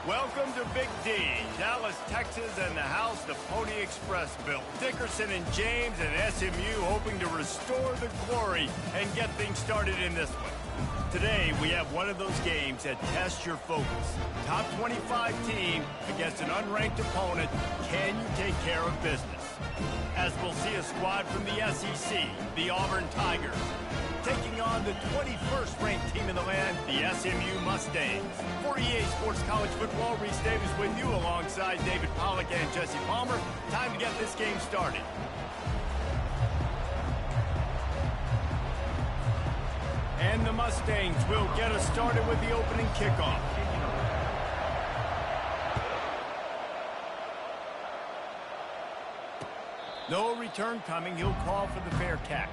Welcome to Big D, Dallas, Texas, and the house the Pony Express built. Dickerson and James and SMU hoping to restore the glory and get things started in this one. Today, we have one of those games that tests your focus. Top 25 team against an unranked opponent. Can you take care of business? As we'll see a squad from the SEC, the Auburn Tigers, taking on the 21st ranked team in the land, the SMU Mustangs. For EA Sports College Football, Reese Davis with you alongside David Pollack and Jesse Palmer. Time to get this game started. And the Mustangs will get us started with the opening kickoff. No return coming. He'll call for the fair catch.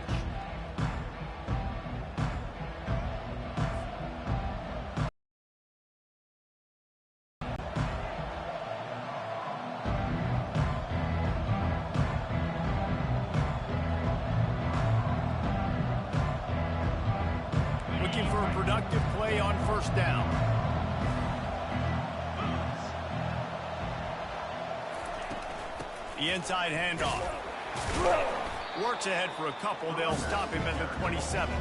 Looking for a productive play on first down. The inside handoff. Works ahead for a couple. They'll stop him at the 27.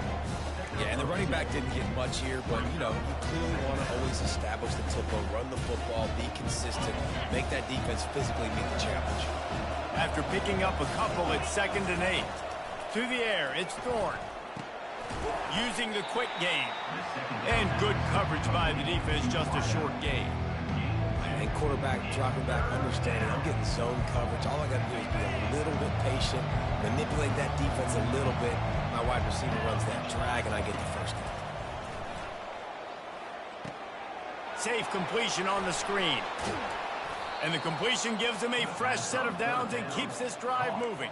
Yeah, and the running back didn't get much here, but, you know, you clearly want to always establish the tempo, run the football, be consistent, make that defense physically meet the challenge. After picking up a couple, it's 2nd and 8. To the air, it's Thorne. Using the quick game. And good coverage by the defense, just a short gain. And quarterback dropping back, understanding I'm getting zone coverage. All I got to do is be a little bit patient, manipulate that defense a little bit. My wide receiver runs that drag, and I get the first down. Safe completion on the screen. And the completion gives him a fresh set of downs and keeps this drive moving.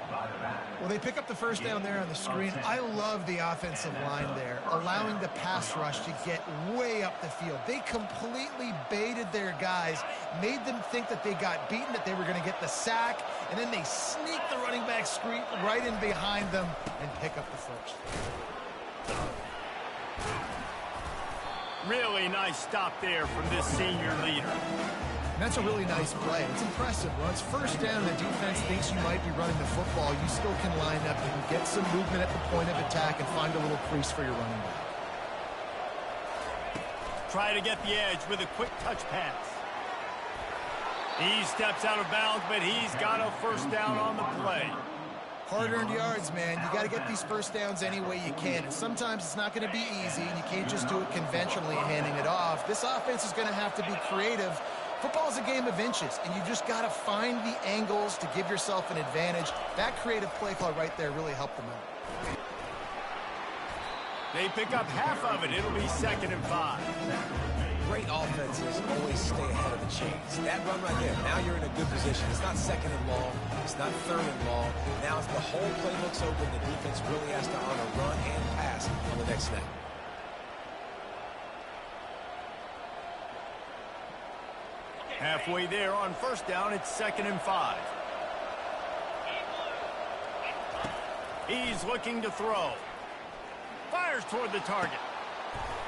Well, they pick up the first down there on the screen. I love the offensive line there, allowing the pass rush to get way up the field. They completely baited their guys, made them think that they got beaten, that they were going to get the sack, and then they sneak the running back screen right in behind them and pick up the first. Really nice stop there from this senior leader. And that's a really nice play. It's impressive. When it's first down, the defense thinks you might be running the football. You still can line up and get some movement at the point of attack and find a little crease for your running back. Try to get the edge with a quick touch pass. He steps out of bounds, but he's got a first down on the play. Hard-earned yards, man. You got to get these first downs any way you can. And sometimes it's not going to be easy, and you can't just do it conventionally handing it off. This offense is going to have to be creative. Football is a game of inches, and you just got to find the angles to give yourself an advantage. That creative play call right there really helped them out. They pick up half of it. It'll be 2nd and 5. Great offenses always stay ahead of the chains. That run right there, now you're in a good position. It's not 2nd and long. It's not 3rd and long. Now if the whole play looks open, the defense really has to honor run and pass on the next snap. Halfway there on first down, it's 2nd and 5. He's looking to throw. Fires toward the target.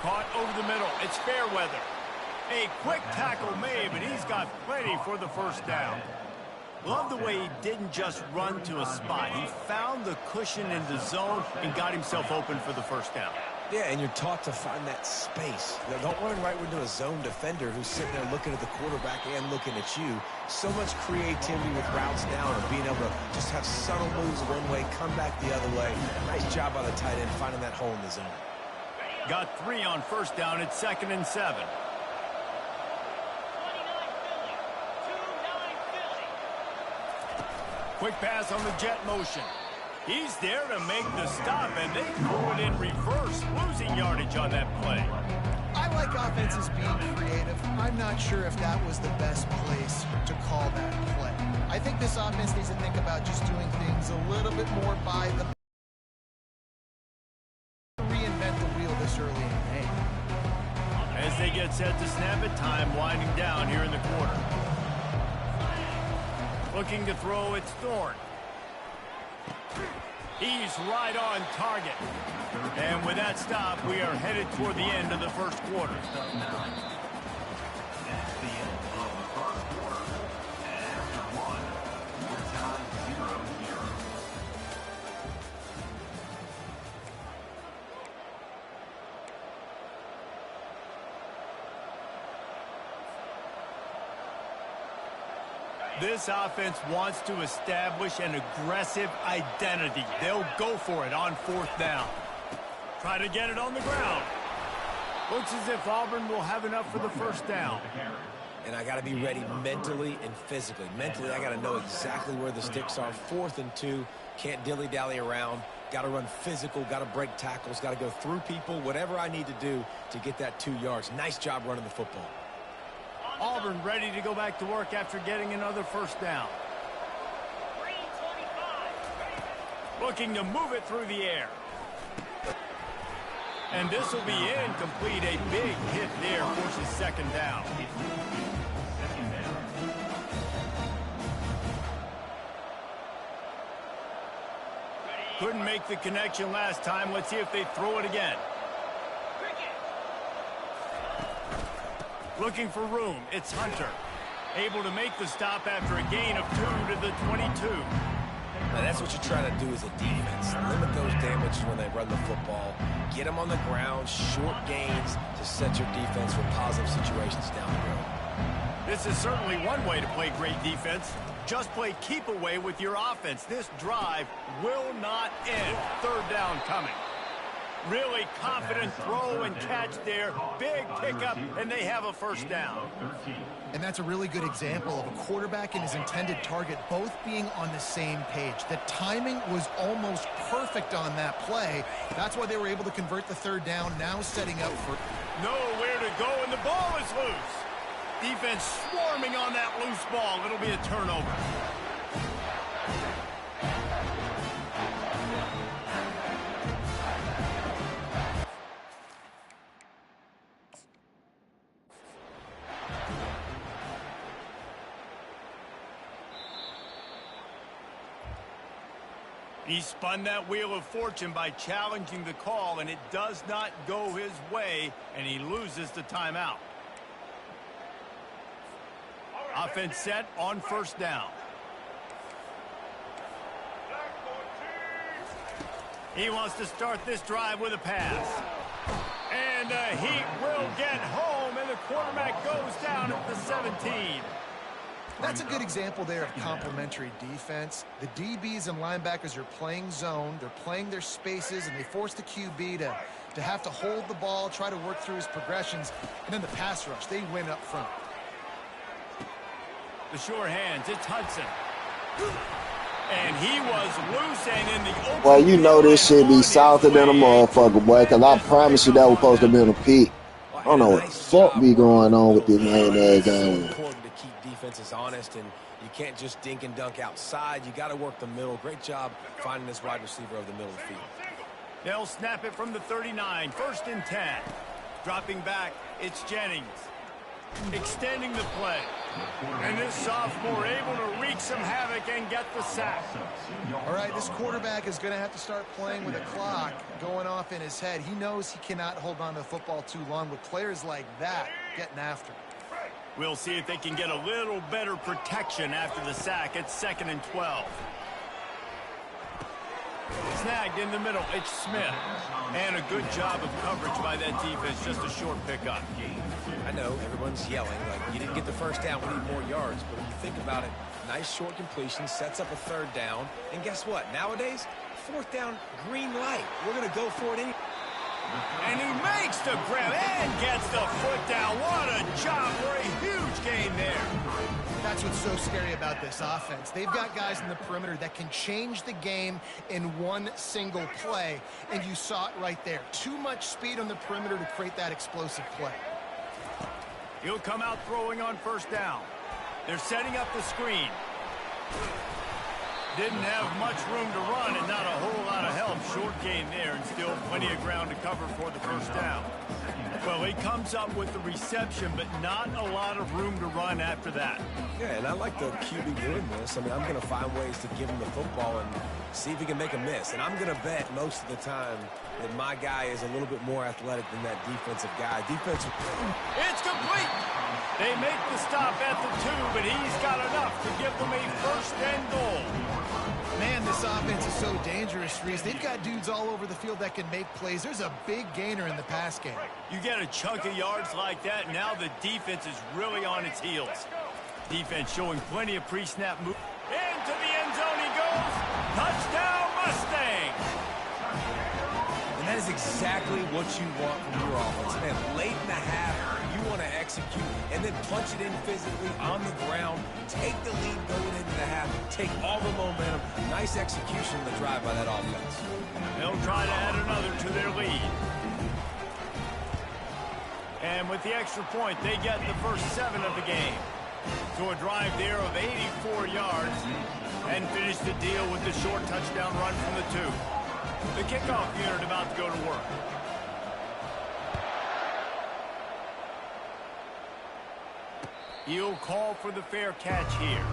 Caught over the middle. It's Fairweather. A quick tackle made, but he's got plenty for the first down. Love the way he didn't just run to a spot. He found the cushion in the zone and got himself open for the first down. Yeah, and you're taught to find that space. Don't run right into a zone defender who's sitting there looking at the quarterback and looking at you. So much creativity with routes now and being able to just have subtle moves one way, come back the other way. Nice job by the tight end finding that hole in the zone. Got 3 on first down. It's 2nd and 7. Quick pass on the jet motion. He's there to make the stop, and they throw it in reverse, losing yardage on that play. I like offenses being creative. I'm not sure if that was the best place to call that play. I think this offense needs to think about just doing things a little bit more by the reinvent the wheel this early in the game. As they get set to snap it, time winding down here in the quarter. Looking to throw, it's Thorne. He's right on target. And with that stop, we are headed toward the end of the first quarter. This offense wants to establish an aggressive identity. They'll go for it on 4th down. Try to get it on the ground. Looks as if Auburn will have enough for the 1st down. And I got to be ready mentally and physically. Mentally, I got to know exactly where the sticks are. 4th and 2. Can't dilly-dally around. Got to run physical. Got to break tackles. Got to go through people. Whatever I need to do to get that 2 yards. Nice job running the football. Auburn ready to go back to work after getting another 1st down. Looking to move it through the air. And this will be incomplete. A big hit there forces 2nd down. Couldn't make the connection last time. Let's see if they throw it again. Looking for room. It's Hunter. Able to make the stop after a gain of 2 to the 22. Now that's what you try to do as a defense. Limit those damages when they run the football. Get them on the ground, short gains to set your defense for positive situations down the road. This is certainly one way to play great defense. Just play keep away with your offense. This drive will not end. 3rd down coming. Really confident throw and catch there. Big pickup, and they have a 1st down. And that's a really good example of a quarterback and his intended target both being on the same page. The timing was almost perfect on that play. That's why they were able to convert the 3rd down, now setting up for... Nowhere to go, and the ball is loose. Defense swarming on that loose ball. It'll be a turnover. He spun that wheel of fortune by challenging the call, and it does not go his way, and he loses the timeout. Offense set on 1st down. He wants to start this drive with a pass. And he will get home, and the quarterback goes down at the 17. That's a good example there of complementary defense. The DBs and linebackers are playing zone. They're playing their spaces, and they force the QB to have to hold the ball, try to work through his progressions. And then the pass rush, they win up front. The sure hands, it's Hudson. And he was loose and in the open. Well, you know this shit be south than a motherfucker, boy, because I promise you that was supposed to be in a peak. I don't know what the fuck be going on with this man-ass game. It's important to keep defenses honest, and you can't just dink and dunk outside. You got to work the middle. Great job finding this wide receiver over the middle of the field. They'll snap it from the 39, 1st and 10. Dropping back, it's Jennings. Extending the play. And this sophomore able to wreak some havoc and get the sack. All right, this quarterback is going to have to start playing with a clock going off in his head. He knows he cannot hold on to the football too long with players like that getting after him. We'll see if they can get a little better protection after the sack. It's 2nd and 12. Snagged in the middle, it's Smith. And a good job of coverage by that defense, just a short pickup. I know everyone's yelling, like, you didn't get the 1st down, we need more yards. But when you think about it, nice short completion, sets up a 3rd down. And guess what? Nowadays, 4th down, green light. We're going to go for it anyway. And he makes the grab and gets the foot down. What a job for a huge gain there. That's what's so scary about this offense. They've got guys in the perimeter that can change the game in one single play, and you saw it right there. Too much speed on the perimeter to create that explosive play. He'll come out throwing on 1st down. They're setting up the screen. Didn't have much room to run and not a whole lot of help. Short gain there and still plenty of ground to cover for the 1st down. Well, he comes up with the reception, but not a lot of room to run after that. Yeah, and I like the QB doing this. I mean, I'm going to find ways to give him the football and see if he can make a miss. And I'm going to bet most of the time that my guy is a little bit more athletic than that defensive guy. It's complete. They make the stop at the 2, but he's got enough to give them a 1st and goal. Man, this offense is so dangerous, Reese. They've got dudes all over the field that can make plays. There's a big gainer in the pass game. You get a chunk of yards like that, now the defense is really on its heels. Defense showing plenty of pre-snap move. Into the end zone he goes. Touchdown, Mustangs. And that is exactly what you want from your offense. Man, late in the half, you want to execute and then punch it in physically on the ground. Take the lead going into the half. Take all the momentum. Nice execution of the drive by that offense. They'll try to add another to their lead. And with the extra point, they get the first 7 of the game. So a drive there of 84 yards and finish the deal with the short touchdown run from the 2. The kickoff unit about to go to work. He'll call for the fair catch here.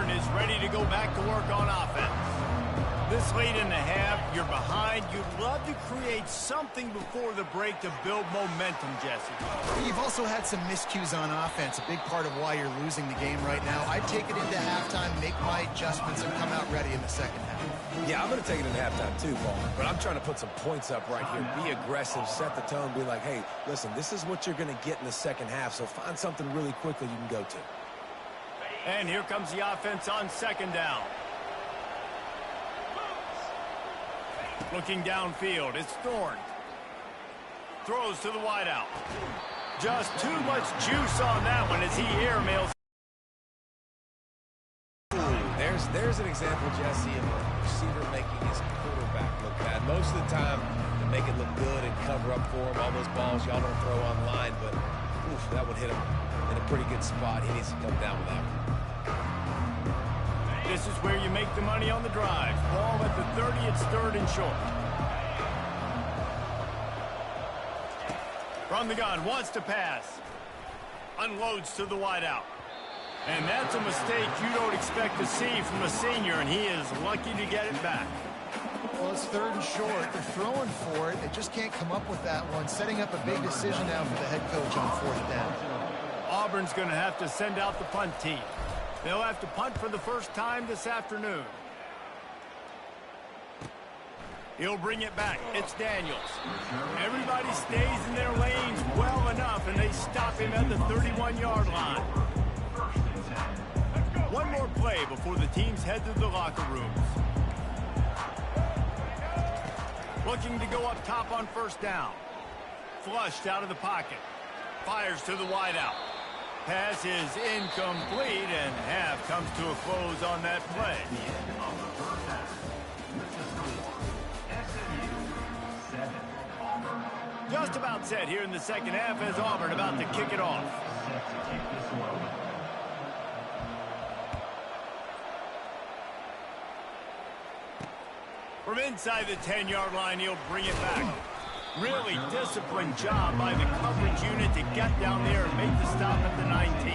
Is ready to go back to work on offense. This late in the half, you're behind. You'd love to create something before the break to build momentum, Jesse. You've also had some miscues on offense, a big part of why you're losing the game right now. I'd take it into halftime, make my adjustments, and come out ready in the second half. Yeah, I'm going to take it into halftime too, Paul. But I'm trying to put some points up right here. Be aggressive, set the tone, be like, hey, listen, this is what you're going to get in the second half, so find something really quickly you can go to. And here comes the offense on second down. Looking downfield, it's Thorne. Throws to the wideout. Just too much juice on that one as he airmails. There's an example, Jesse, of a receiver making his quarterback look bad. Most of the time, they make it look good and cover up for him. All those balls y'all don't throw online, but oof, that would hit him in a pretty good spot. He needs to come down with that one. This is where you make the money on the drive. Ball at the 30, it's 3rd and short. From the gun, wants to pass. Unloads to the wideout. And that's a mistake you don't expect to see from a senior, and he is lucky to get it back. Well, it's 3rd and short. They're throwing for it. They just can't come up with that one. Setting up a big decision now for the head coach on 4th down. Auburn's going to have to send out the punt team. They'll have to punt for the first time this afternoon. He'll bring it back. It's Daniels. Everybody stays in their lanes well enough, and they stop him at the 31-yard line. One more play before the teams head to the locker rooms. Looking to go up top on 1st down. Flushed out of the pocket. Fires to the wideout. Pass is incomplete, and half comes to a close on that play. Just about set here in the second half as Auburn about to kick it off. From inside the 10-yard line, he'll bring it back. Really disciplined job by the coverage unit to get down there and make the stop at the 19.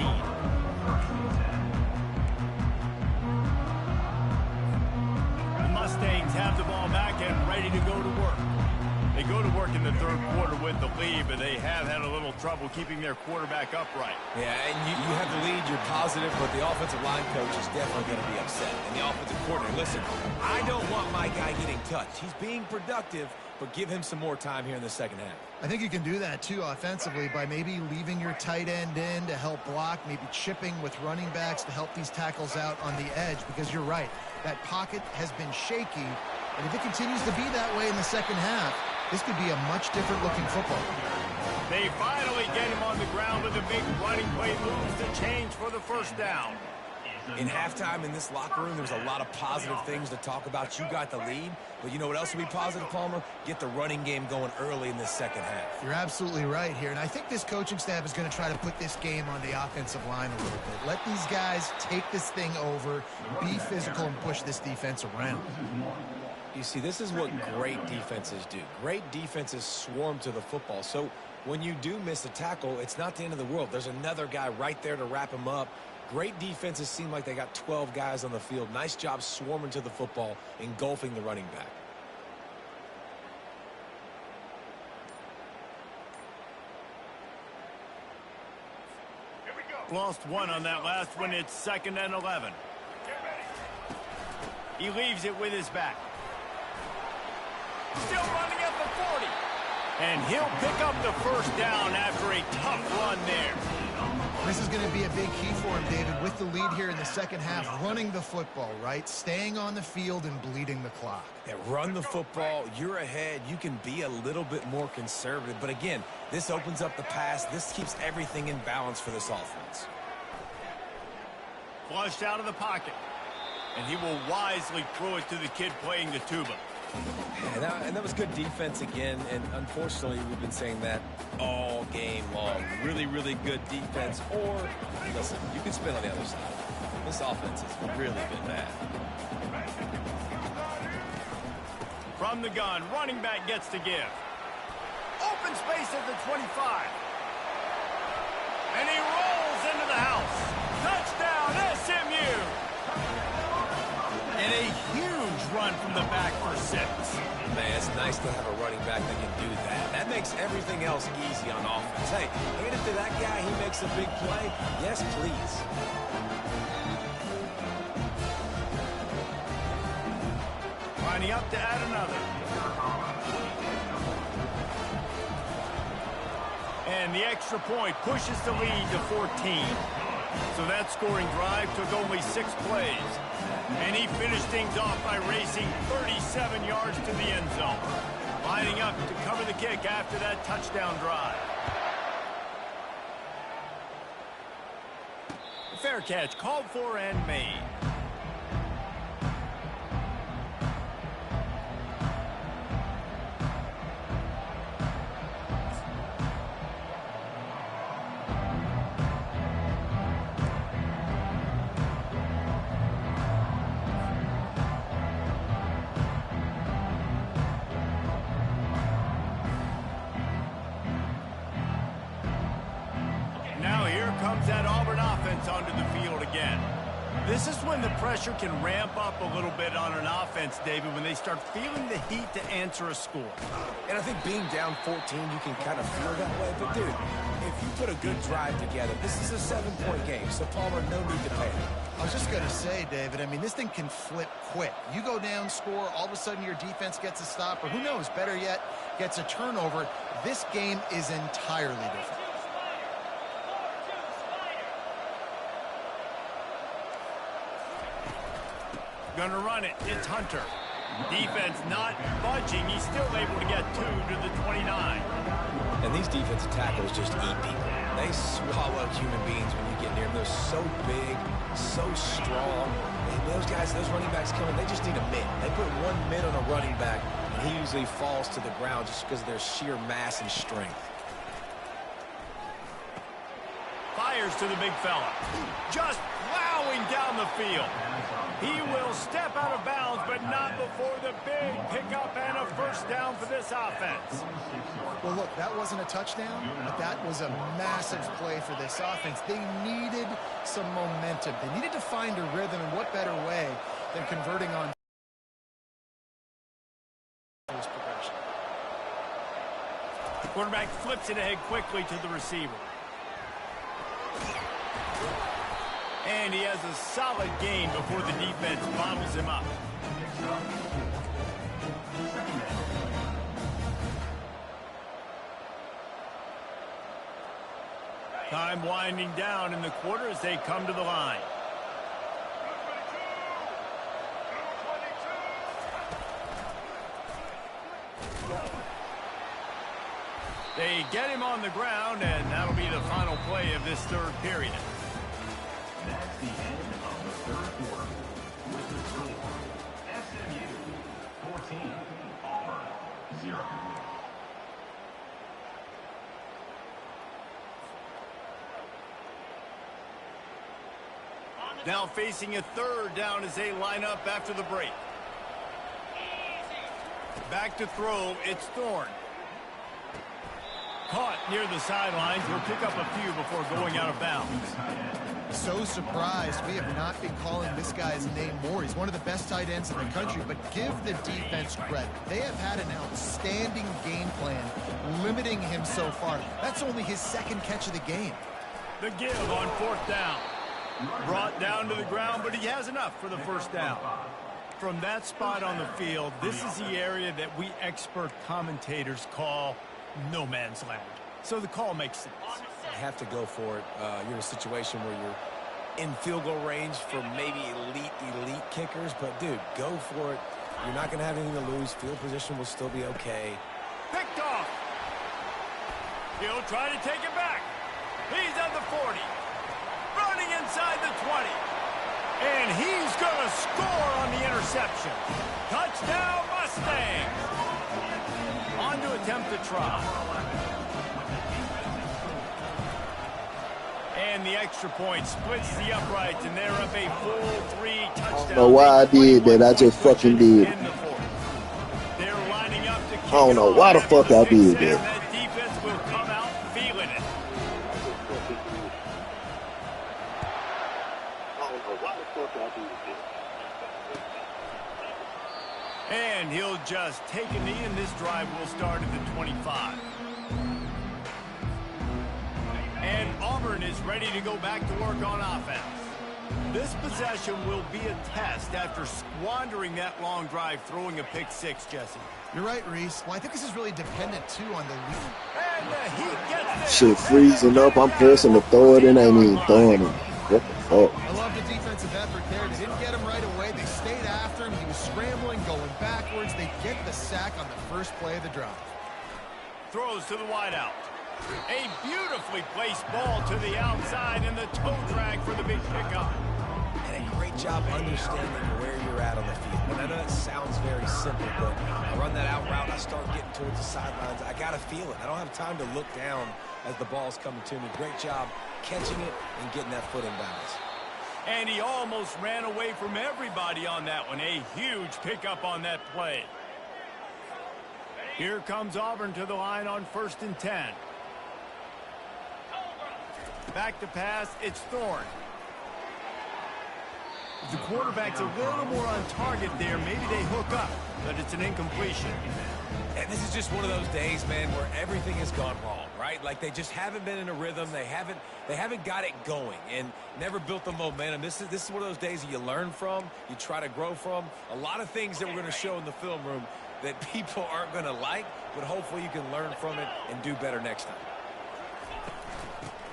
The Mustangs have the ball back and ready to go to work. They go to work in the 3rd quarter with the lead, but they have had a little trouble keeping their quarterback upright. Yeah, and you have the lead, you're positive, but the offensive line coach is definitely going to be upset. And the offensive coordinator, listen, I don't want my guy getting touched. He's being productive, but give him some more time here in the second half. I think you can do that, too, offensively, by maybe leaving your tight end in to help block, maybe chipping with running backs to help these tackles out on the edge, because you're right. That pocket has been shaky, and if it continues to be that way in the second half, this could be a much different looking football. They finally get him on the ground with a big running play, moves the change for the 1st down. In halftime in this locker room, there was a lot of positive things to talk about. You got the lead, but you know what else will be positive, Palmer? Get the running game going early in this second half. You're absolutely right here, and I think this coaching staff is going to try to put this game on the offensive line a little bit. Let these guys take this thing over, be physical, and push this defense around. You see, this is what great defenses do. Great defenses swarm to the football. So when you do miss a tackle, it's not the end of the world. There's another guy right there to wrap him up. Great defenses seem like they got 12 guys on the field. Nice job swarming to the football, engulfing the running back. Here we go. Lost one on that last one. It's 2nd and 11. He leaves it with his back. Still running at the 40. And he'll pick up the first down after a tough run there. This is going to be a big key for him, David, with the lead here in the second half, running the football, right? Staying on the field and bleeding the clock. Yeah, run the football, you're ahead, you can be a little bit more conservative. But again, this opens up the pass. This keeps everything in balance for this offense. Flushed out of the pocket. And he will wisely throw it to the kid playing the tuba. And that was good defense again, and unfortunately we've been saying that all game long. Really, really good defense, or, listen, you can spin on the other side. This offense has really been bad. From the gun, running back gets to give. Open space at the 25. And he rolls into the house. Touchdown, SMU! And a huge run from the back for 6. Man, it's nice to have a running back that can do that. That makes everything else easy on offense. Hey, hand it to that guy, he makes a big play. Yes, please. Lining up to add another. And the extra point pushes the lead to 14. So that scoring drive took only 6 plays. And he finished things off by racing 37 yards to the end zone. Lining up to cover the kick after that touchdown drive. Fair catch called for and made. That Auburn offense onto the field again. This is when the pressure can ramp up a little bit on an offense, David, when they start feeling the heat to answer a score. And I think being down 14, you can kind of feel that way. But, dude, if you put a good drive together, this is a 7-point game, so Palmer, no need to panic. I was just going to say, David, I mean, this thing can flip quick. You go down, score, all of a sudden your defense gets a stop, or who knows, better yet, gets a turnover. This game is entirely different. Gonna run it. It's Hunter. Defense not budging. He's still able to get 2 to the 29. And these defensive tackles just eat people. They swallow human beings when you get near them. They're so big, so strong. And those guys, those running backs coming, they just need a mitt. They put 1 mitt on a running back, and he usually falls to the ground just because of their sheer mass and strength. Fires to the big fella. Just plowing down the field. He will step out of bounds, but not before the big pickup and a first down for this offense. Well, look, that wasn't a touchdown, but that was a massive play for this offense. They needed some momentum. They needed to find a rhythm, and what better way than converting on this progression. The quarterback flips it ahead quickly to the receiver. And he has a solid gain before the defense bottles him up. Time winding down in the quarter as they come to the line. They get him on the ground, and that'll be the final play of this third period. That's the end of the third quarter. With the score, SMU 14, Auburn 0. Now facing a third down as they line up after the break. Back to throw, it's Thorne. Caught near the sidelines. He'll pick up a few before going out of bounds. So surprised we have not been calling this guy's name more. He's one of the best tight ends in the country, but give the defense credit. They have had an outstanding game plan limiting him so far. That's only his second catch of the game. The give on 4th down. Brought down to the ground, but he has enough for the first down. From that spot on the field, this is the area that we expert commentators call no man's land. So the call makes sense. You have to go for it. You're in a situation where you're in field goal range for maybe elite kickers, but dude, go for it. You're not going to have anything to lose. Field position will still be okay. Picked off. He'll try to take it back. He's at the 40. Running inside the 20. And he's going to score on the interception. Touchdown, Mustangs. On to attempt to try. And the extra point splits the uprights, and they're up a full 3 touchdowns. I don't know why I did that. I just fucking did. They're lining up to kick I don't know why the fuck I did that. That defense will come out feeling it. And he'll just take a knee, and this drive will start at the 25. And Auburn is ready to go back to work on offense. This possession will be a test after squandering that long drive, throwing a pick 6, Jesse. You're right, Reese. Well, I think this is really dependent, too, on the lead. And the heat gets Shit freezing up. I'm pressing to throw it and ain't even throwing it. What the fuck? I love the defensive effort there. They didn't get him right away. They stayed after him. He was scrambling, going backwards. They get the sack on the first play of the drive. Throws to the wideout. A beautifully placed ball to the outside, and the toe drag for the big pickup. And a great job understanding where you're at on the field. And I know it sounds very simple, but I run that out route, I start getting towards the sidelines. I got to feel it. I don't have time to look down as the ball's coming to me. Great job catching it and getting that foot in bounds. And he almost ran away from everybody on that one. A huge pickup on that play. Here comes Auburn to the line on 1st and 10. Back to pass, it's Thorne. If the quarterback's a little more on target there, maybe they hook up, but it's an incompletion. And this is just one of those days, man, where everything has gone wrong, right? Like they just haven't been in a rhythm. They haven't got it going and never built the momentum. This is one of those days that you learn from, you try to grow from. A lot of things that we're going to show in the film room that people aren't going to like, but hopefully you can learn from it and do better next time.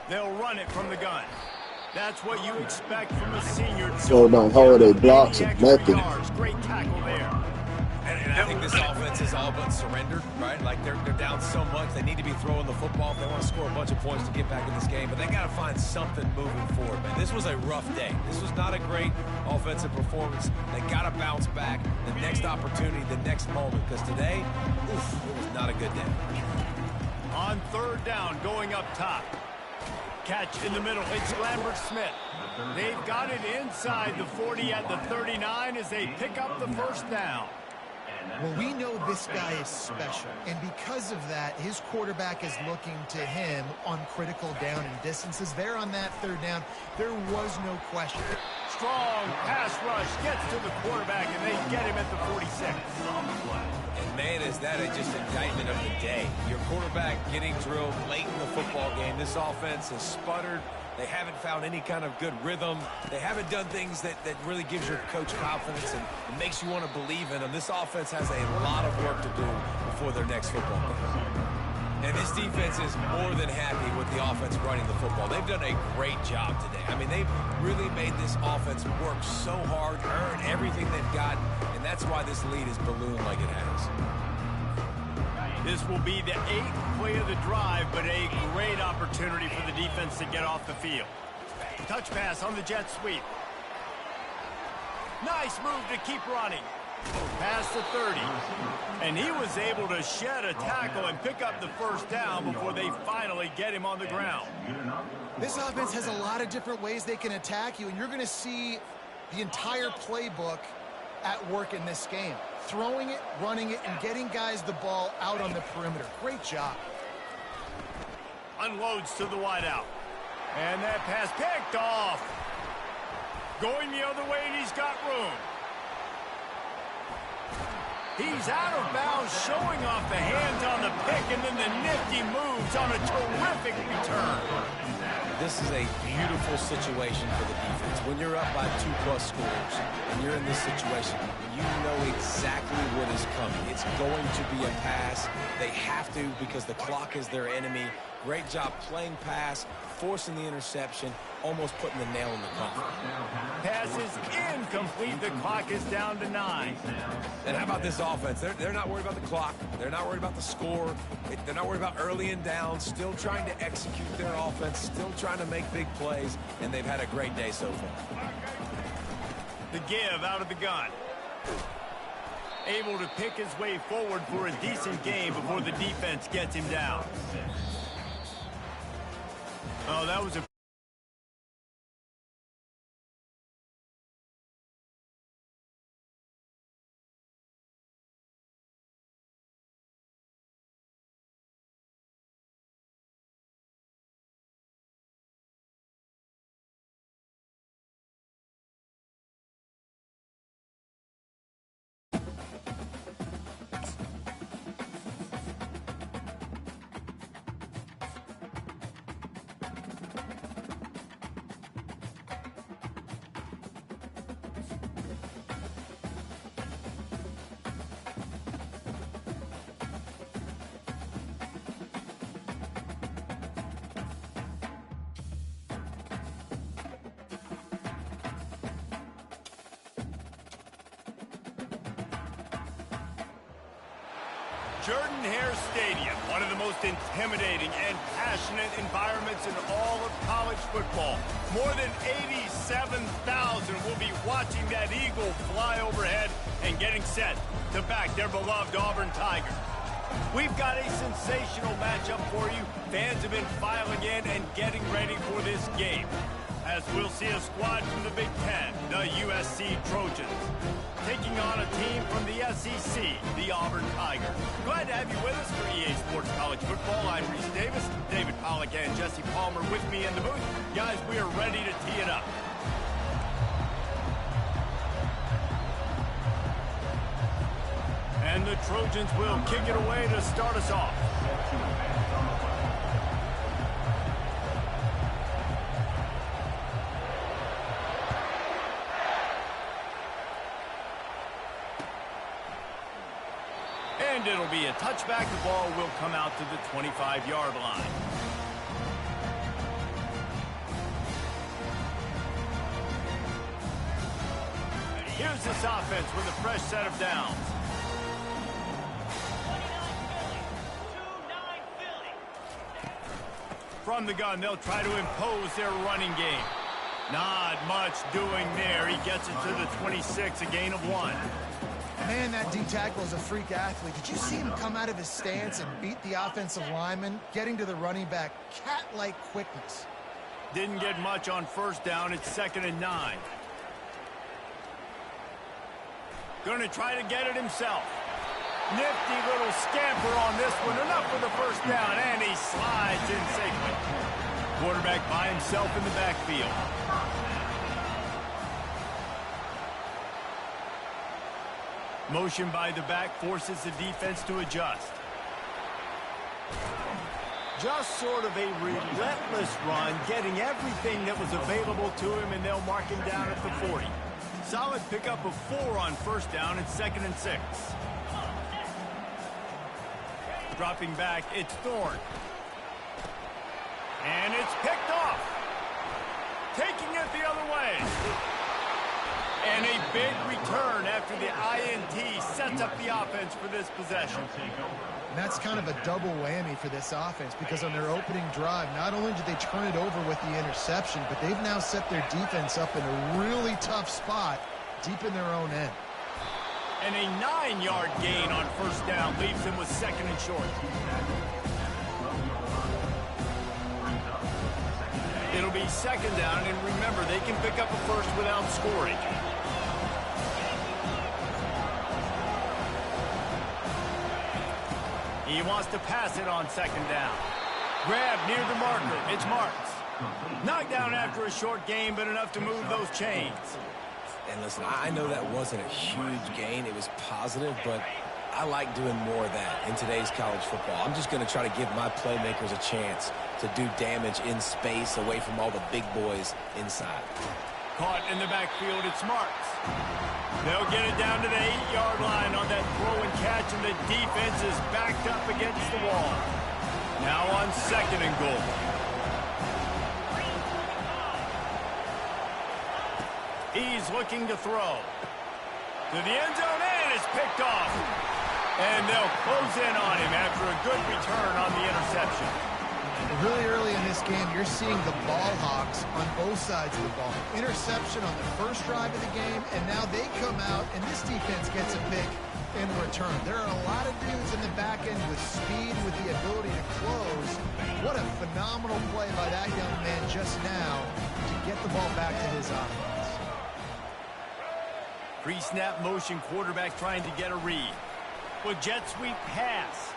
They'll run it from the gun. That's what you expect from a senior. So don't hold their blocks and nothing. Great tackle there. And I think this offense is all but surrendered, right? Like they're down so much. They need to be throwing the football if they want to score a bunch of points to get back in this game. But they got to find something moving forward, man. This was a rough day. This was not a great offensive performance. They got to bounce back. The next opportunity, the next moment. Because today, oof, it was not a good day. On 3rd down, going up top. Catch in the middle. It's Lambert Smith. They've got it inside the 40 at the 39 as they pick up the first down. Well, we know this guy is special, and because of that, his quarterback is looking to him on critical down and distances. There on that 3rd down, there was no question. Strong pass rush gets to the quarterback, and they get him at the 46. And, man, is that just indictment of the day. Your quarterback getting drilled late in the football game. This offense has sputtered. They haven't found any kind of good rhythm. They haven't done things that really gives your coach confidence and makes you want to believe in them. This offense has a lot of work to do before their next football game. And this defense is more than happy with the offense running the football. They've done a great job today. I mean, they've really made this offense work so hard, earn everything they've got, and that's why this lead is ballooned like it has. This will be the 8th play of the drive, but a great opportunity for the defense to get off the field. Touch pass on the jet sweep. Nice move to keep running. Past the 30. And he was able to shed a tackle and pick up the first down before they finally get him on the ground. This offense has a lot of different ways they can attack you, and you're going to see the entire playbook at work in this game. Throwing it, running it, and getting guys the ball out on the perimeter. Great job. Unloads to the wideout. And that pass picked off. Going the other way, and he's got room. He's out of bounds, showing off the hands on the pick and then the nifty moves on a terrific return. This is a beautiful situation for the defense. When you're up by 2+ scores and you're in this situation, you know exactly what is coming. It's going to be a pass. They have to because the clock is their enemy. Great job playing pass, forcing the interception, almost putting the nail in the coffin. Pass is incomplete. The clock is down to 9. And how about this offense? They're not worried about the clock. They're not worried about the score. They're not worried about early and down. Still trying to execute their offense. Still trying to make big plays. And they've had a great day so far. The give out of the gun. Able to pick his way forward for a decent game before the defense gets him down. Oh, that was a... Jordan-Hare Stadium, one of the most intimidating and passionate environments in all of college football. More than 87,000 will be watching that Eagle fly overhead and getting set to back their beloved Auburn Tigers. We've got a sensational matchup for you. Fans have been filing in and getting ready for this game, as we'll see a squad from the Big Ten, the USC Trojans, taking on a team from the SEC, the Auburn Tigers. Glad to have you with us for EA Sports College Football. I'm Reese Davis, David Pollack and Jesse Palmer with me in the booth. Guys, we are ready to tee it up. And the Trojans will kick it away to start us off. And it'll be a touchback. The ball will come out to the 25-yard line. Here's this offense with a fresh set of downs. From the gun, they'll try to impose their running game. Not much doing there. He gets it to the 26, a gain of 1. Man, that D-tackle is a freak athlete. Did you see him come out of his stance and beat the offensive lineman, getting to the running back? Cat-like quickness. Didn't get much on first down. It's 2nd and 9. Going to try to get it himself. Nifty little scamper on this one. Enough for the first down, and he slides in safely. Quarterback by himself in the backfield. Motion by the back forces the defense to adjust. Just sort of a relentless run, getting everything that was available to him, and they'll mark him down at the 40. Solid pickup of 4 on first down. It's 2nd and 6. Dropping back, it's Thorne. And it's picked off. Taking it the other way. And a big return after the INT sets up the offense for this possession. And that's kind of a double whammy for this offense, because on their opening drive, not only did they turn it over with the interception, but they've now set their defense up in a really tough spot deep in their own end. And a 9-yard gain on first down leaves them with 2nd and short. It'll be 2nd down, and remember, they can pick up a first without scoring. He wants to pass it on 2nd down. Grab near the marker. It's Marks. Knocked down after a short gain, but enough to move those chains. And listen, I know that wasn't a huge gain. It was positive, but I like doing more of that in today's college football. I'm just going to try to give my playmakers a chance to do damage in space away from all the big boys inside. Caught in the backfield, it's Marks. They'll get it down to the 8-yard line on that throw and catch, and the defense is backed up against the wall. Now on 2nd and goal. He's looking to throw. To the end zone, and it's picked off. And they'll close in on him after a good return on the interception. Really early in this game, you're seeing the ball hawks on both sides of the ball. Interception on the first drive of the game, and now they come out, and this defense gets a pick in return. There are a lot of dudes in the back end with speed, with the ability to close. What a phenomenal play by that young man just now to get the ball back to his offense. Pre-snap motion, quarterback trying to get a read. With jet sweep pass.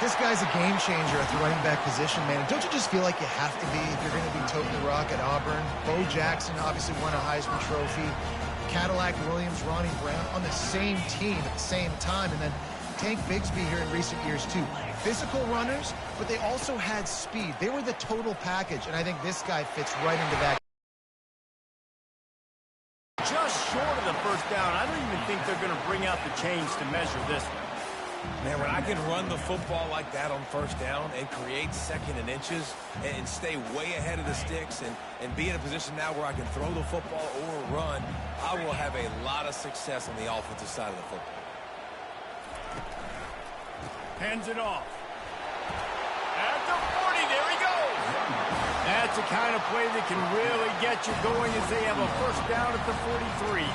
This guy's a game changer at the running back position, man. And don't you just feel like you have to be if you're going to be toting the rock at Auburn? Bo Jackson obviously won a Heisman Trophy. Cadillac Williams, Ronnie Brown on the same team at the same time. And then Tank Bigsby here in recent years, too. Physical runners, but they also had speed. They were the total package, and I think this guy fits right into that. Just short of the first down. I don't even think they're going to bring out the chains to measure this one. Man, when I can run the football like that on first down and create 2nd and inches and stay way ahead of the sticks and be in a position now where I can throw the football or run, I will have a lot of success on the offensive side of the football. Hands it off. At the 40, there he goes. That's the kind of play that can really get you going as they have a first down at the 43.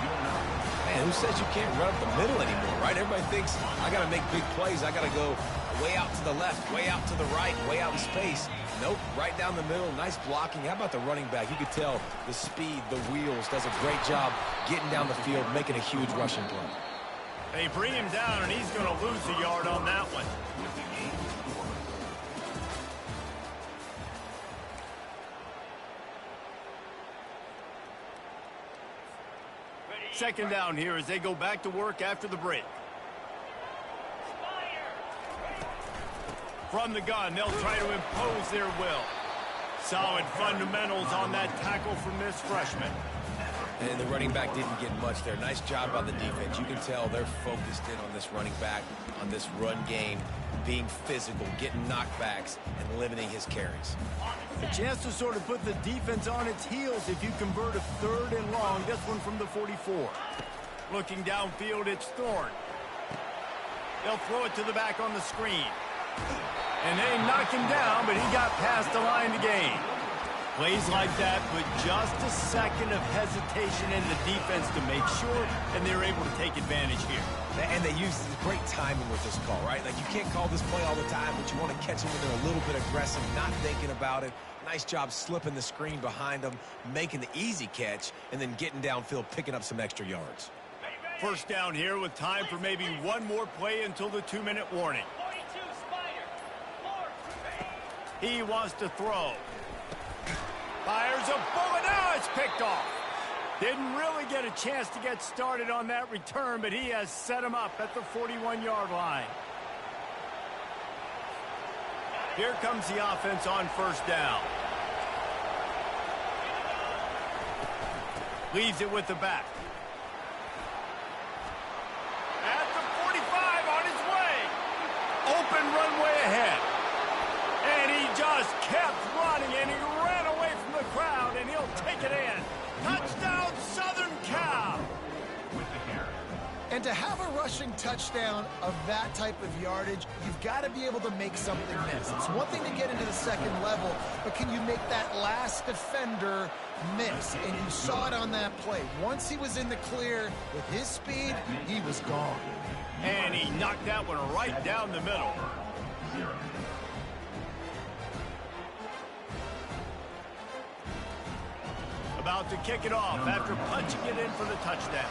Man, who says you can't run up the middle anymore, right? Everybody thinks I got to make big plays. I got to go way out to the left, way out to the right, way out in space. Nope, right down the middle. Nice blocking. How about the running back? You could tell the speed, the wheels, does a great job getting down the field, making a huge rushing play. They bring him down, and he's going to lose a yard on that one. Second down here as they go back to work after the break. From the gun, they'll try to impose their will. Solid fundamentals on that tackle from this freshman. And the running back didn't get much there. Nice job by the defense. You can tell they're focused in on this running back, on this run game, being physical, getting knockbacks, and limiting his carries. A chance to sort of put the defense on its heels if you convert a 3rd and long. This one from the 44. Looking downfield, it's Thorne. They'll throw it to the back on the screen. And they knock him down, but he got past the line to gain. Plays like that put just a second of hesitation in the defense to make sure, and they're able to take advantage here. And they use great timing with this call, right? Like, you can't call this play all the time, but you want to catch them when they're a little bit aggressive, not thinking about it. Nice job slipping the screen behind them, making the easy catch, and then getting downfield, picking up some extra yards. First down here with time for maybe one more play until the 2-minute warning. He wants to throw. Fires a bullet. Now it's picked off. Didn't really get a chance to get started on that return, but he has set him up at the 41-yard line. Here comes the offense on first down. Leaves it with the back. At the 45, on his way. Open runway ahead. And he just kept running, and he ran away from the crowd, and he'll take it in. Touchdown, Southern Cal. And to have a rushing touchdown of that type of yardage, you've got to be able to make something miss. It's one thing to get into the second level, but can you make that last defender miss? And you saw it on that play. Once he was in the clear with his speed, he was gone. And he knocked that one right down the middle. About to kick it off after punching it in for the touchdown.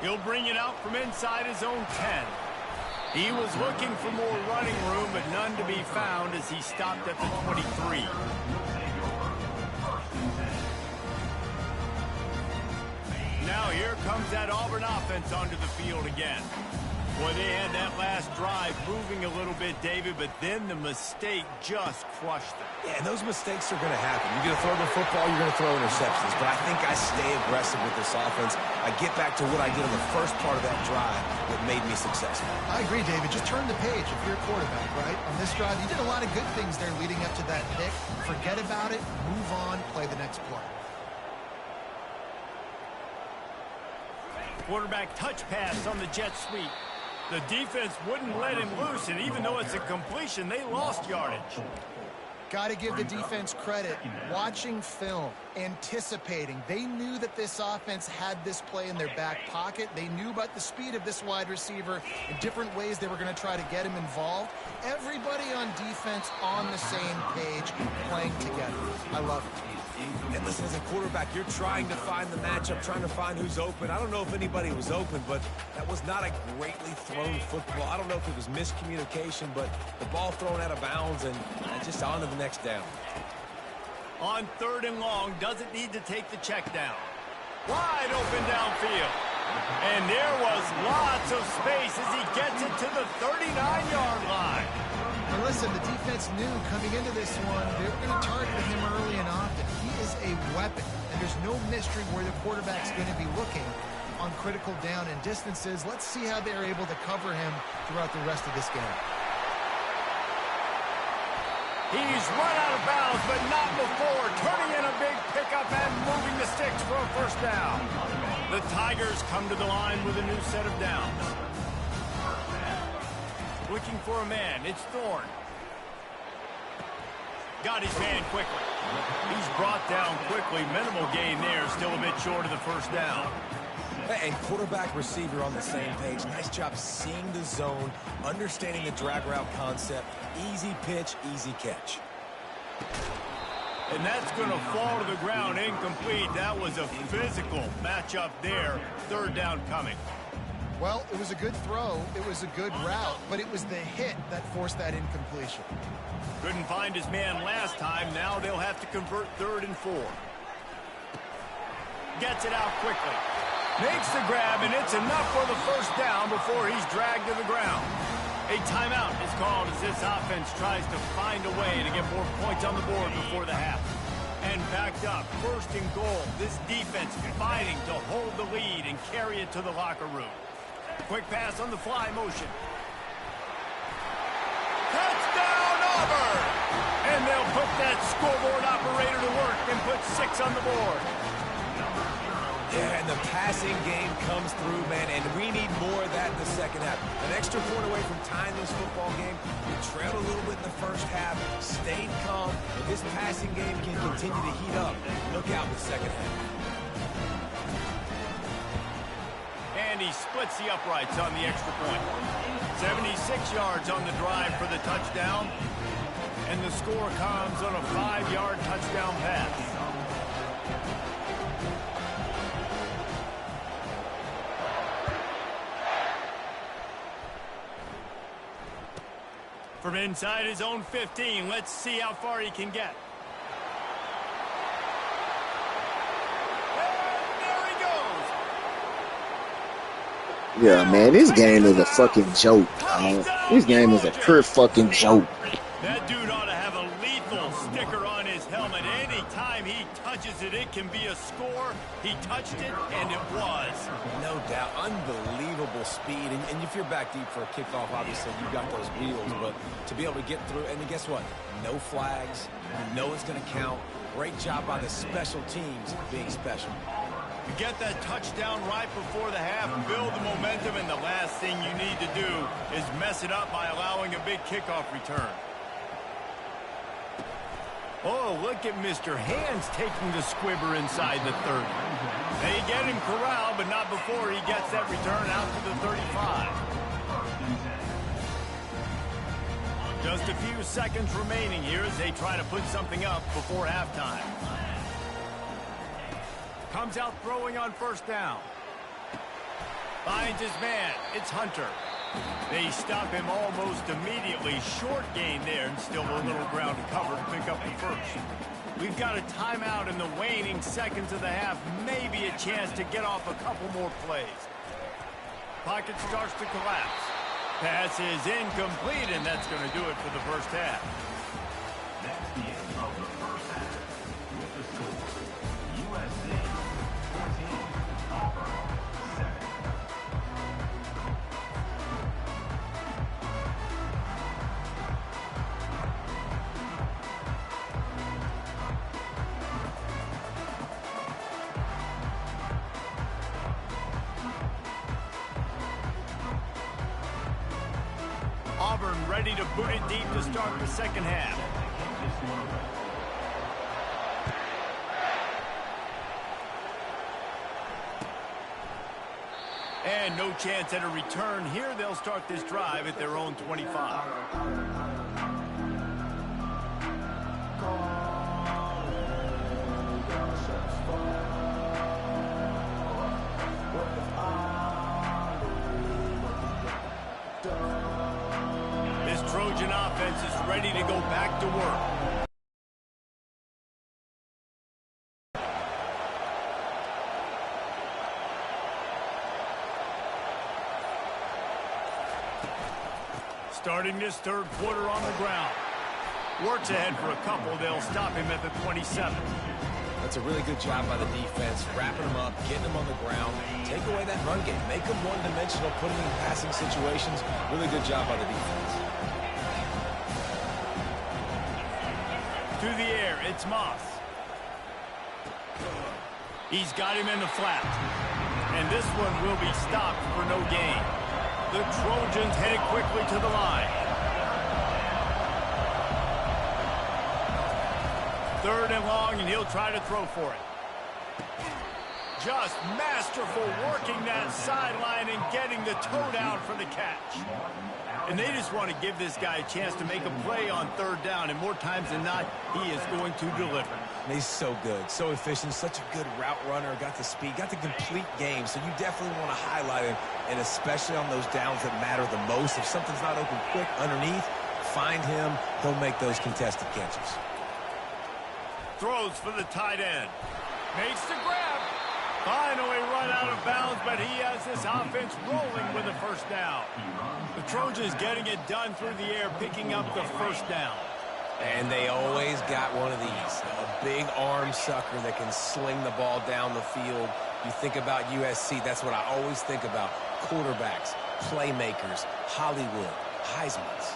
He'll bring it out from inside his own 10. He was looking for more running room, but none to be found as he stopped at the 23. Now here comes that Auburn offense onto the field again. Boy, they had that last drive moving a little bit, David, but then the mistake just crushed them. Yeah, and those mistakes are going to happen. You're going to throw the football, you're going to throw interceptions. But I think I stay aggressive with this offense. I get back to what I did in the first part of that drive that made me successful. I agree, David. Just turn the page if you're a quarterback, right? On this drive, you did a lot of good things there leading up to that pick. Forget about it, move on, play the next play. Quarterback touch pass on the jet sweep. The defense wouldn't let him loose, and even though it's a completion, they lost yardage. Got to give the defense credit. Watching film, anticipating. They knew that this offense had this play in their back pocket. They knew about the speed of this wide receiver and different ways they were going to try to get him involved. Everybody on defense on the same page, playing together. I love it. And listen, as a quarterback, you're trying to find the matchup, trying to find who's open. I don't know if anybody was open, but that was not a greatly thrown football. I don't know if it was miscommunication, but the ball thrown out of bounds and just on to the next down. On 3rd and long, doesn't need to take the check down. Wide open downfield. And there was lots of space as he gets it to the 39-yard line. And listen, the defense knew coming into this one, they were going to target him early and often. He is a weapon, and there's no mystery where the quarterback's going to be looking on critical down and distances. Let's see how they're able to cover him throughout the rest of this game. He's run out of bounds, but not before. Turning in a big pickup and moving the sticks for a first down. The Tigers come to the line with a new set of downs. Looking for a man. It's Thorne. Got his man quickly. He's brought down quickly. Minimal gain there. Still a bit short of the first down. And quarterback receiver on the same page. Nice job seeing the zone, understanding the drag route concept. Easy pitch, easy catch. And that's going to fall to the ground incomplete. That was a physical matchup there. 3rd down coming. Well, it was a good throw. It was a good route, but it was the hit that forced that incompletion. Couldn't find his man last time. Now they'll have to convert 3rd and 4. Gets it out quickly. Makes the grab, and it's enough for the first down before he's dragged to the ground. A timeout is called as this offense tries to find a way to get more points on the board before the half. And backed up, 1st and goal. This defense fighting to hold the lead and carry it to the locker room. Quick pass on the fly motion. Touchdown, Auburn! And they'll put that scoreboard operator to work and put 6 on the board. Yeah, and the passing game comes through, man, and we need more of that in the second half. An extra point away from tying this football game. We trailed a little bit in the first half, stayed calm. If this passing game can continue to heat up, look out in the second half. And he splits the uprights on the extra point. 76 yards on the drive for the touchdown. And the score comes on a 5-yard touchdown pass. From inside his own 15, let's see how far he can get. And there he goes. Yeah, man, this game is a fucking joke, dog. This game is a pure fucking joke. That dude ought to have a lethal sticker on his helmet. Anytime he touches it, it can be a score. He touched it, and it was. No doubt. Unbelievable speed. And if you're back deep for a kickoff, obviously you've got those wheels. But to be able to get through, and guess what? No flags. You know it's going to count. Great job by the special teams being special. You get that touchdown right before the half, build the momentum, and the last thing you need to do is mess it up by allowing a big kickoff return. Oh, look at Mr. Hands taking the squibber inside the 30. They get him corralled, but not before he gets that return out to the 35. Just a few seconds remaining here as they try to put something up before halftime. Comes out throwing on 1st down. Finds his man. It's Hunter. They stop him almost immediately. Short gain there, and still a little ground to cover to pick up the first. We've got a timeout in the waning seconds of the half. Maybe maybe a chance to get off a couple more plays. Pocket starts to collapse. Pass is incomplete, and that's going to do it for the first half. That's the end of the first half. With the score, USC 14, Auburn 7. Auburn ready to boot it deep to start the second half. And no chance at a return here. They'll start this drive at their own 25. This Trojan offense is ready to go back to work. Starting this third quarter on the ground. Works ahead for a couple. They'll stop him at the 27. That's a really good job by the defense, wrapping them up, getting them on the ground. Take away that run game. Make them one-dimensional, put them in passing situations. Really good job by the defense. To the air, it's Moss. He's got him in the flat. And this one will be stopped for no gain. The Trojans headed quickly to the line. Third and long, and he'll try to throw for it. Just masterful working that sideline and getting the toe down for the catch. And they just want to give this guy a chance to make a play on third down, and more times than not, he is going to deliver. And he's so good, so efficient, such a good route runner, got the speed, got the complete game, so you definitely want to highlight him, and especially on those downs that matter the most. If something's not open quick underneath, find him, he'll make those contested catches. Throws for the tight end. Makes the grab. Finally run out of bounds, but he has this offense rolling with a first down. The Trojans getting it done through the air, picking up the first down. And they always got one of these, a big arm sucker that can sling the ball down the field. You think about USC, that's what I always think about. Quarterbacks, playmakers, Hollywood, Heisman's.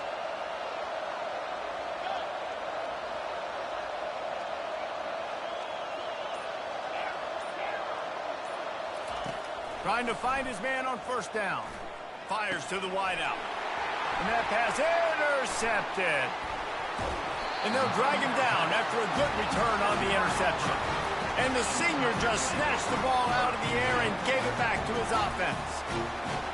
Trying to find his man on first down. Fires to the wideout. And that pass intercepted. And they'll drag him down after a good return on the interception. And the senior just snatched the ball out of the air and gave it back to his offense.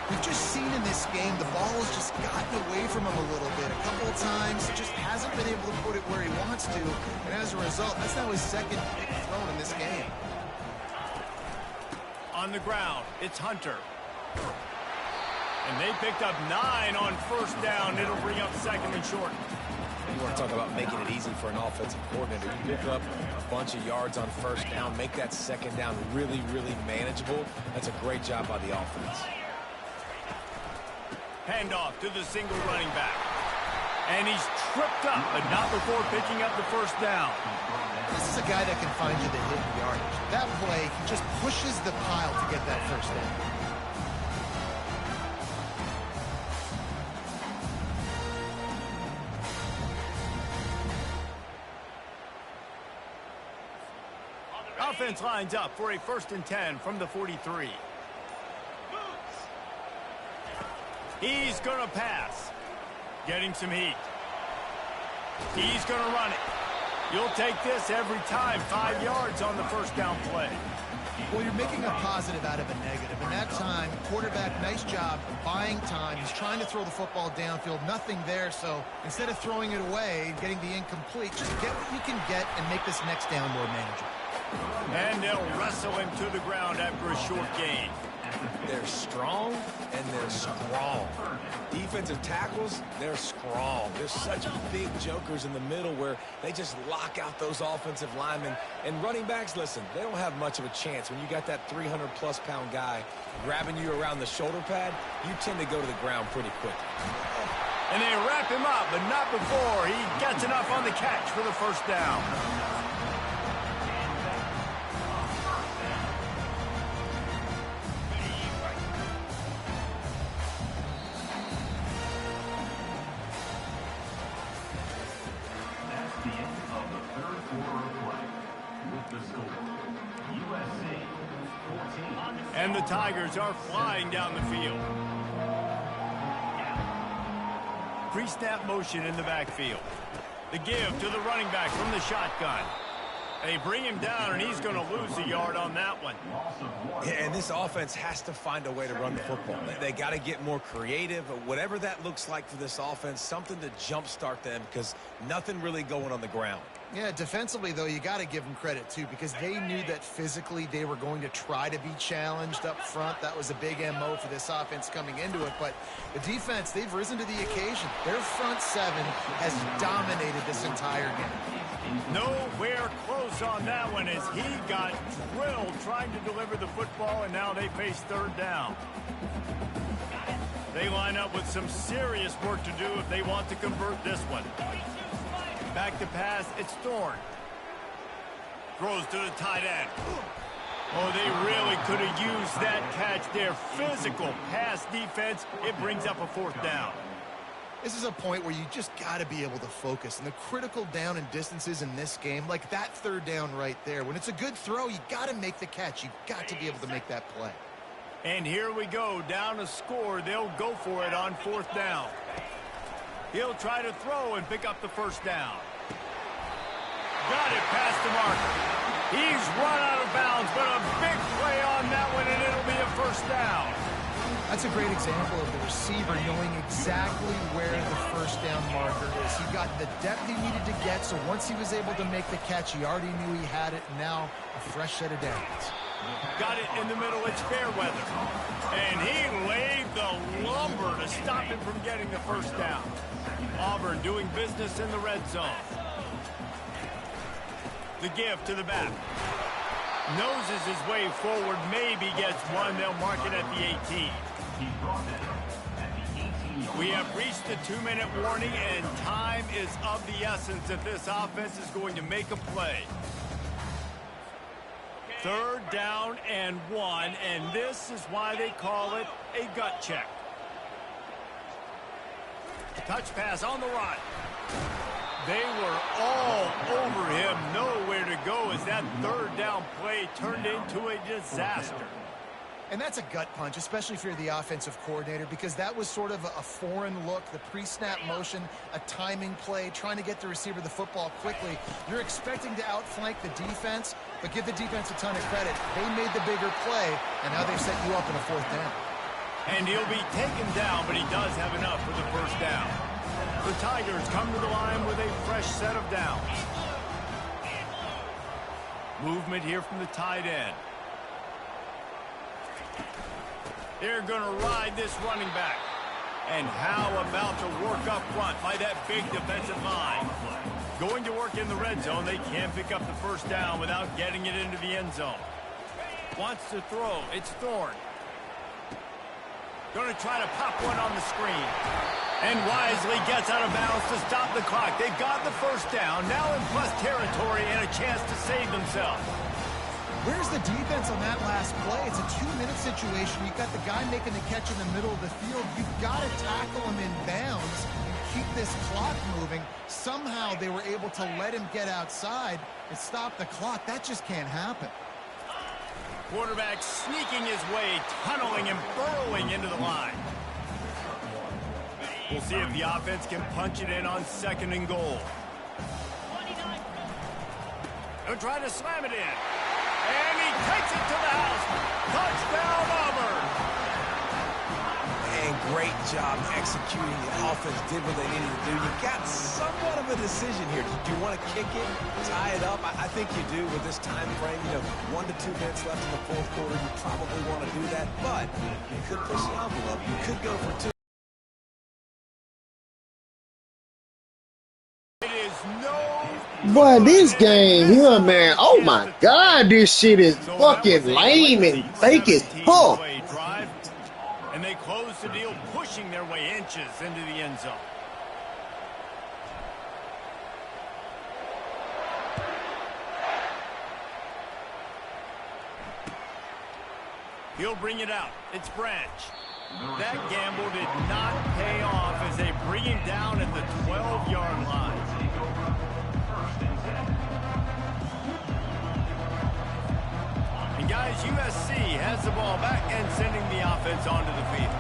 We've just seen in this game the ball has just gotten away from him a little bit. A couple of times, just hasn't been able to put it where he wants to. And as a result, that's now his second big throw in this game. On the ground, it's Hunter. And they picked up 9 on first down. It'll bring up second and short. You want to talk about making it easy for an offensive coordinator. You pick up a bunch of yards on first down, make that second down really, really manageable. That's a great job by the offense. Handoff to the single running back. And he's tripped up, but not before picking up the first down. This is a guy that can find you the hidden yardage. That play, he just pushes the pile to get that first down. Offense lines up for a 1st and 10 from the 43. He's going to pass. Getting some heat. He's going to run it. You'll take this every time. 5 yards on the first down play. Well, you're making a positive out of a negative. And that time, quarterback, nice job buying time. He's trying to throw the football downfield. Nothing there. So instead of throwing it away, getting the incomplete, just get what you can get and make this next down more manageable. And they'll wrestle him to the ground after a short gain. They're strong and they're strong. Defensive tackles, they're strong. There's such big jokers in the middle where they just lock out those offensive linemen. And running backs, listen, they don't have much of a chance. When you got that 300-plus pound guy grabbing you around the shoulder pad, you tend to go to the ground pretty quickly. And they wrap him up, but not before he gets enough on the catch for the first down. That's the end of the third quarter of play. With the score, USC 14. And the Tigers are flying down the field. Pre-snap motion in the backfield. The give to the running back from the shotgun. They bring him down, and he's going to lose a yard on that one. Yeah, and this offense has to find a way to run the football. They got to get more creative, whatever that looks like for this offense, something to jumpstart them because nothing really going on the ground. Yeah, defensively, though, you got to give them credit, too, because they knew that physically they were going to try to be challenged up front. That was a big MO for this offense coming into it. But the defense, they've risen to the occasion. Their front seven has dominated this entire game. Nowhere close on that one as he got drilled trying to deliver the football, and now they face third down. They line up with some serious work to do if they want to convert this one. Back to pass, it's Thorne. Throws to the tight end. Oh, they really could have used that catch there. Physical pass defense, it brings up a fourth down. This is a point where you just got to be able to focus. And the critical down and distances in this game, like that third down right there, when it's a good throw, you got to make the catch. You got to be able to make that play. And here we go, down a score. They'll go for it on fourth down. He'll try to throw and pick up the first down. Got it past the marker. He's run out of bounds, but a big play on that one, and it'll be a first down. That's a great example of the receiver knowing exactly where the first down marker is. He got the depth he needed to get, so once he was able to make the catch, he already knew he had it. Now a fresh set of downs. Got it in the middle. It's Fairweather. And he laid the lumber to stop him from getting the first down. Auburn doing business in the red zone. The give to the back. Noses his way forward, maybe gets one. They'll mark it at the 18. He brought that up at the 18. We have reached the 2-minute warning, and time is of the essence if this offense is going to make a play. Third down and 1, and this is why they call it a gut check. Touch pass on the run. They were all over him, nowhere to go as that third down play turned into a disaster. And that's a gut punch, especially if you're the offensive coordinator, because that was sort of a foreign look, the pre-snap motion, a timing play, trying to get the receiver the football quickly. You're expecting to outflank the defense, but give the defense a ton of credit. They made the bigger play, and now they've set you up in a fourth down. And he'll be taken down, but he does have enough for the first down. The Tigers come to the line with a fresh set of downs. Movement here from the tight end. They're going to ride this running back. And how about the work up front by that big defensive line? Going to work in the red zone. They can't pick up the first down without getting it into the end zone. Wants to throw. It's Thorne. Going to try to pop one on the screen. And wisely gets out of bounds to stop the clock. They got the first down. Now in plus territory and a chance to save themselves. Where's the defense on that last play? It's a 2-minute situation. You've got the guy making the catch in the middle of the field. You've got to tackle him in bounds and keep this clock moving. Somehow they were able to let him get outside and stop the clock. That just can't happen. Quarterback sneaking his way, tunneling and burrowing into the line. We'll see if the offense can punch it in on 2nd and goal. He'll try to slam it in. And he takes it to the house. Touchdown, Auburn. And great job executing. The offense did what they needed to do. You got somewhat of a decision here. Do you want to kick it, tie it up? I think you do with this time frame. 1 to 2 minutes left in the fourth quarter. You probably want to do that, but you could push the envelope. You could go for 2. Boy, this game here, man. Oh my God, this shit is fucking lame and fake as fuck. And they close the deal, pushing their way inches into the end zone. He'll bring it out. It's Branch. That gamble did not pay off as they bring him down at the 12-yard line. And guys, USC has the ball back and sending the offense onto the field.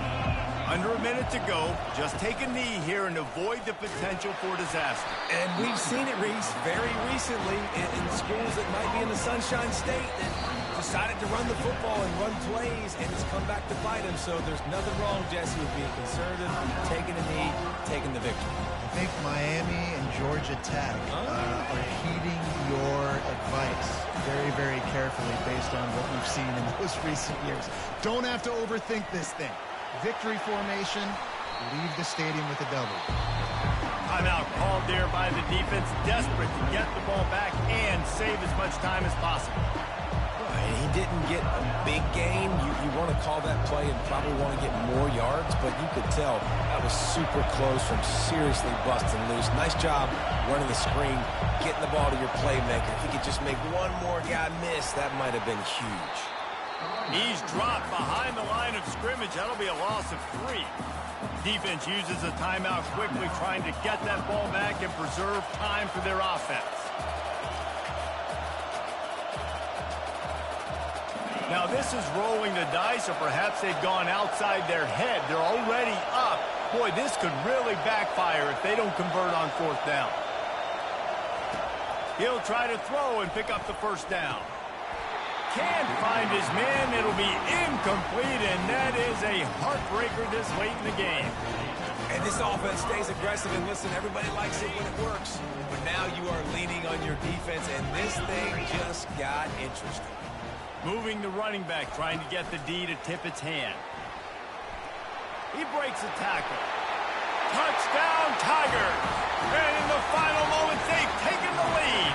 Under a minute to go. Just take a knee here and avoid the potential for disaster. And we've seen it, Reese, very recently in schools that might be in the Sunshine State that decided to run the football and run plays, and it's come back to bite him. So there's nothing wrong, Jesse, with being conservative, taking a knee, taking the victory. I think Miami and Georgia Tech are heeding your advice very, very carefully based on what we've seen in those recent years. Don't have to overthink this thing. Victory formation, leave the stadium with a W. Timeout called there by the defense, desperate to get the ball back and save as much time as possible. He didn't get a big gain. You want to call that play and probably want to get more yards, but you could tell that was super close from seriously busting loose. Nice job running the screen, getting the ball to your playmaker. If he could just make one more guy miss, that might have been huge. He's dropped behind the line of scrimmage. That'll be a loss of 3. Defense uses a timeout quickly, trying to get that ball back and preserve time for their offense. Now this is rolling the dice, or perhaps they've gone outside their head. They're already up. Boy, this could really backfire if they don't convert on 4th down. He'll try to throw and pick up the first down. Can't find his man. It'll be incomplete, and that is a heartbreaker this late in the game. And this offense stays aggressive, and listen, everybody likes it when it works. But now you are leaning on your defense, and this thing just got interesting. Moving the running back, trying to get the D to tip its hand. He breaks a tackle. Touchdown, Tigers! And in the final moments, they've taken the lead.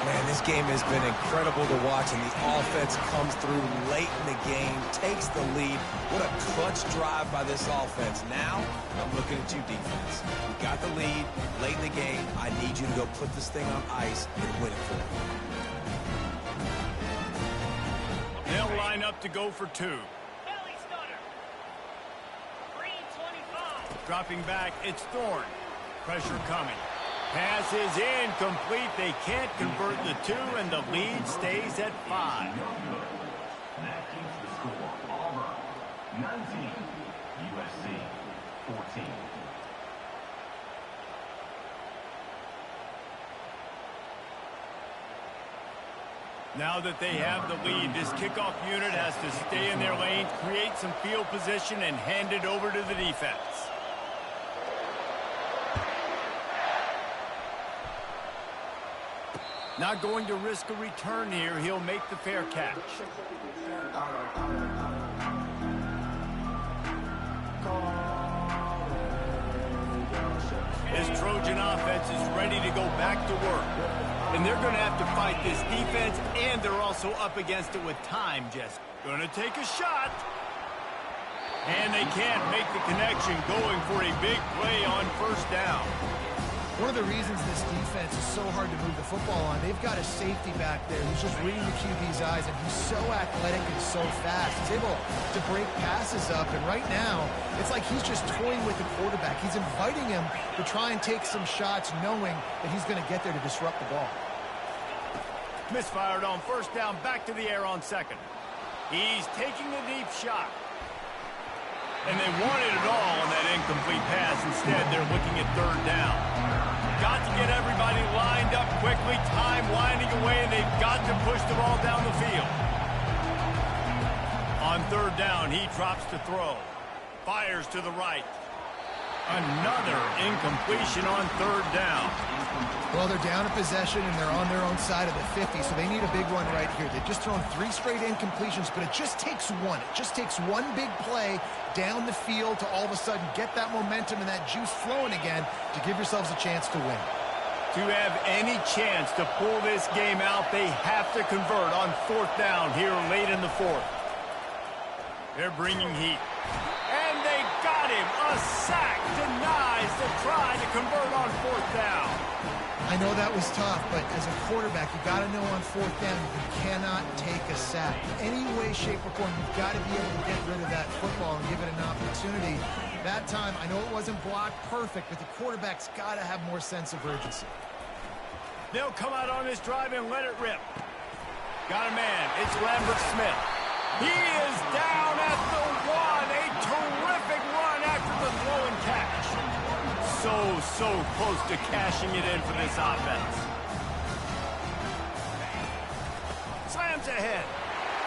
Man, this game has been incredible to watch, and the offense comes through late in the game, takes the lead. What a clutch drive by this offense. Now, I'm looking at you, defense. We got the lead late in the game. I need you to go put this thing on ice and win it for me. They'll line up to go for 2. Dropping back, it's Thorne. Pressure coming. Pass is incomplete. They can't convert the 2, and the lead stays at 5. That keeps the score. Auburn 19, USC 14. Now that they have the lead, this kickoff unit has to stay in their lanes, create some field position, and hand it over to the defense. Not going to risk a return here. He'll make the fair catch. This Trojan offense is ready to go back to work. And they're going to have to fight this defense, and they're also up against it with time, Jess. Going to take a shot. And they can't make the connection, going for a big play on 1st down. One of the reasons this defense is so hard to move the football on, they've got a safety back there who's just reading the QB's eyes, and he's so athletic and so fast. He's able to break passes up, and right now, it's like he's just toying with the quarterback. He's inviting him to try and take some shots, knowing that he's going to get there to disrupt the ball. Misfired on 1st down, back to the air on 2nd. He's taking a deep shot. And they wanted it all on that incomplete pass. Instead, they're looking at 3rd down. Got to get everybody lined up quickly. Time winding away, and they've got to push the ball down the field. On 3rd down, he drops to throw. Fires to the right. Another incompletion on third down. Well, they're down a possession, and they're on their own side of the 50, so they need a big one right here. They've just thrown 3 straight incompletions, but it just takes one. It just takes one big play down the field to all of a sudden get that momentum and that juice flowing again to give yourselves a chance to win. To have any chance to pull this game out, they have to convert on fourth down here late in the fourth. They're bringing heat. And they got him. A sack denies the try to convert on fourth down. I know that was tough, but as a quarterback, you got to know on fourth down you cannot take a sack. Any way, shape, or form, you've got to be able to get rid of that football and give it an opportunity. That time, I know it wasn't blocked perfect, but the quarterback's got to have more sense of urgency. They'll come out on this drive and let it rip. Got a man. It's Lambert Smith. He is down at the 1. A terrific run after the throw and catch. So close to cashing it in for this offense. Slams ahead.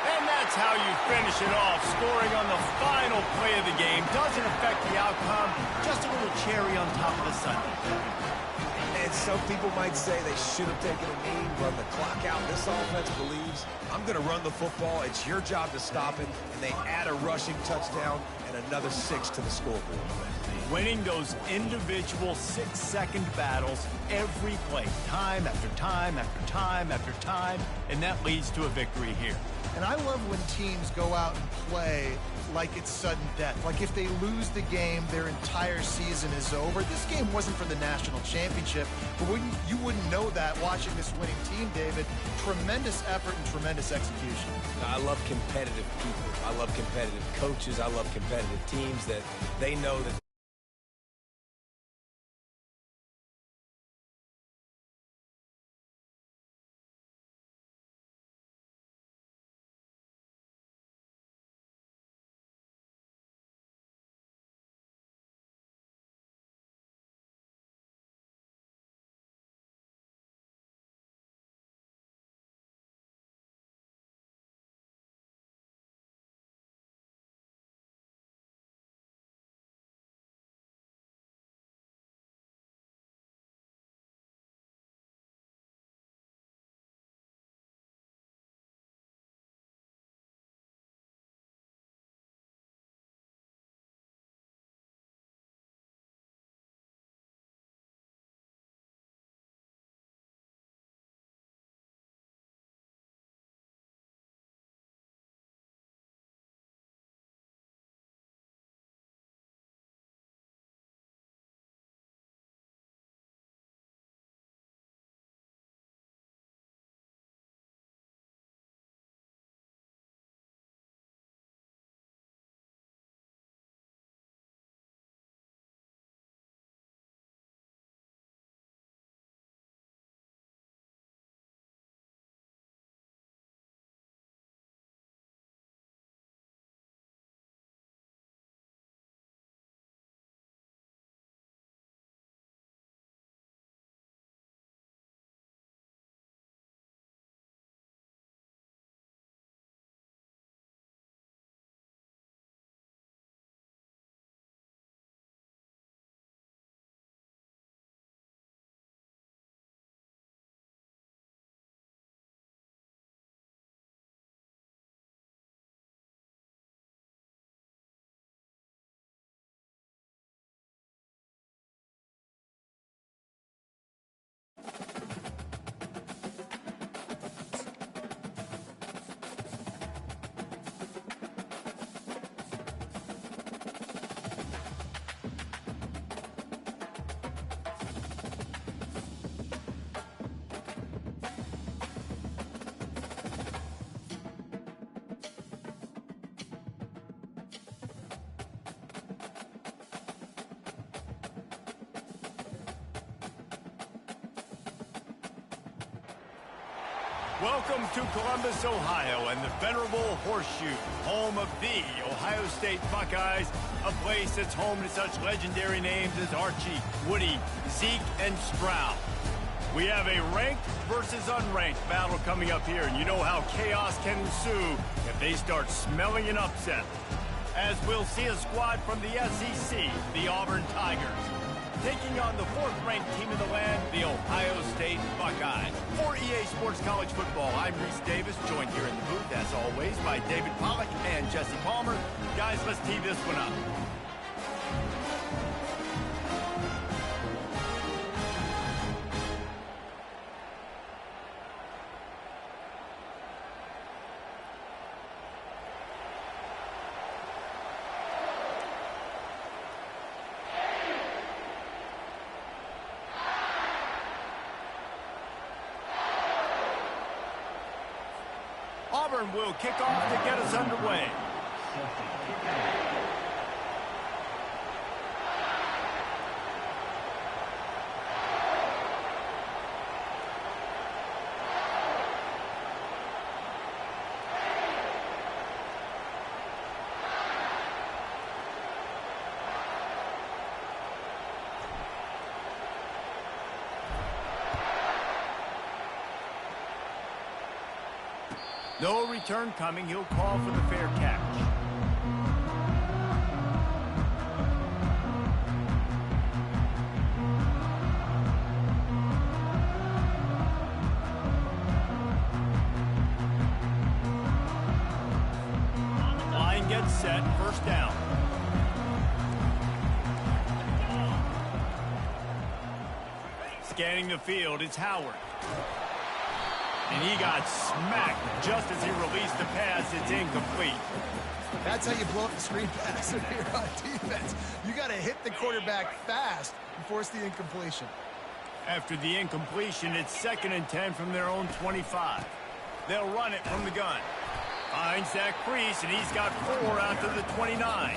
And that's how you finish it off. Scoring on the final play of the game doesn't affect the outcome. Just a little cherry on top of the sundae. And some people might say they should have taken a knee, run the clock out. This offense believes, I'm going to run the football. It's your job to stop it. And they add a rushing touchdown and another 6 to the scoreboard. Winning those individual 6-second battles every play, time after time after time after time, and that leads to a victory here. And I love when teams go out and play like it's sudden death. Like if they lose the game, their entire season is over. This game wasn't for the national championship, but you wouldn't know that watching this winning team, David. Tremendous effort and tremendous execution. I love competitive people. I love competitive coaches. I love competitive teams that they know that Welcome to Columbus, Ohio, and the venerable Horseshoe, home of the Ohio State Buckeyes, a place that's home to such legendary names as Archie, Woody, Zeke, and Stroud. We have a ranked versus unranked battle coming up here, and you know how chaos can ensue if they start smelling an upset. as we'll see a squad from the SEC, the Auburn Tigers, taking on the 4th-ranked team in the land, the Ohio State Buckeyes. For EA Sports College Football, I'm Reese Davis, joined here in the booth, as always, by David Pollack and Jesse Palmer. Guys, let's tee this one up. Auburn will kick off to get us underway. No return coming. He'll call for the fair catch. Line gets set. First down. Scanning the field, it's Howard. And he got smacked just as he released the pass. It's incomplete. That's how you blow up the screen pass if you're on defense. You got to hit the quarterback fast and force the incompletion. After the incompletion, it's 2nd and 10 from their own 25. They'll run it from the gun. Finds that crease, and he's got 4 out to the 29.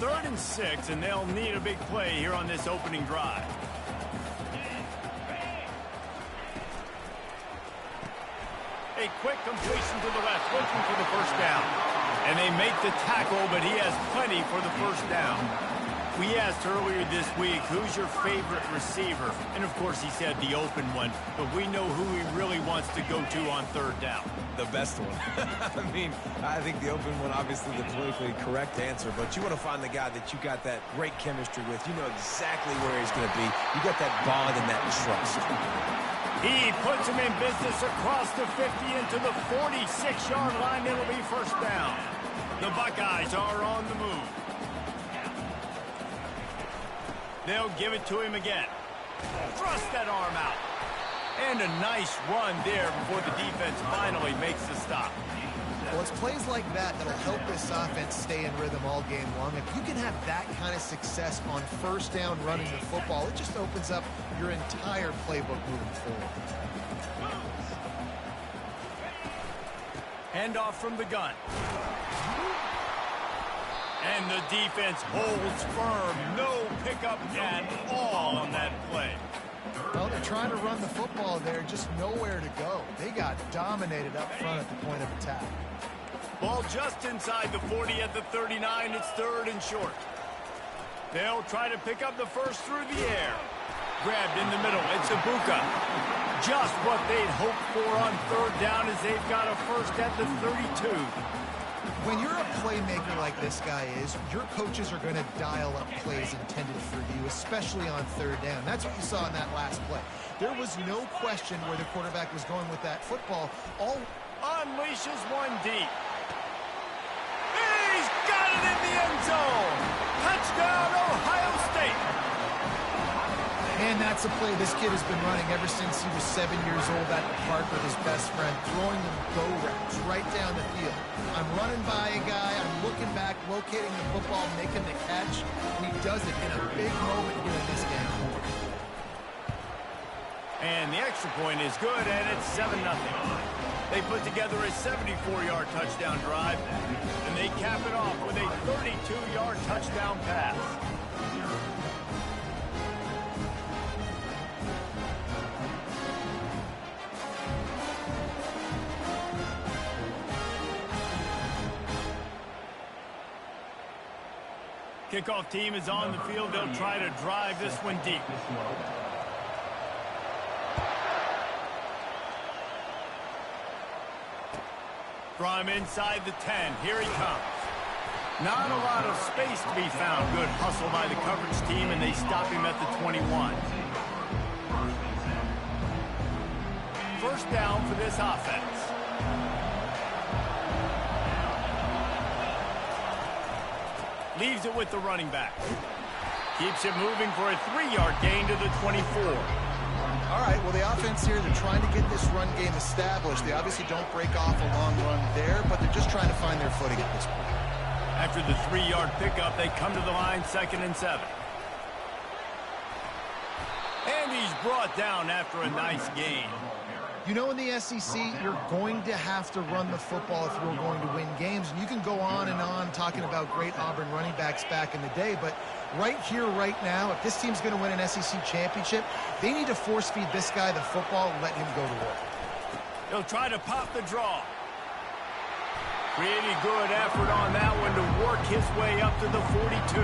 3rd and 6, and they'll need a big play here on this opening drive. A quick completion to the left, looking for the first down. And they make the tackle, but he has plenty for the first down. We asked earlier this week, who's your favorite receiver? And, of course, he said the open one, but we know who he really wants to go to on 3rd down. The best one. I mean, I think the open one, obviously the politically correct answer, but you want to find the guy that you got that great chemistry with. You know exactly where he's going to be. You got that bond and that trust. He puts him in business across the 50 into the 46-yard line. It'll be first down. The Buckeyes are on the move. They'll give it to him again. Thrust that arm out. And a nice run there before the defense finally makes the stop. Well, it's plays like that that'll help this offense stay in rhythm all game long. If you can have that kind of success on first down running the football, it just opens up your entire playbook moving forward. Handoff from the gun. And the defense holds firm. No pickup at all on that play. Well, they're trying to run the football there, just nowhere to go. They got dominated up front at the point of attack. Ball just inside the 40 at the 39. It's 3rd and short. They'll try to pick up the first through the air. Grabbed in the middle. It's Ibuka. Just what they'd hoped for on 3rd down as they've got a first at the 32. When you're a playmaker like this guy is, your coaches are going to dial up plays intended for you, especially on 3rd down. That's what you saw in that last play. There was no question where the quarterback was going with that football. All unleashes one deep. He's got it in the end zone. Touchdown, Ohio State. And that's a play this kid has been running ever since he was 7 years old at the park with his best friend, throwing them go routes right down the field. I'm running by a guy, I'm looking back, locating the football, making the catch, and he does it in a big moment here in this game. And the extra point is good, and it's 7-0. They put together a 74-yard touchdown drive, and they cap it off with a 32-yard touchdown pass. Kickoff team is on the field. They'll try to drive this one deep. From inside the 10, here he comes. Not a lot of space to be found. Good hustle by the coverage team, and they stop him at the 21. First down for this offense. Leaves it with the running back. Keeps it moving for a 3-yard gain to the 24. All right, well, the offense here, they're trying to get this run game established. They obviously don't break off a long run there, but they're just trying to find their footing at this point. After the 3-yard pickup, they come to the line, 2nd and 7. And he's brought down after a nice gain. You know, in the SEC, you're going to have to run the football if you're going to win games. And you can go on and on talking about great Auburn running backs back in the day, but right here, right now, if this team's going to win an SEC championship, they need to force-feed this guy the football and let him go to work. He'll try to pop the draw. Pretty good effort on that one to work his way up to the 42.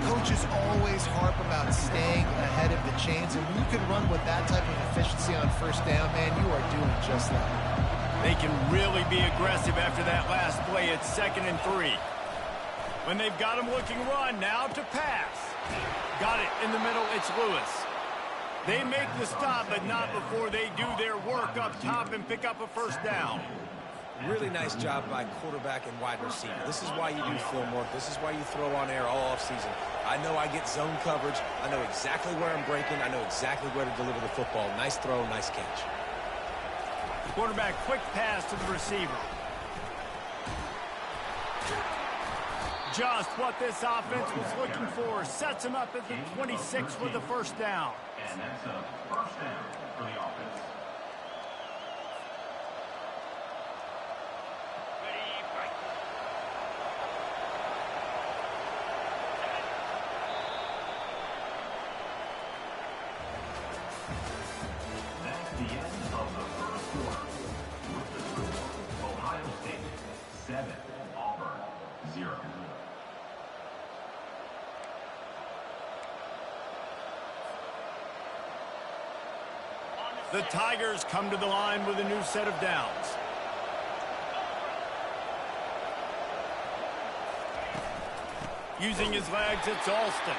Coaches always harp about staying ahead of the chains, and when you can run with that type of efficiency on first down, man, you are doing just that. They can really be aggressive after that last play at 2nd and 3. When they've got him looking run, now to pass. Got it in the middle, it's Lewis. They make the stop, but not before they do their work up top and pick up a first down. Really nice job by quarterback and wide receiver. This is why you do film work. This is why you throw on air all offseason. I know I get zone coverage. I know exactly where I'm breaking. I know exactly where to deliver the football. Nice throw, nice catch. Quarterback, quick pass to the receiver. Just what this offense was looking for. Sets him up at the 26 for the first down. And that's a first down for the offense. That's the end of the first quarter. With the score, Ohio State 7, Auburn 0. The Tigers come to the line with a new set of downs. Using his legs, it's Alston.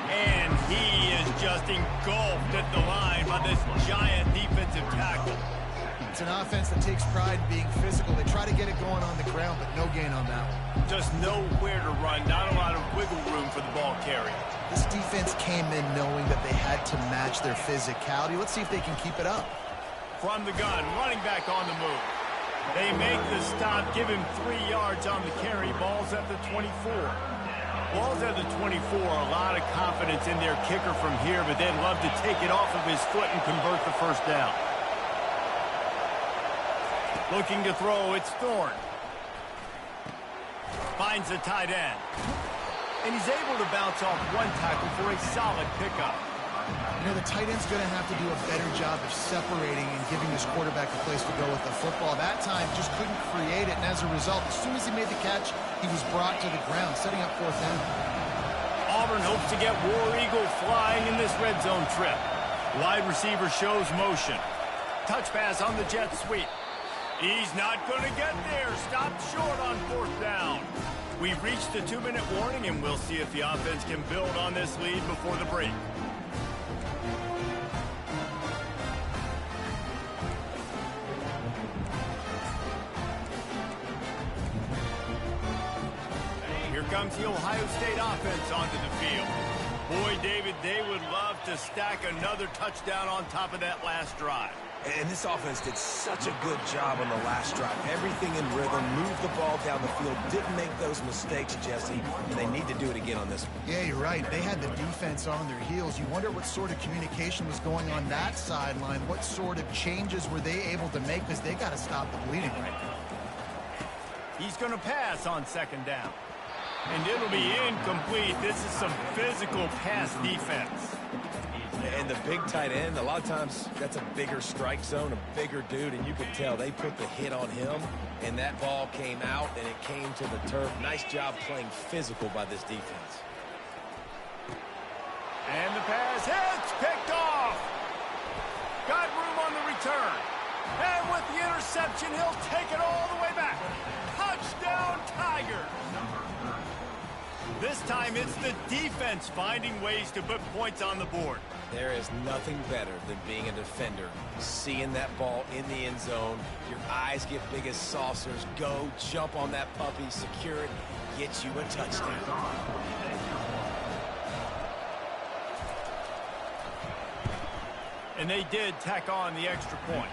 And he is just engulfed at the line by this giant defensive tackle. It's an offense that takes pride in being physical. They try to get it going on the ground, but no gain on that one. Just nowhere to run, not a lot of wiggle room for the ball carrier. This defense came in knowing that they had to match their physicality. Let's see if they can keep it up. From the gun, running back on the move. They make the stop, give him 3 yards on the carry. Ball's at the 24. Ball's at the 24. A lot of confidence in their kicker from here, but they'd love to take it off of his foot and convert the first down. Looking to throw, it's Thorne. Finds the tight end. And he's able to bounce off one tackle for a solid pickup. You know, the tight end's going to have to do a better job of separating and giving his quarterback a place to go with the football. That time just couldn't create it, and as a result, as soon as he made the catch, he was brought to the ground, setting up fourth down. Auburn hopes to get War Eagle flying in this red zone trip. Wide receiver shows motion. Touch pass on the jet sweep. He's not going to get there. Stopped short on fourth down. We've reached the 2-minute warning, and we'll see if the offense can build on this lead before the break. Here comes the Ohio State offense onto the field. Boy, David, they would love to stack another touchdown on top of that last drive. And this offense did such a good job on the last drive. Everything in rhythm, moved the ball down the field, didn't make those mistakes, Jesse, and they need to do it again on this one. Yeah, you're right. They had the defense on their heels. You wonder what sort of communication was going on that sideline. What sort of changes were they able to make, because they got to stop the bleeding right now. He's going to pass on second down. And it'll be incomplete. This is some physical pass defense. And the big tight end, a lot of times that's a bigger strike zone, a bigger dude, and you can tell they put the hit on him, and that ball came out, and it came to the turf. Nice job playing physical by this defense. And the pass hits, picked off. Got room on the return. And with The interception, he'll take it all the way back. Touchdown, Tiger. This time it's the defense finding ways to put points on the board. There is nothing better than being a defender. Seeing that ball in the end zone, your eyes get big as saucers. Go, jump on that puppy, secure it, get you a touchdown. And they did tack on the extra point.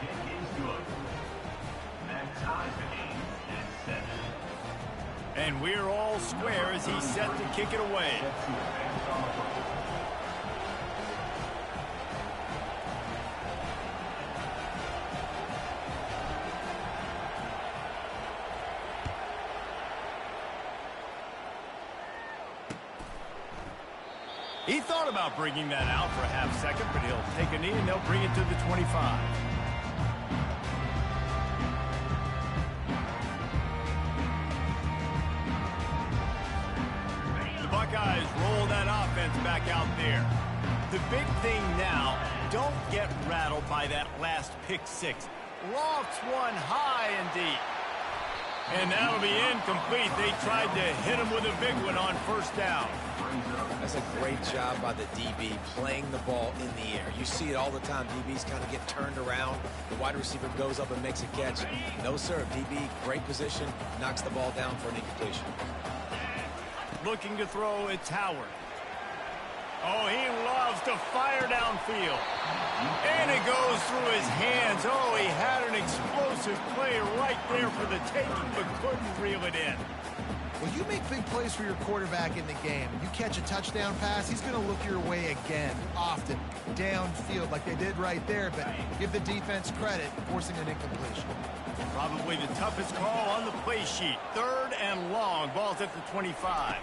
That ties the game at 7. And we're all square as he's set to kick it away. He thought about bringing that out for a half second, but he'll take a knee and they'll bring it to the 25. The Buckeyes roll that offense back out there. The big thing now, don't get rattled by that last pick six. Lofts one high and deep. And that'll be incomplete. They tried to hit him with a big one on first down. That's a great job by the DB playing the ball in the air. You see it all the time. DBs kind of get turned around. The wide receiver goes up and makes a catch. No, sir. DB, great position, knocks the ball down for an incompletion. Looking to throw, it's Howard. Oh, he loves to fire downfield. And it goes through his hands. Oh, he had an explosive play right there for the taking, but couldn't reel it in. When you make big plays for your quarterback in the game, you catch a touchdown pass, he's going to look your way again, often, downfield like they did right there, but give the defense credit, forcing an incompletion. Probably the toughest call on the play sheet. 3rd and long, ball's at the 25.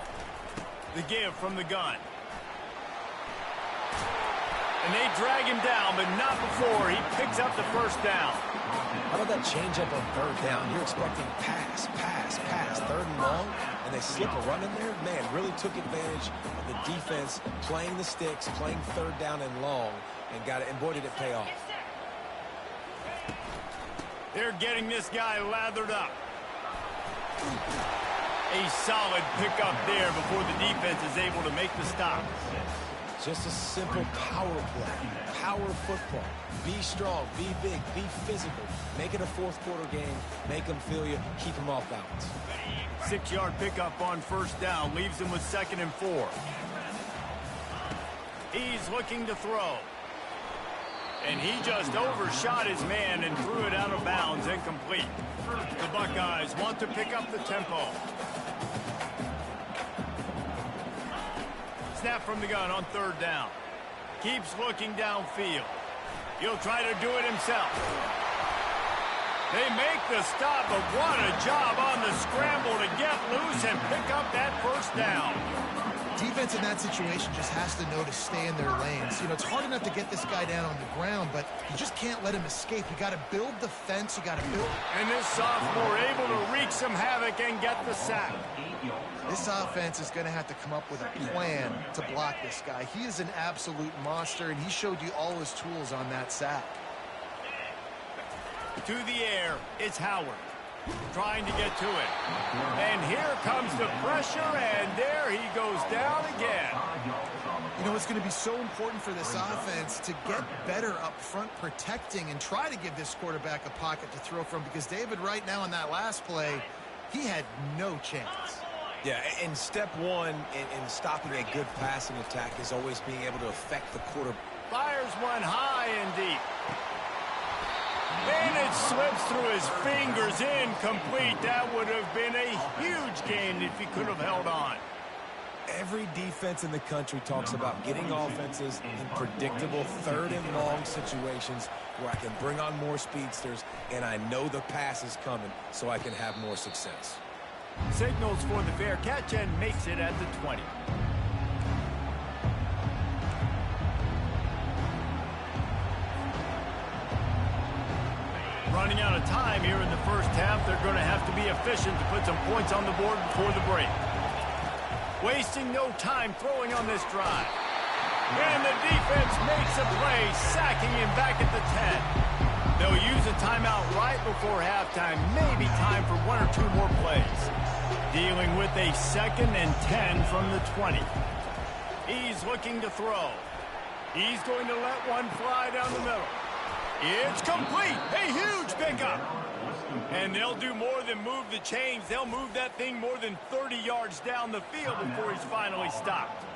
The give from the gun. And they drag him down, but not before he picks up the first down. How about that change up on 3rd down? You're expecting pass, pass, pass, 3rd and long, and they slip a run in there? Man, really took advantage of the defense playing the sticks, playing 3rd down and long, and got it. And boy, did it pay off. They're getting this guy lathered up. A solid pickup there before the defense is able to make the stop. Just a simple power play, power football. Be strong, be big, be physical. Make it a 4th quarter game. Make them feel you. Keep them off balance. 6-yard pickup on first down leaves him with 2nd and 4. He's looking to throw. And he just overshot his man and threw it out of bounds, incomplete. The Buckeyes want to pick up the tempo. Snap from the gun on 3rd down. Keeps looking downfield. He'll try to do it himself. They make the stop, but what a job on the scramble to get loose and pick up that first down. Defense in that situation just has to know to stay in their lanes. You know, it's hard enough to get this guy down on the ground, but you just can't let him escape. You got to build the fence. You got to build. And this sophomore able to wreak some havoc and get the sack. This offense is going to have to come up with a plan to block this guy. He is an absolute monster, and he showed you all his tools on that sack. To the air, it's Howard trying to get to it. And here comes the pressure, and there he goes down again. You know, it's going to be so important for this offense to get better up front protecting and try to give this quarterback a pocket to throw from, because David, right now in that last play, he had no chance. Yeah, and step one in stopping a good passing attack is always being able to affect the quarterback. Fires one high and deep. And it slips through his fingers, incomplete. That would have been a huge gain if he could have held on. Every defense in the country talks about getting offenses in predictable 3rd and long situations where I can bring on more speedsters and I know the pass is coming so I can have more success. Signals for the fair catch and makes it at the 20. Running out of time here in the first half. They're going to have to be efficient to put some points on the board before the break. Wasting no time throwing on this drive. And the defense makes a play, sacking him back at the 10. They'll use a timeout right before halftime. Maybe time for 1 or 2 more plays. Dealing with a 2nd and 10 from the 20. He's looking to throw. He's going to let one fly down the middle. It's complete. A huge pickup. And they'll do more than move the chains. They'll move that thing more than 30 yards down the field before he's finally stopped.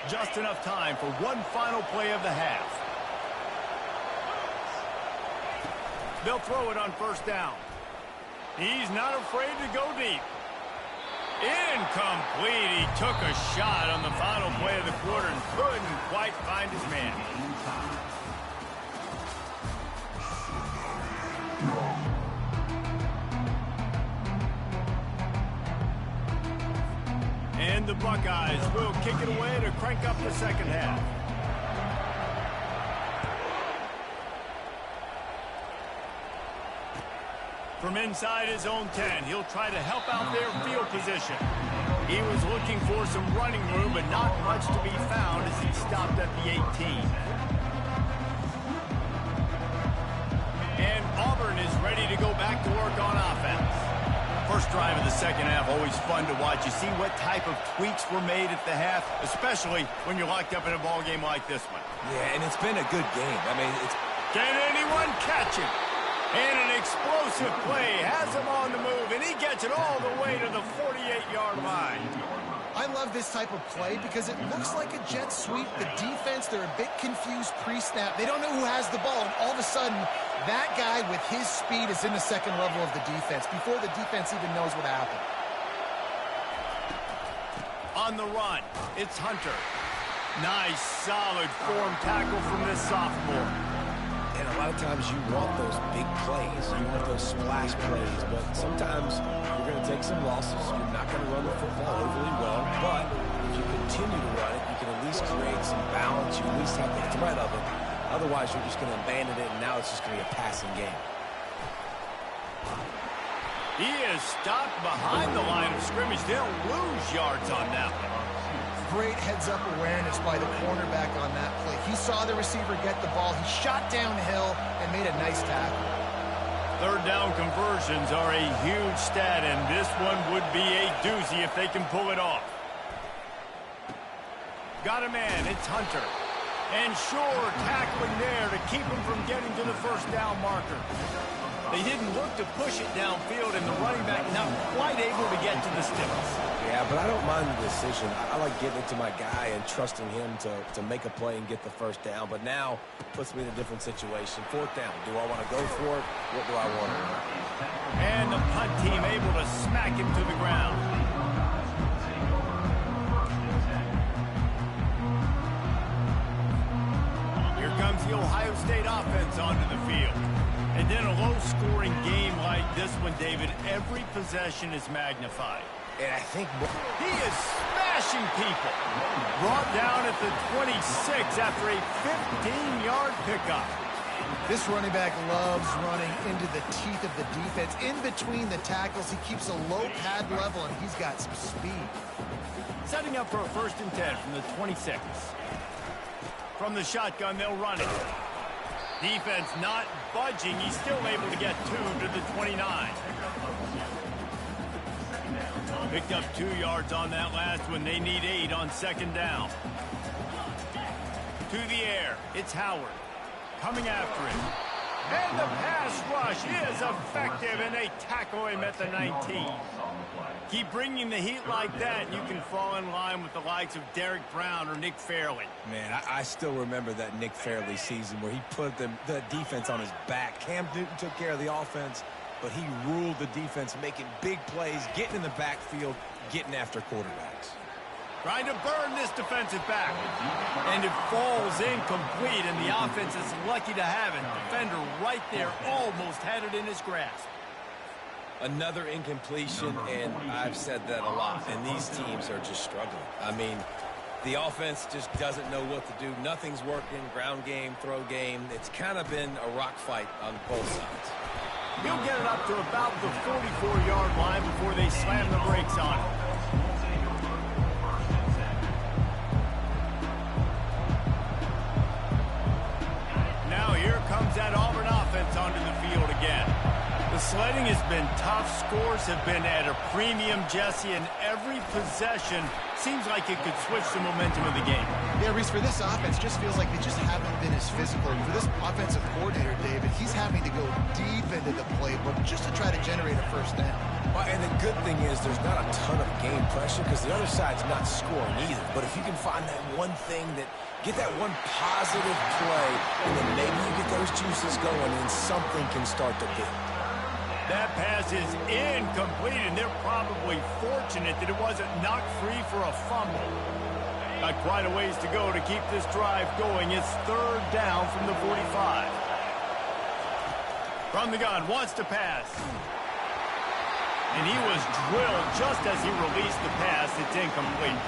Just enough time for one final play of the half. They'll throw it on 1st down. He's not afraid to go deep. Incomplete. He took a shot on the final play of the quarter and couldn't quite find his man. And the Buckeyes will kick it away to crank up the 2nd half. From inside his own 10, he'll try to help out their field position. He was looking for some running room, but not much to be found as he stopped at the 18. And Auburn is ready to go back to work on offense. First drive of the 2nd half, always fun to watch. You see what type of tweaks were made at the half, especially when you're locked up in a ball game like this one. Yeah, and it's been a good game. I mean, it's... Can anyone catch him? And an explosive play has him on the move, and he gets it all the way to the 48-yard line. I love this type of play because it looks like a jet sweep. The defense, they're a bit confused pre-snap. They don't know who has the ball, and all of a sudden, that guy with his speed is in the 2nd level of the defense before the defense even knows what happened. On the run, it's Hunter. Nice, solid form tackle from this sophomore. And a lot of times you want those big plays. You want those splash plays. But sometimes you're going to take some losses. You're not going to run the football overly well. But if you continue to run it, you can at least create some balance. You at least have the threat of it. Otherwise, you're just going to abandon it, and now it's just going to be a passing game. He is stopped behind the line of scrimmage. They'll lose yards on that one. Great heads-up awareness by the cornerback on that play. He saw the receiver get the ball. He shot downhill and made a nice tackle. 3rd down conversions are a huge stat, and this one would be a doozy if they can pull it off. Got a man. It's Hunter. And Shore tackling there to keep him from getting to the 1st down marker. They didn't look to push it downfield, and the running back not quite able to get to the sticks. Yeah, but I don't mind the decision. I like getting it to my guy and trusting him to make a play and get the 1st down. But now it puts me in a different situation. 4th down. Do I want to go for it? What do I want? And the punt team able to smack him to the ground. Here comes the Ohio State offense onto the field. And then a low-scoring game like this one, David, every possession is magnified. And I think he is smashing people. Brought down at the 26 after a 15-yard pickup. This running back loves running into the teeth of the defense. In between the tackles, he keeps a low pad level, and he's got some speed. Setting up for a 1st and 10 from the 26. From the shotgun, they'll run it. Defense not budging. He's still able to get 2 to the 29. Picked up 2 yards on that last one. They need 8 on 2nd down. To the air. It's Howard. Coming after him. And the pass rush is effective, and they tackle him at the 19. Keep bringing the heat like that, and you can fall in line with the likes of Derek Brown or Nick Fairley. Man, I still remember that Nick Fairley season where he put the defense on his back. Cam Newton took care of the offense, but he ruled the defense, making big plays, getting in the backfield, getting after quarterbacks. Trying to burn this defensive back. And it falls incomplete, and the offense is lucky to have it. Defender right there almost had it in his grasp. Another incompletion, and I've said that a lot, and these teams are just struggling. I mean, the offense just doesn't know what to do. Nothing's working, ground game, throw game. It's kind of been a rock fight on both sides. He'll get it up to about the 44-yard line before they slam the brakes on it. Now here comes that Auburn offense onto the field again. The sledding has been tough. Scores have been at a premium, Jesse, and every possession seems like it could switch the momentum of the game. Yeah, Reese, for this offense, just feels like they just haven't been as physical. For this offensive coordinator, David, he's having to go deep into the playbook just to try to generate a first down. Well, and the good thing is there's not a ton of game pressure because the other side's not scoring either. But if you can find that one thing that get that one positive play, and then maybe you get those juices going, and something can start to build. That pass is incomplete, and they're probably fortunate that it wasn't knocked free for a fumble. Got quite a ways to go to keep this drive going. It's third down from the 45. From the gun, wants to pass. And he was drilled just as he released the pass. It's incomplete.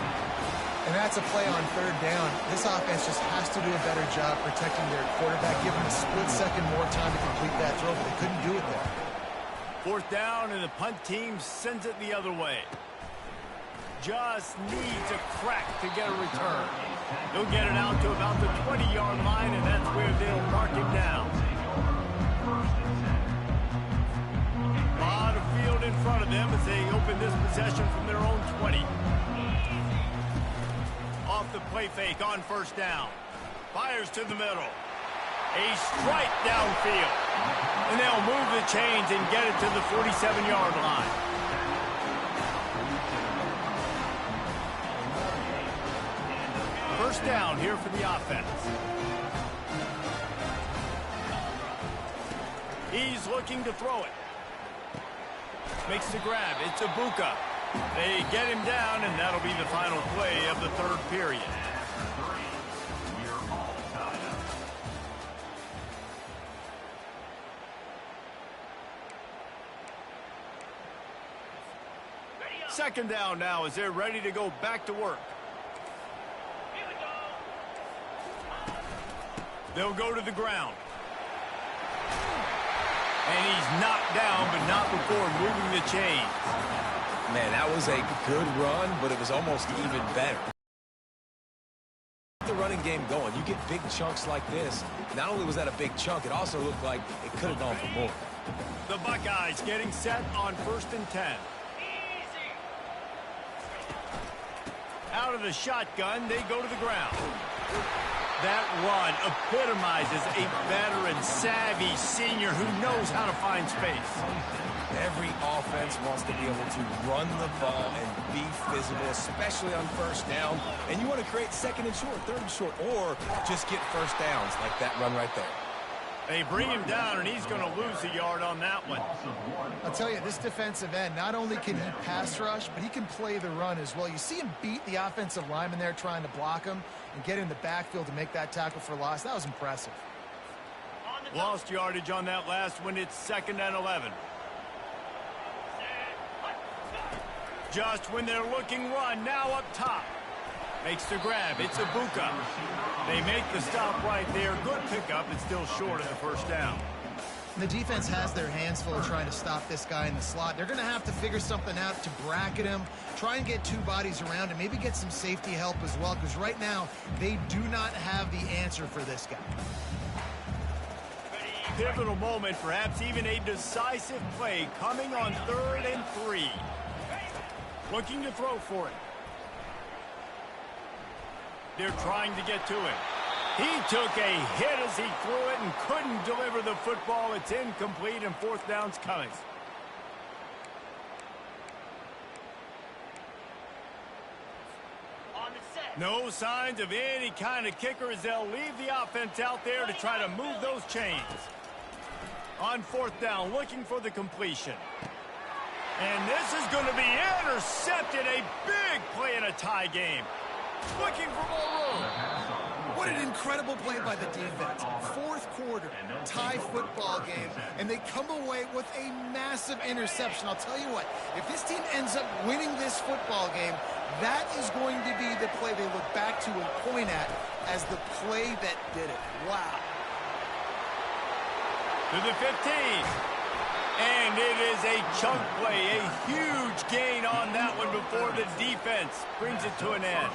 And that's a play on third down. This offense just has to do a better job protecting their quarterback, give him a split second more time to complete that throw, but they couldn't do it there. Fourth down, and the punt team sends it the other way. Just needs a crack to get a return. He'll get it out to about the 20-yard line, and that's where they'll mark him down. A lot of field in front of them as they open this possession from their own 20. Off the play fake on first down. Fires to the middle. A strike downfield. And they'll move the chains and get it to the 47-yard line. First down here for the offense. He's looking to throw it. Makes the grab. It's Ibuka. They get him down, and that'll be the final play of the third period. Second down now as they're ready to go back to work. They'll go to the ground. And he's knocked down, but not before moving the chains. Man, that was a good run, but it was almost even better. The running game going. You get big chunks like this. Not only was that a big chunk, it also looked like it could have gone for more. The Buckeyes getting set on 1st and 10. Out of the shotgun, they go to the ground. That run epitomizes a veteran, savvy senior who knows how to find space. Every offense wants to be able to run the ball and be physical, especially on first down. And you want to create second and short, third and short, or just get first downs like that run right there. They bring him down, and he's going to lose a yard on that one. I'll tell you, this defensive end, not only can he pass rush, but he can play the run as well. You see him beat the offensive lineman there trying to block him and get in the backfield to make that tackle for loss. That was impressive. Lost yardage on that last one. It's 2nd and 11. Just when they're looking run, now up top. Makes the grab. It's Ibuka. They make the stop right there. Good pickup. It's still short of the first down. The defense has their hands full trying to stop this guy in the slot. They're going to have to figure something out to bracket him, try and get two bodies around him, maybe get some safety help as well, because right now they do not have the answer for this guy. Pivotal moment, perhaps even a decisive play coming on 3rd and 3. Looking to throw for it. They're trying to get to him. He took a hit as he threw it and couldn't deliver the football. It's incomplete, and 4th down's coming. No signs of any kind of kicker as they'll leave the offense out there to try to move those chains. On 4th down, looking for the completion. And this is going to be intercepted. A big play in a tie game. Looking for more room. What an incredible play by the defense. 4th quarter, tie football game, and they come away with a massive interception. I'll tell you what, if this team ends up winning this football game, that is going to be the play they look back to and point at as the play that did it. Wow. To the 15. is a chunk play, a huge gain on that one before the defense brings it to an end.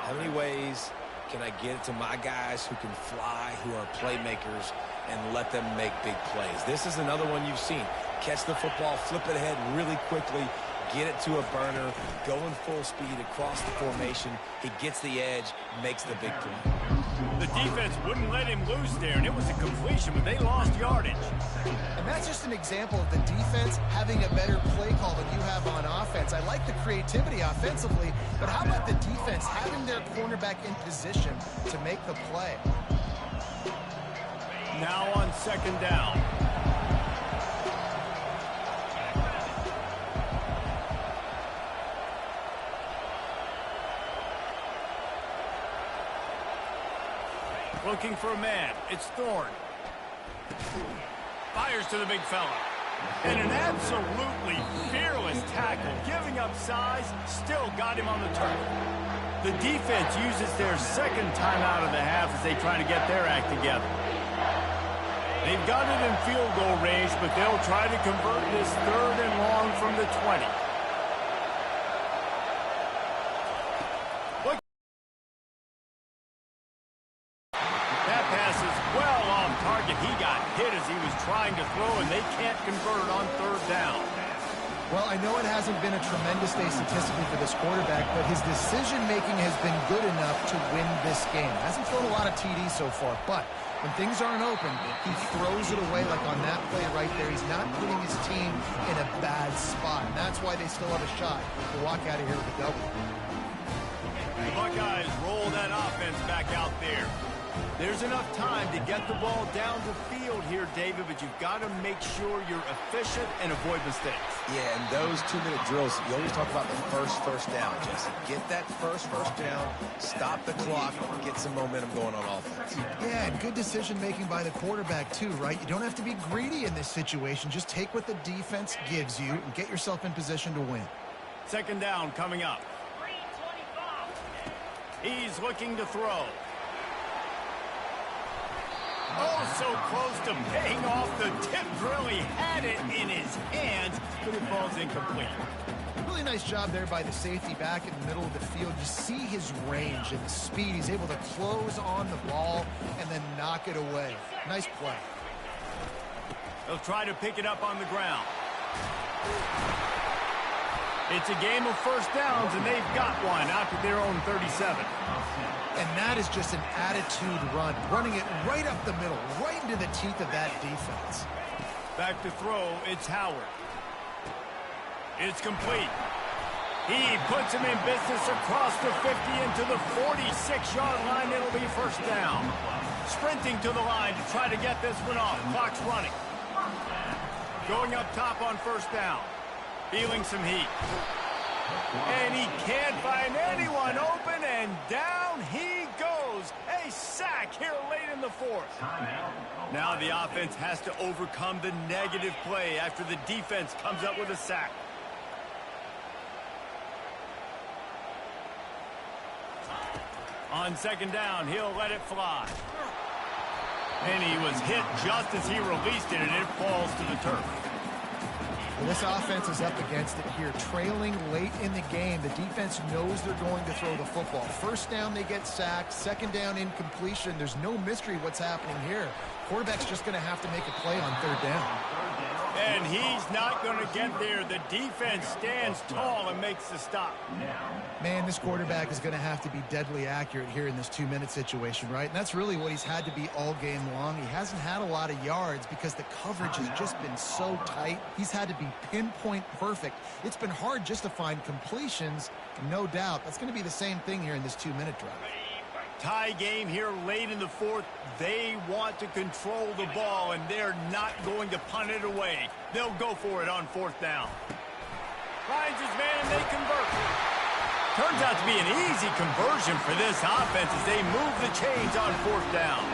How many ways can I get it to my guys who can fly, who are playmakers, and let them make big plays? This is another one you've seen. Catch the football, flip it ahead really quickly, get it to a burner, going full speed across the formation. He gets the edge, makes the big play. The defense wouldn't let him loose there, and it was a completion, but they lost yardage. And that's just an example of the defense having a better play call than you have on offense. I like the creativity offensively, but how about the defense having their cornerback in position to make the play? Now on second down. Looking for a man. It's Thorne. Fires to the big fella. And an absolutely fearless tackle. Giving up size, still got him on the turf. The defense uses their second timeout of the half as they try to get their act together. They've got it in field goal range, but they'll try to convert this 3rd and long from the 20. He got hit as he was trying to throw, and they can't convert on 3rd down. Well, I know it hasn't been a tremendous day statistically for this quarterback, but his decision-making has been good enough to win this game. Hasn't thrown a lot of TDs so far, but when things aren't open, he throws it away like on that play right there. He's not putting his team in a bad spot, and that's why they still have a shot to walk out of here with a W. The Buckeyes roll that offense back out there. There's enough time to get the ball down the field here, David, but you've got to make sure you're efficient and avoid mistakes. Yeah, and those 2-minute drills, you always talk about the first down, Jesse. Get that first down, stop the clock, get some momentum going on offense. Yeah, and good decision-making by the quarterback, too, right? You don't have to be greedy in this situation. Just take what the defense gives you and get yourself in position to win. Second down coming up. He's looking to throw. Oh, so close to paying off the tip drill. He had it in his hands, but it falls incomplete. Really nice job there by the safety back in the middle of the field. You see his range and the speed. He's able to close on the ball and then knock it away. Nice play. They'll try to pick it up on the ground. It's a game of first downs, and they've got one out to their own 37. And that is just an attitude run, running it right up the middle, right into the teeth of that defense. Back to throw, it's Howard. It's complete. He puts him in business across the 50 into the 46-yard line. It'll be first down. Sprinting to the line to try to get this one off. Clock's running. Going up top on first down. Feeling some heat. And he can't find anyone open, and down he goes. A sack here late in the 4th. Now the offense has to overcome the negative play after the defense comes up with a sack. On second down, he'll let it fly. And he was hit just as he released it, and it falls to the turf. Well, this offense is up against it here. Trailing late in the game, the defense knows they're going to throw the football. First down, they get sacked. Second down, incompletion. There's no mystery what's happening here. Quarterback's just going to have to make a play on 3rd down. And he's not going to get there. The defense stands tall and makes the stop. Man, this quarterback is going to have to be deadly accurate here in this 2-minute situation, right? And that's really what he's had to be all game long. He hasn't had a lot of yards because the coverage has just been so tight. He's had to be pinpoint perfect. It's been hard just to find completions, no doubt. That's going to be the same thing here in this 2-minute drive. Tie game here late in the 4th. They want to control the ball, and they're not going to punt it away. They'll go for it on 4th down. Finds his man, and they convert. Turns out to be an easy conversion for this offense as they move the chains on 4th down.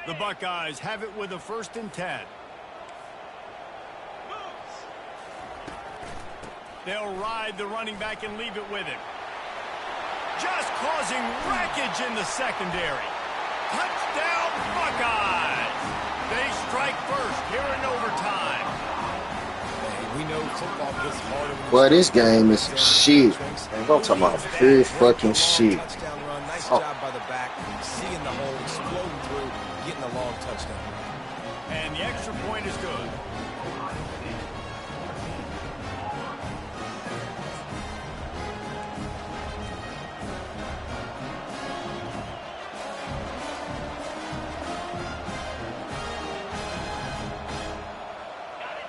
The Buckeyes have it with a 1st and 10. They'll ride the running back and leave it with him. Just causing wreckage in the secondary. Touchdown, Buckeyes! They strike first here in overtime. Man, we know football gets harder. Well, this game is shit. I'm talking about pure fucking shit. Touchdown run. Nice Oh. job by the back. Seeing the hole, exploding through, getting a long touchdown. And the extra point is good.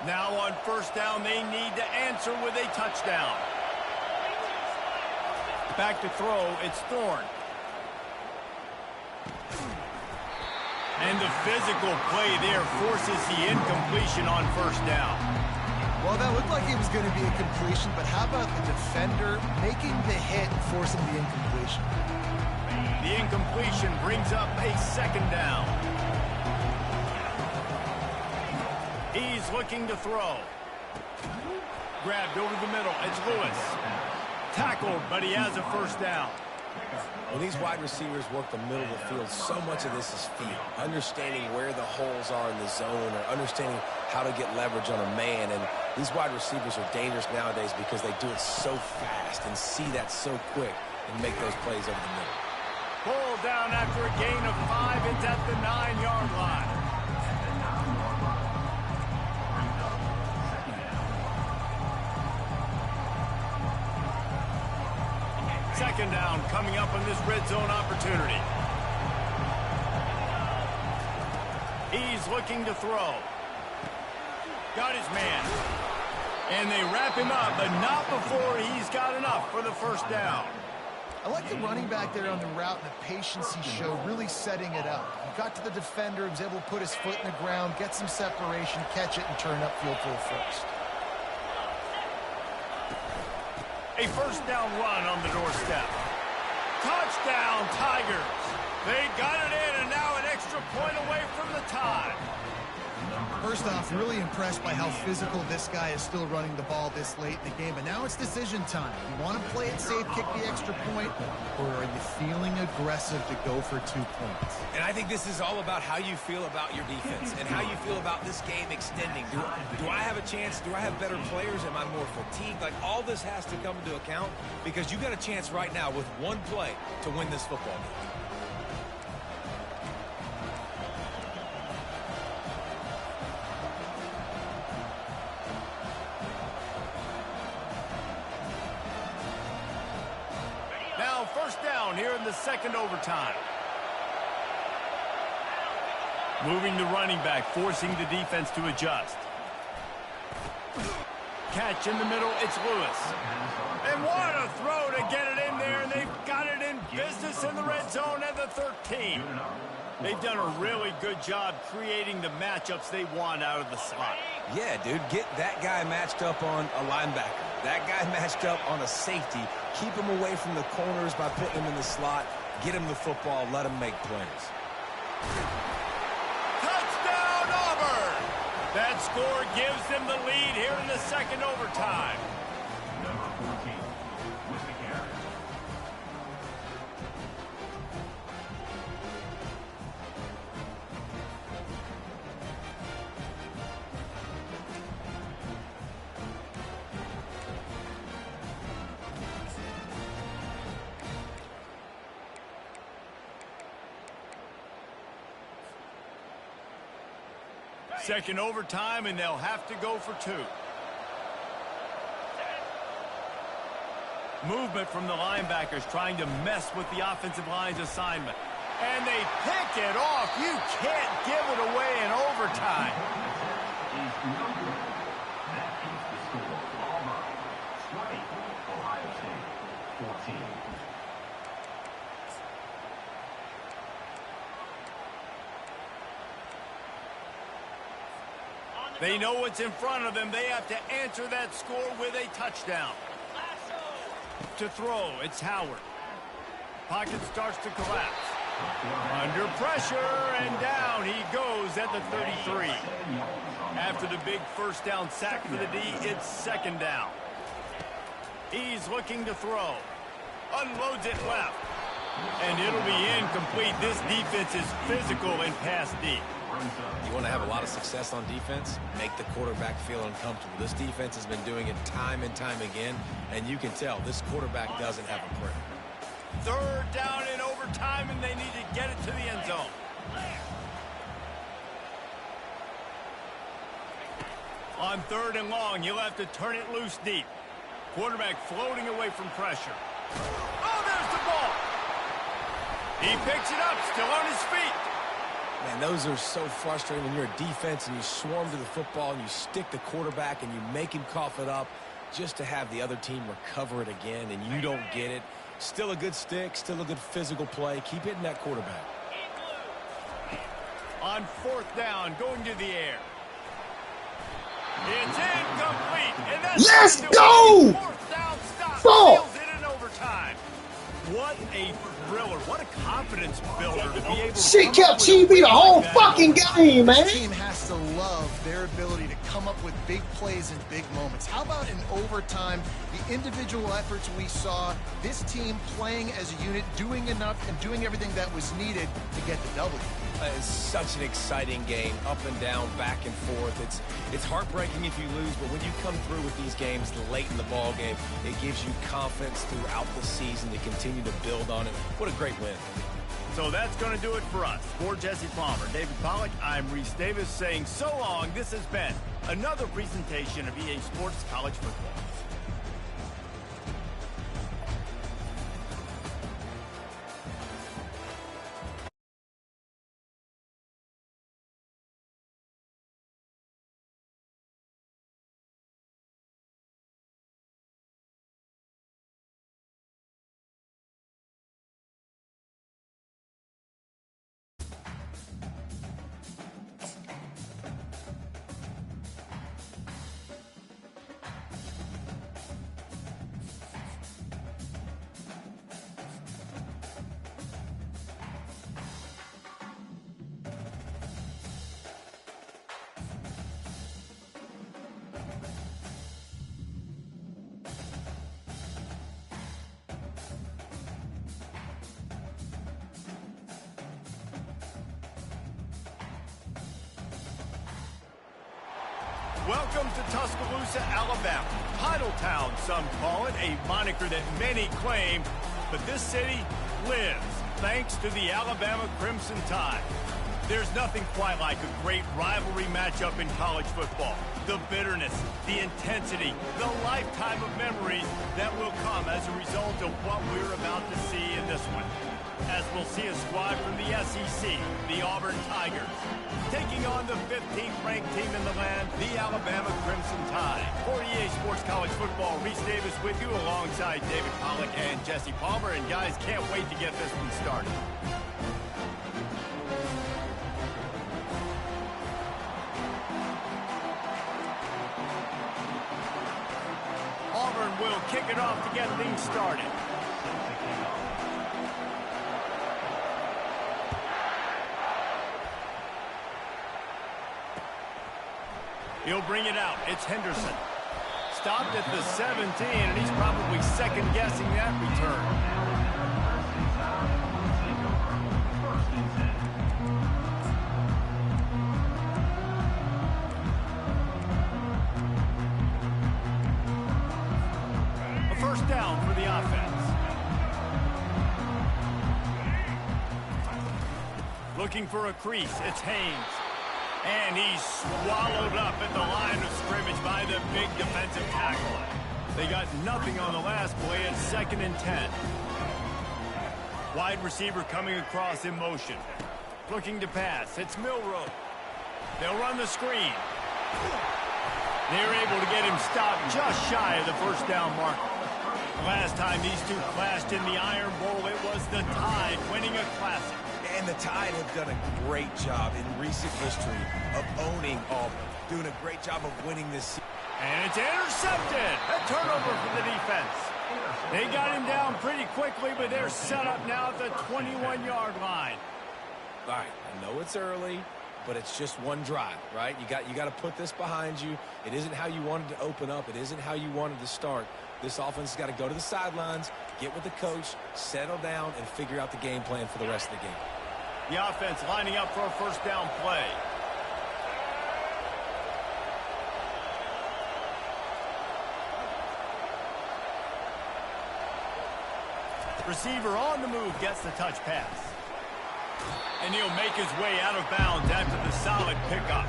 Now on 1st down, they need to answer with a touchdown. Back to throw, it's Thorne. And the physical play there forces the incompletion on 1st down. Well, that looked like it was going to be a completion, but how about the defender making the hit and forcing the incompletion? The incompletion brings up a 2nd down. He's looking to throw. Grabbed over the middle. It's Lewis. Tackled, but he has a 1st down. When these wide receivers work the middle of the field, so much of this is feel. Understanding where the holes are in the zone or understanding how to get leverage on a man. And these wide receivers are dangerous nowadays because they do it so fast and see that so quick and make those plays over the middle. Pulled down after a gain of 5. It's at the 9-yard line. Second down coming up on this red zone opportunity. He's looking to throw. Got his man. And they wrap him up, but not before he's got enough for the 1st down. I like the running back there on the route and the patience he showed, really setting it up. He got to the defender, he was able to put his foot in the ground, get some separation, catch it, and turn upfield for a 1st. A 1st down run on the doorstep. Touchdown, Tigers. They got it in, and now an extra point away from the tie. First off, really impressed by how physical this guy is still running the ball this late in the game. But now it's decision time. You want to play it safe, kick the extra point, or are you feeling aggressive to go for 2 points? And I think this is all about how you feel about your defense and how you feel about this game extending. Do I have a chance? Do I have better players? Am I more fatigued? Like, all this has to come into account because you got a chance right now with one play to win this football game. Now 1st down here in the 2nd overtime. Moving the running back, forcing the defense to adjust. Catch in the middle, it's Lewis. And what a throw to get it in there, and they've got it in business in the red zone at the 13. They've done a really good job creating the matchups they want out of the slot. Yeah, dude, get that guy matched up on a linebacker. That guy matched up on a safety. Keep him away from the corners by putting him in the slot. Get him the football. Let him make plays. Touchdown, Auburn! That score gives them the lead here in the 2nd overtime. Number 14 with the carry. Second overtime, and they'll have to go for 2. Movement from the linebackers trying to mess with the offensive line's assignment. And they pick it off. You can't give it away in overtime. Is no good. That is the score. Auburn 20, Ohio State 14. They know what's in front of them. They have to answer that score with a touchdown. To throw, it's Howard. Pocket starts to collapse. Under pressure, and down he goes at the 33. After the big first down sack for the D, it's second down. He's looking to throw. Unloads it left. And it'll be incomplete. This defense is physical in pass deep. You want to have a lot of success on defense? Make the quarterback feel uncomfortable. This defense has been doing it time and time again, and you can tell this quarterback doesn't have a prayer. Third down in overtime, and they need to get it to the end zone. On third and long, you'll have to turn it loose deep. Quarterback floating away from pressure. Oh, there's the ball. He picks it up, still on his feet. Man, those are so frustrating when you're a defense and you swarm to the football and you stick the quarterback and you make him cough it up just to have the other team recover it again and you don't get it. Still a good stick, still a good physical play. Keep hitting that quarterback. On fourth down, going to the air. It's incomplete. And that's Let's go! Fourth down stop. Ball. Seals it in overtime. What a thriller. What a confidence builder to be able to Shit come up kept with a TV the win whole like that. fucking game, man. This team has to love their ability to come up with big plays in big moments. How about in overtime, the individual efforts we saw, this team playing as a unit, doing enough and doing everything that was needed to get the W. It's such an exciting game, up and down, back and forth. It's heartbreaking if you lose, but when you come through with these games late in the ball game, it gives you confidence throughout the season to continue to build on it. What a great win. So that's going to do it for us. For Jesse Palmer, David Pollack, I'm Reese Davis saying so long. This has been another presentation of EA Sports College Football. Welcome to Tuscaloosa, Alabama. Titletown, some call it, a moniker that many claim, but this city lives thanks to the Alabama Crimson Tide. There's nothing quite like a great rivalry matchup in college football. The bitterness, the intensity, the lifetime of memories that will come as a result of what we're about to see in this one. As we'll see a squad from the SEC, the Auburn Tigers, taking on the 15th ranked team in the land, the Alabama Crimson Tide. For EA Sports College Football, Reese Davis with you alongside David Pollack and Jesse Palmer. And guys, can't wait to get this one started. Auburn will kick it off to get things started. He'll bring it out. It's Henderson. Stopped at the 17, and he's probably second-guessing that return. A first down for the offense. Looking for a crease. It's Haynes. And he's swallowed up at the line of scrimmage by the big defensive tackle. They got nothing on the last play at 2nd and 10. Wide receiver coming across in motion. Looking to pass. It's Milroe. They'll run the screen. They're able to get him stopped just shy of the first down mark. Last time these two clashed in the Iron Bowl, it was the Tide winning a classic. And the Tide have done a great job in recent history of owning Auburn, doing a great job of winning this season. And it's intercepted. A turnover for the defense. They got him down pretty quickly, but they're set up now at the 21-yard line. All right, I know it's early, but it's just one drive, right? You got to put this behind you. It isn't how you wanted to open up. It isn't how you wanted to start. This offense has got to go to the sidelines, get with the coach, settle down, and figure out the game plan for the rest of the game. The offense lining up for a first down play. Receiver on the move gets the touch pass. And he'll make his way out of bounds after the solid pickup.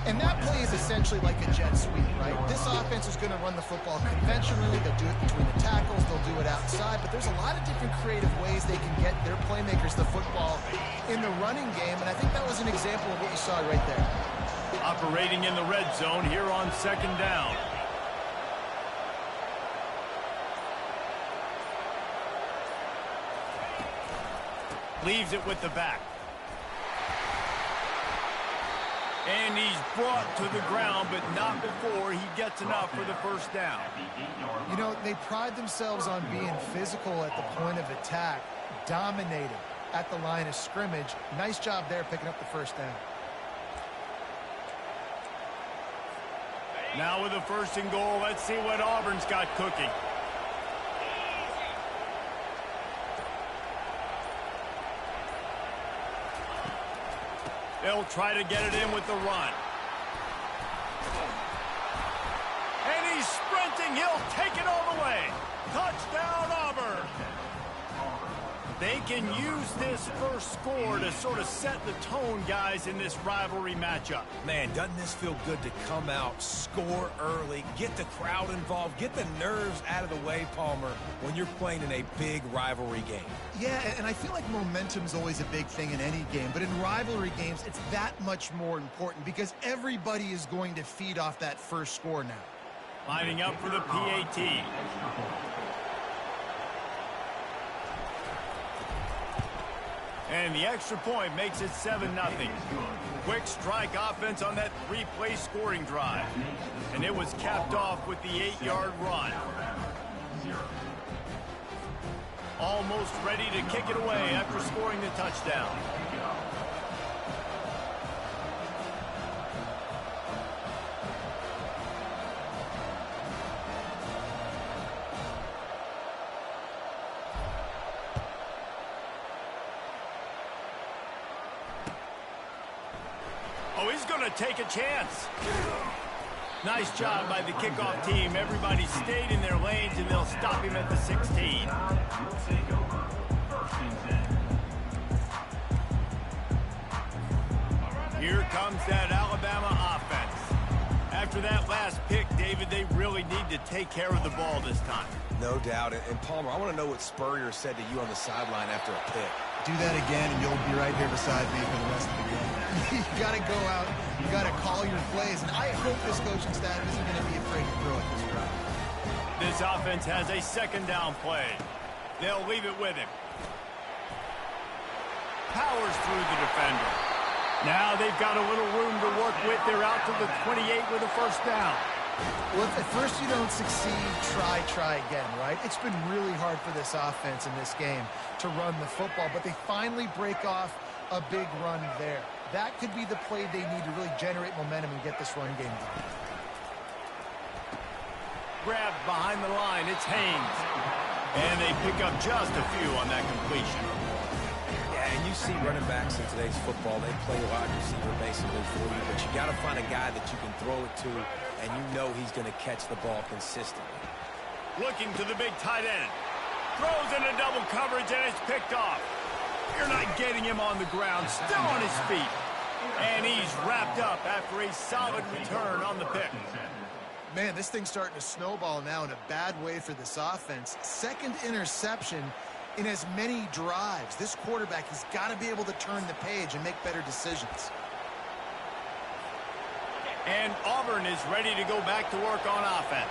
And that play is essentially like a jet sweep, right? This offense is going to run the football conventionally. They'll do it between the tackles. They'll do it outside. But there's a lot of different creative ways they can get their playmakers the football in the running game. And I think that was an example of what you saw right there. Operating in the red zone here on second down. Leaves it with the back. And he's brought to the ground, but not before he gets enough for the first down. You know, they pride themselves on being physical at the point of attack, dominating at the line of scrimmage. Nice job there picking up the first down. Now with a first and goal, let's see what Auburn's got cooking. They'll try to get it in with the run. And he's sprinting. He'll take it all the way. Touchdown, Auburn. They can use this first score to sort of set the tone, guys, in this rivalry matchup. Man, doesn't this feel good to come out, score early, get the crowd involved, get the nerves out of the way, Palmer, when you're playing in a big rivalry game? Yeah, and I feel like momentum's always a big thing in any game, but in rivalry games, it's that much more important because everybody is going to feed off that first score now. Lining up for the PAT. And the extra point makes it 7-0. Quick strike offense on that three-play scoring drive. And it was capped off with the 8-yard run. Almost ready to kick it away after scoring the touchdown. Oh, he's going to take a chance. Nice job by the kickoff team. Everybody stayed in their lanes, and they'll stop him at the 16. Here comes that Alabama offense. After that last pick, David, they really need to take care of the ball this time. No doubt. And Palmer, I want to know what Spurrier said to you on the sideline after a pick. Do that again, and you'll be right here beside me for the rest of the game. You got to go out. You got to call your plays. And I hope this coaching staff isn't going to be afraid to throw it this round. This offense has a second down play. They'll leave it with him. Powers through the defender. Now they've got a little room to work with. They're out to the 28 with a first down. Well, if at first you don't succeed, try again, right? It's been really hard for this offense in this game to run the football, but they finally break off a big run there. That could be the play they need to really generate momentum and get this run game done. Grabbed behind the line, it's Haynes. And they pick up just a few on that completion. Yeah, and you see running backs in today's football, they play wide receiver basically for you, but you got to find a guy that you can throw it to, and you know he's going to catch the ball consistently. Looking to the big tight end. Throws into double coverage, and it's picked off. You're not getting him on the ground, still on his feet. And he's wrapped up after a solid return on the pick. Man, this thing's starting to snowball now in a bad way for this offense. Second interception in as many drives. This quarterback has got to be able to turn the page and make better decisions. And Auburn is ready to go back to work on offense.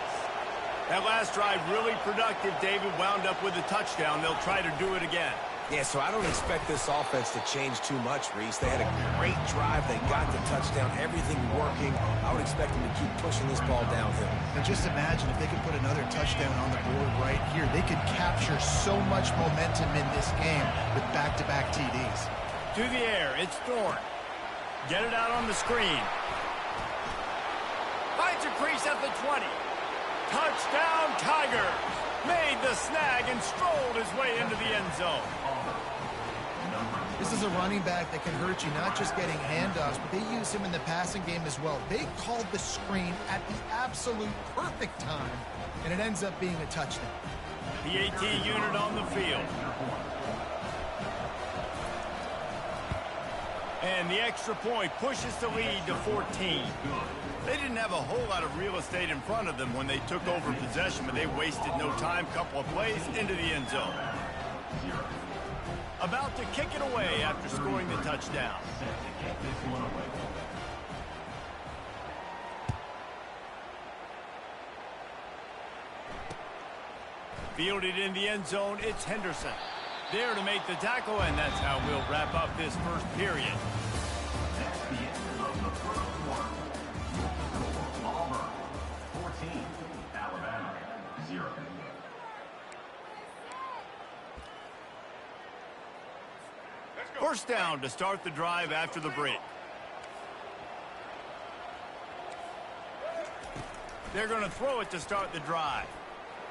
That last drive really productive. David wound up with a touchdown. They'll try to do it again. Yeah, so I don't expect this offense to change too much, Reese. They had a great drive. They got the touchdown, everything working. I would expect them to keep pushing this ball downhill. And just imagine if they could put another touchdown on the board right here. They could capture so much momentum in this game with back-to-back TDs. To the air, it's Thorne. Get it out on the screen. Finds a crease at the 20. Touchdown, Tigers. Made the snag and strolled his way into the end zone. This is a running back that can hurt you, not just getting handoffs, but they use him in the passing game as well. They called the screen at the absolute perfect time, and it ends up being a touchdown. The AT unit on the field. And the extra point pushes the lead to 14. They didn't have a whole lot of real estate in front of them when they took over possession, but they wasted no time. Couple of plays into the end zone. About to kick it away after scoring the touchdown. Fielded in the end zone, it's Henderson. There to make the tackle, and that's how we'll wrap up this first period. That's the end of the first quarter. Auburn 14, Alabama 0. First down to start the drive after the break. They're going to throw it to start the drive.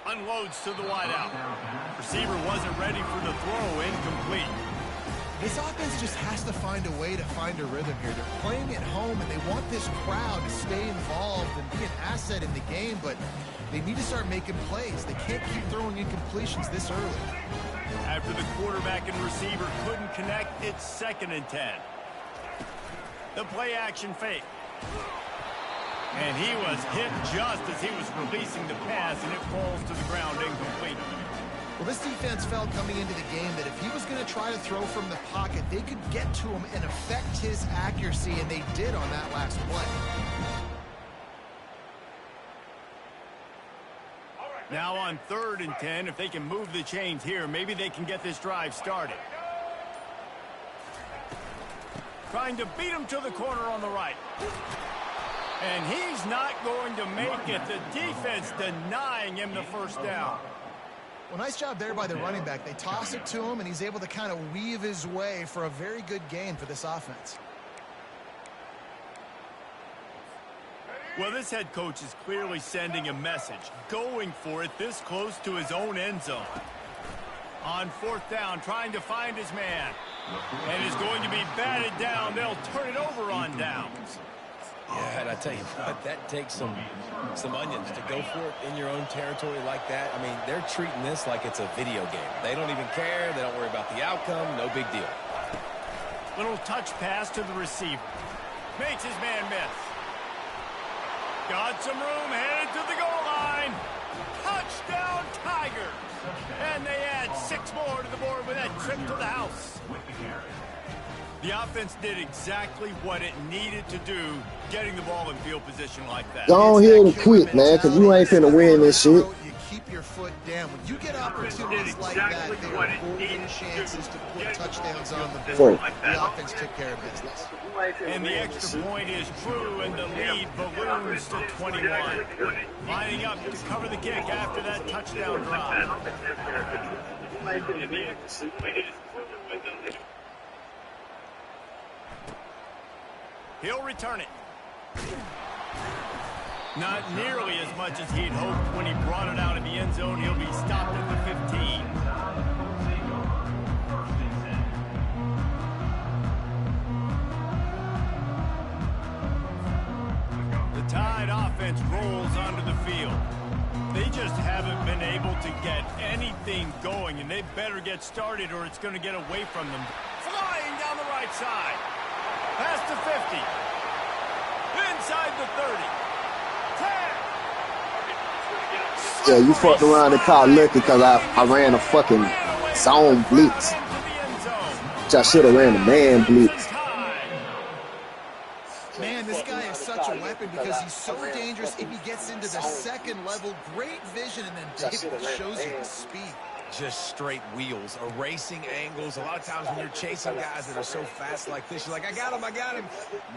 Unloads to the wideout. Receiver wasn't ready for the throw, incomplete. This offense just has to find a way to find a rhythm here. They're playing at home, and they want this crowd to stay involved and be an asset in the game, but they need to start making plays. They can't keep throwing incompletions this early. After the quarterback and receiver couldn't connect, it's 2nd and 10. The play action fake. And he was hit just as he was releasing the pass, and it falls to the ground incomplete. Well, this defense felt coming into the game that if he was going to try to throw from the pocket, they could get to him and affect his accuracy, and they did on that last play. Now on 3rd and 10, if they can move the chains here, maybe they can get this drive started. Trying to beat him to the corner on the right. And he's not going to make it. The defense denying him the first down. Well, nice job there by the running back. They toss it to him, and he's able to kind of weave his way for a very good gain for this offense. Well, this head coach is clearly sending a message, going for it this close to his own end zone. On 4th down, trying to find his man. And is going to be batted down. They'll turn it over on downs. Yeah, and I tell you what, that takes some onions to go for it in your own territory like that. I mean, they're treating this like it's a video game. They don't even care. They don't worry about the outcome. No big deal. Little touch pass to the receiver. Makes his man miss. Got some room, headed to the goal line. Touchdown, Tigers. And they add 6 more to the board with that trip to the house. The offense did exactly what it needed to do, getting the ball in field position like that. Go ahead and quit, man, because you ain't finna win this shit. You keep your foot down. When you get opportunities like that, they are golden chances to put touchdowns on the board. The offense took care of business. And the extra point is true, and the lead balloons to 21. Lining up to cover the kick after that touchdown drive. He'll return it. Not nearly as much as he'd hoped when he brought it out of the end zone. He'll be stopped at the 15. The Tide offense rolls onto the field. They just haven't been able to get anything going, and they better get started or it's going to get away from them. Flying down the right side. Past the 50. Inside the 30. 10. Yeah, you fucked around and caught lucky because I ran a fucking zone blitz. Which I should have ran a man blitz. Man, this guy is such a weapon because he's so dangerous if he gets into the second level. Great vision, and then David shows you the speed. just straight wheels, erasing angles. A lot of times when you're chasing guys that are so fast like this, you're like, I got him.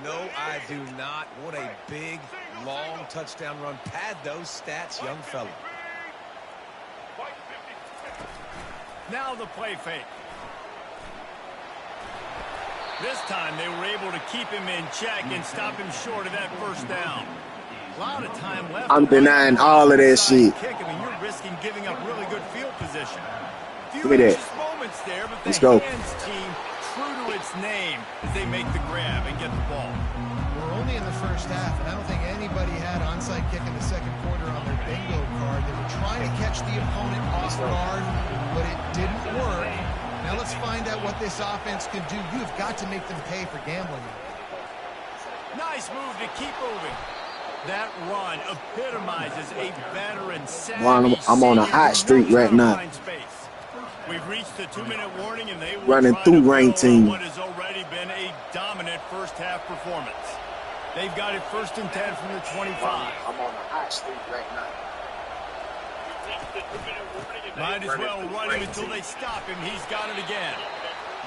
No, I do not. What a big, long touchdown run. Pad those stats, young fella. Now the play fake. This time they were able to keep him in check and stop him short of that first down. A lot of time left. I'm denying all of that shit. Kick. I mean, you're risking giving up really good field position. Give me that. Moments there, but Let's the go. hands team true to its name as they make the grab and get the ball. We're only in the first half, and I don't think anybody had onside kick in the second quarter on their bingo card. They were trying to catch the opponent off guard, but it didn't work. Now let's find out what this offense can do. You've got to make them pay for gambling. Nice move to keep moving. That run epitomizes a veteran savvy. Well, I'm on a hot streak right now. We've reached the 2-minute warning, and they will Running try through to rain build on team. what has already been a dominant first-half performance. They've got it 1st and 10 from the 25. I'm on a hot streak right now. Might as well run him until they stop him. He's got it again.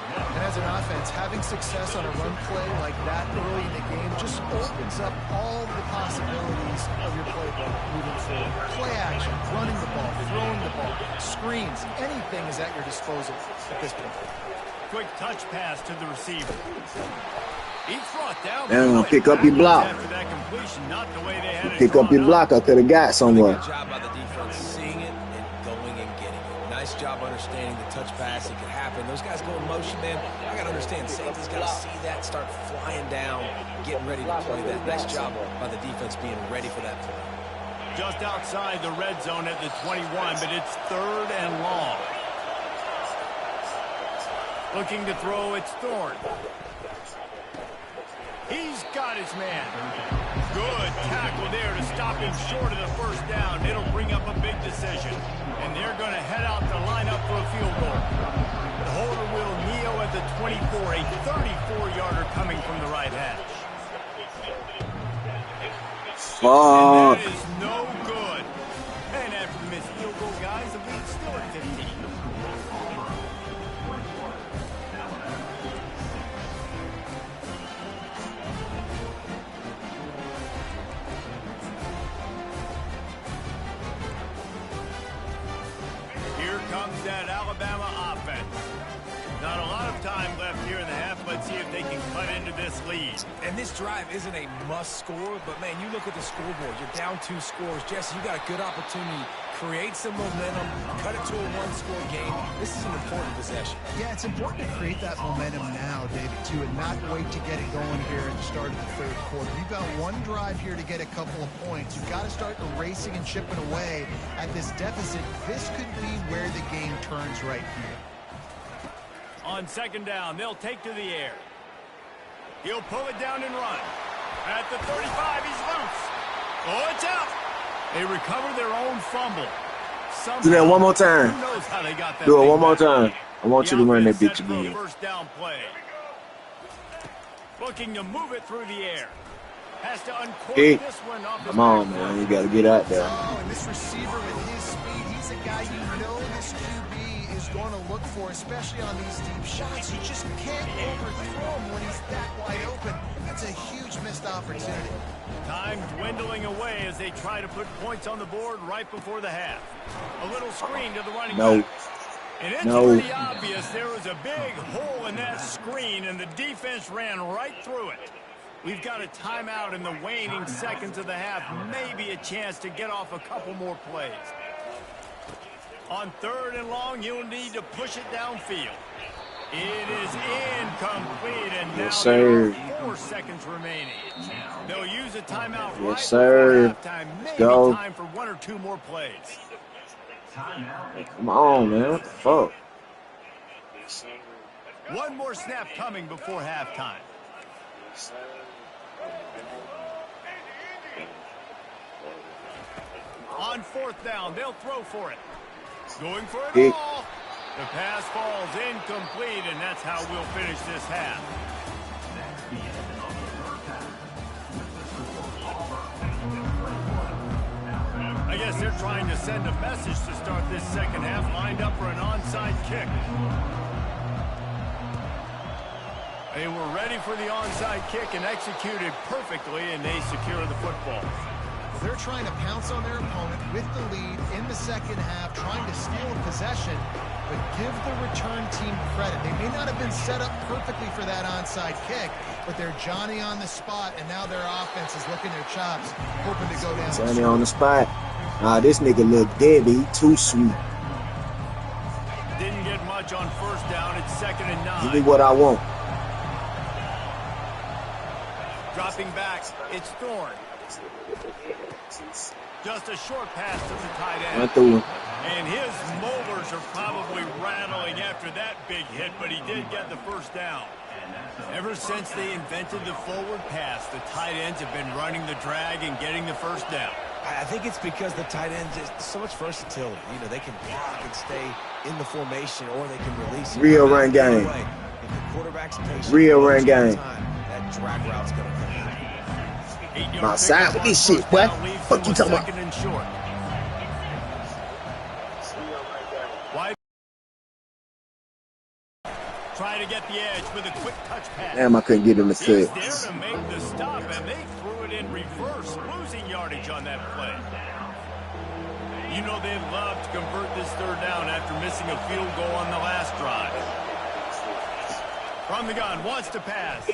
And as an offense, having success on a run play like that early in the game just opens up all the possibilities of your playbook moving forward. Play action, running the ball, throwing the ball, screens, anything is at your disposal at this point. Quick touch pass to the receiver. He's brought down. Damn, pick up your block. After that completion, not the way they had it Pick up your drawn block. I could have got somewhere. Good job by the defense, seeing it and going and getting it. Nice job understanding the touch pass. It could happen. Those guys go in motion, man. I got to understand, safety's got to see that, start flying down, getting ready to play that. Nice job by the defense being ready for that play. Just outside the red zone at the 21, but it's 3rd and long. Looking to throw, it's Thorne. He's got his man. Good tackle there to stop him short of the first down. It'll bring up a big decision. And they're going to head out to line up for a field goal. The holder will kneel at the 24, a 34-yarder coming from the right hash. Fuck. And that is no good. And after the missed field goal, guys, the lead's still at 15. Here comes that Alabama offense. Not a lot of time left here in the half. Let's see if they can cut into this lead. And this drive isn't a must score, but, man, you look at the scoreboard. You're down 2 scores. Jesse, you got a good opportunity. Create some momentum. Cut it to a 1-score game. This is an important possession. Yeah, it's important to create that momentum now, David, too, and not wait to get it going here at the start of the 3rd quarter. You've got one drive here to get a couple of points. You've got to start erasing and chipping away at this deficit. This could be where the game turns right here. On 2nd down, they'll take to the air. He'll pull it down and run. At the 35, he's loose. Oh, it's out. They recover their own fumble. Somehow, Do that one more time. who knows how they got that Do it thing one more back. time. I want you to run that bitch Set for a again. First down play. Looking to move it through the air. Has to uncork Hey, this one off his come on, back man. foot. You got to get out there. Oh, and this receiver with his speed, he's a guy you know this QB is going to look for, especially on these deep shots. You just can't overthrow him when he's that wide open. That's a huge missed opportunity. Time dwindling away as they try to put points on the board right before the half. A little screen to the running No. back. And it's No. pretty obvious there was a big hole in that screen, and the defense ran right through it. We've got a timeout in the waning seconds of the half. Maybe a chance to get off a couple more plays. On 3rd and long, you'll need to push it downfield. It is incomplete, and now Yes, sir. there are 4 seconds remaining. They'll use a timeout Yes, right sir. before halftime. Maybe Go. time for 1 or 2 more plays. Come on, man. What the fuck? 1 more snap coming before halftime. On 4th down, they'll throw for it. Going for it Hey. all. The pass falls incomplete, and that's how we'll finish this half. I guess guess they're trying to send a message to start this second half, lined up for an onside kick. They were ready for the onside kick and executed perfectly, and they secure the football. They're trying to pounce on their opponent with the lead in the second half, trying to steal a possession, but give the return team credit. They may not have been set up perfectly for that onside kick, but they're Johnny on the spot, and now their offense is licking their chops, hoping to go down. Johnny on the spot. This nigga look dead, but he too sweet. Didn't get much on first down. It's 2nd and 9. Give me what I want. Dropping back, it's Thorne. Just a short pass to the tight end. Run through him. And his molars are probably rattling after that big hit, but he did get the first down. Ever since they invented the forward pass, the tight ends have been running the drag and getting the first down. I think it's because the tight ends is so much versatility. You know, they can block and stay in the formation, or they can release. Real run game. If the quarterback's patient, Real run game. That drag route's going to come out. I'm outside with this shit, boy. Fuck you talking about? Second and short. Wide. Try to get the edge with a quick touch pass. Damn, I couldn't get him to He's cut. there to make the stop, and they threw it in reverse, losing yardage on that play. You know they love to convert this third down after missing a field goal on the last drive. From the gun, wants to pass.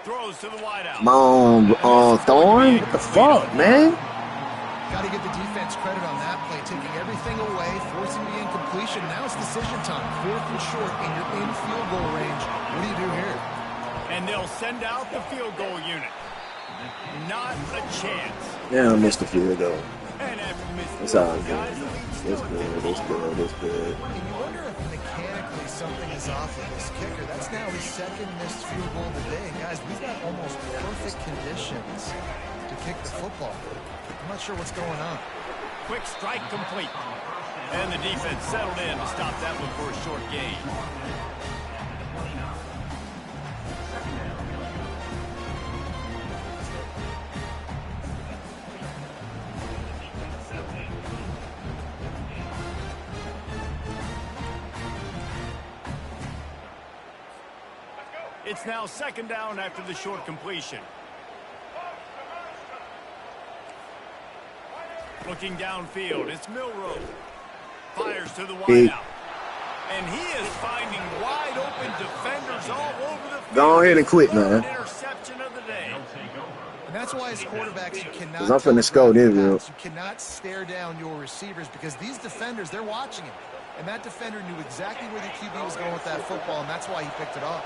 Throws to the wideout. Come on, Thorne. What the fuck, man? Got to give the defense credit on that play, taking everything away, forcing the incompletion. Now it's decision time. 4th and short, and you're in field goal range. What do you do here? And they'll send out the field goal unit. Not a chance. Yeah, I missed the field goal. And after missing It's all those guys, good. the lead It's still good. It's good. It's good. And you wonder if mechanically something is off with this kicker. That's now his 2nd missed field goal of the day. Guys, we've got almost perfect conditions to kick the football. I'm not sure what's going on. quick strike complete. And the defense settled in to stop that one for a short gain. It's now 2nd down after the short completion. Looking downfield, it's Milroe. Fires to the wideout. And he is finding wide open defenders all over the field. Go ahead and quit, man. Interception of the day. And that's why as quarterbacks you cannot. Because I'm finna score this, bro. You cannot stare down your receivers because these defenders, they're watching him. And that defender knew exactly where the QB was going with that football, and that's why he picked it off.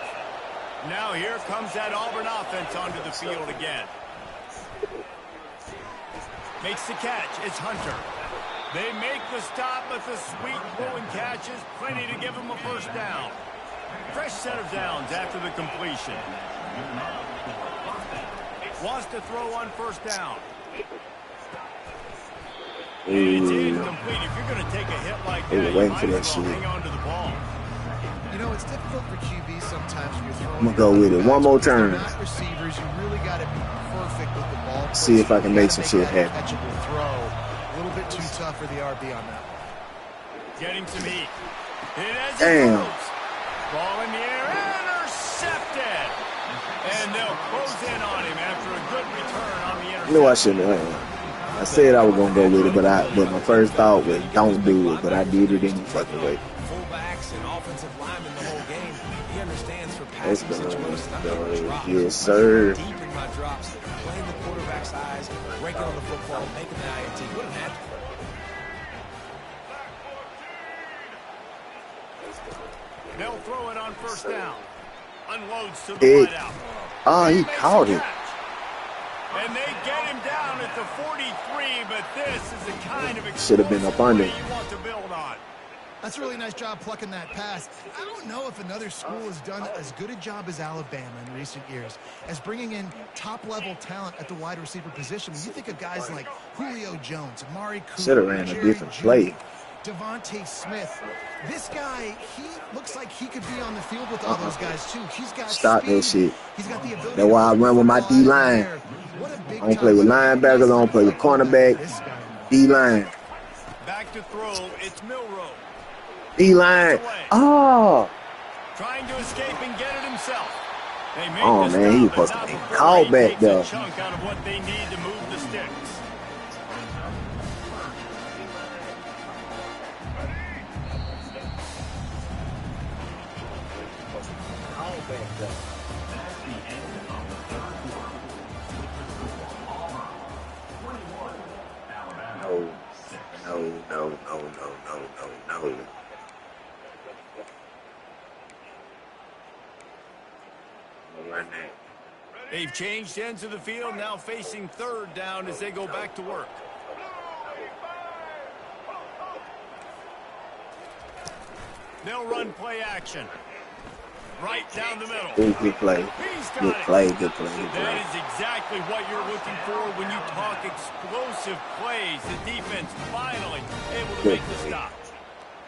Now here comes that Auburn offense onto the field again. Makes the catch. It's Hunter. They make the stop, but the sweet throwing catch is plenty to give them a first down. Fresh set of downs after the completion. Wants to throw on first down. It's incomplete. If you're going to take a hit like that, you might as well hang on to the ball. You know, it's difficult for QB sometimes when you're throwing. I'm going to go with it one more turn. Not receivers, you really got to be perfect with the ball. See if I can make some shit happen. Catchable throw. A little bit too tough for the RB on that. Getting some heat. Damn. Ball in the air, intercepted. And they'll close in on him after a good return on the interception. No, I shouldn't have. I said I was going to go with it, but my first thought was don't do it, but I did it any fucking way. Fullbacks and offensive linemen the whole game. He understands for passing That's situations. I'm done. going to drop. Yes, sir. Deep in my drops, playing the quarterback's eyes, breaking on the football, making the INT. What a magic. They'll throw it on first down. Unloads to the Hey. wideout. Oh, he caught it. And they get him down at the 43, but this is the kind of Should have been up under. play you want to build on. That's a really nice job plucking that pass. I don't know if another school has done as good a job as Alabama in recent years as bringing in top-level talent at the wide receiver position. When you think of guys like Julio Jones, Amari Cooper, Should have ran a Jerry different Jeudy, play. Devontae Smith. This guy, he looks like he could be on the field with all those guys, too. He's got Stop speed. that shit. He's got the ability That's why I to run with my football D-line. out there. What a big I don't play with time. linebackers. I don't play with cornerback. This guy. D-line. to throw. It's Milroe. D-line. Oh. Trying to escape and get it himself. They make Oh, the man, he was stop, supposed but to not be before called he back, takes though. a chunk out of what they need to move the sticks. No. They've changed ends of the field, now facing third down as they go back to work. They'll run play action. Right down the middle. Good play. He's got Good it. play. That is exactly what you're looking for when you talk explosive plays. The defense finally able to make the stop.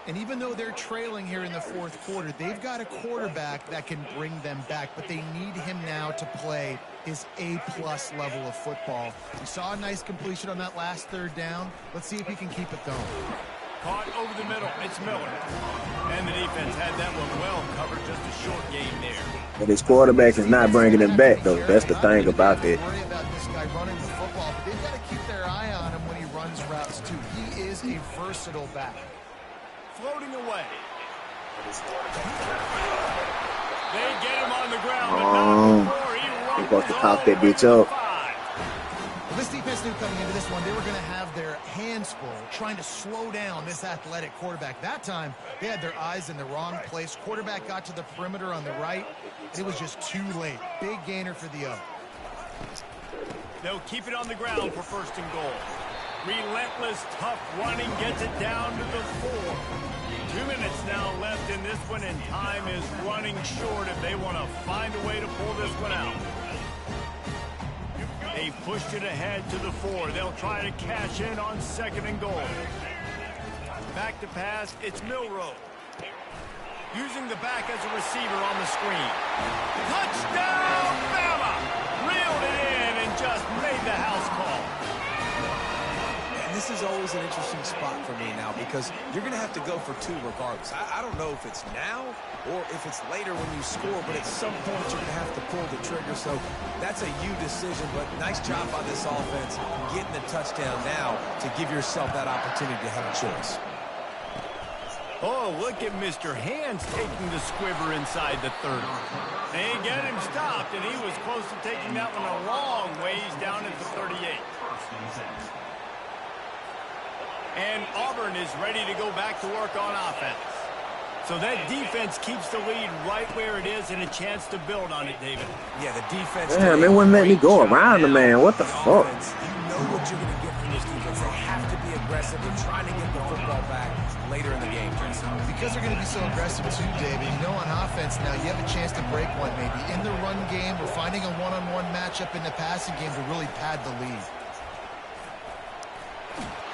And even though they're trailing here in the fourth quarter, they've got a quarterback that can bring them back, but they need him now to play his A-plus level of football. We saw a nice completion on that last third down. Let's see if he can keep it going. Caught over the middle. It's Miller. And the defense had that one well covered. Just a short game there. But his quarterback is not bringing him back, though. That's the thing about that. Worry about this guy running the football, but they've got to keep their eye on him when he runs routes, too. He is a versatile back. Floating away. They get him on the ground, but not before he He's supposed to rumbles pop all that the way bitch to the up. 5. Well, this defense knew coming into this one, they were going to have their hands full trying to slow down this athletic quarterback. That time, they had their eyes in the wrong place. Quarterback got to the perimeter on the right, and it was just too late. Big gainer for the O. They'll keep it on the ground for first and goal. Relentless, tough running gets it down to the 4. 2 minutes now left in this one, and time is running short if they want to find a way to pull this one out. They pushed it ahead to the 4. They'll try to cash in on second and goal. Back to pass, it's Milroe. Using the back as a receiver on the screen. Touchdown, Bama! Reeled it in and just made the house call. And this is always an interesting spot for me now because you're going to have to go for two regardless. I don't know if it's now or if it's later when you score, but at some point you're going to have to pull the trigger. So that's a you decision, but nice job by this offense getting the touchdown now to give yourself that opportunity to have a choice. Oh, look at Mr. Hands taking the squiver inside the 30. They get him stopped, and he was close to taking that one a long ways down at the 38. And Auburn is ready to go back to work on offense. So that defense keeps the lead right where it is and a chance to build on it, David. Yeah, the defense. Damn, it wouldn't let me go around the man. What the fuck? You know what you're going to get from this defense. They have to be aggressive. They're trying to get the football back later in the game, Jason. Because they're going to be so aggressive too, David. You know, on offense now, you have a chance to break one maybe in the run game or finding a one-on-one matchup in the passing game to really pad the lead.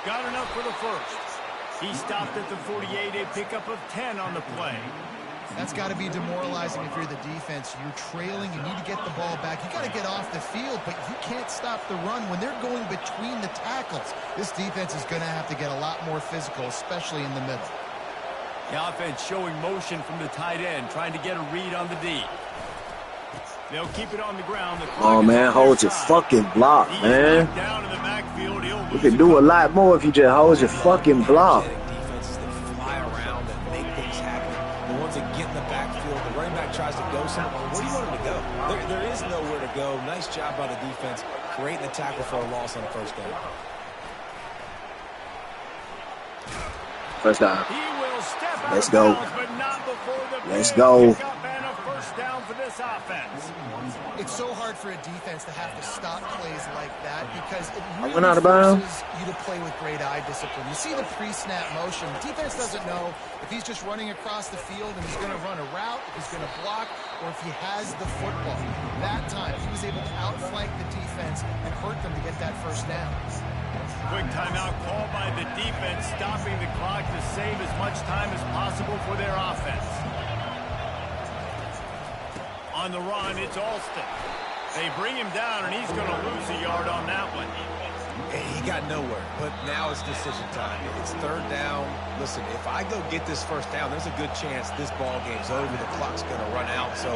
Got enough for the first. He stopped at the 48, a pickup of 10 on the play. That's got to be demoralizing if you're the defense. You're trailing. You need to get the ball back. You got to get off the field, but you can't stop the run when they're going between the tackles. This defense is going to have to get a lot more physical, especially in the middle. The offense showing motion from the tight end, trying to get a read on the D. They'll keep it on the ground. Oh, man, hold your fucking block, man. Down in the backfield. You can do a lot more if you just hold your fucking block. Defenses that fly around and make things happen. The ones that get in the backfield, the running back tries to go somewhere. Where do you want him to go? There is nowhere to go. Nice job by the defense creating the tackle for a loss on first down. First down. He will step out Let's of go. bounds, but not before the Let's big go. pickup and a first down for this offense. It's so hard for a defense to have to stop plays like that because it I really went out of bounds. forces you to play with great eye discipline. You see the pre-snap motion. Defense doesn't know if he's just running across the field and he's going to run a route, if he's going to block, or if he has the football. That time, he was able to outflank the defense and hurt them to get that first down. Quick timeout called by the defense, stopping the clock to save as much time as possible for their offense. On the run, it's Alston. They bring him down, and he's going to lose a yard on that one. He got nowhere, but now it's decision time. It's third down. Listen, if I go get this first down, there's a good chance this ball game's over. The clock's going to run out. So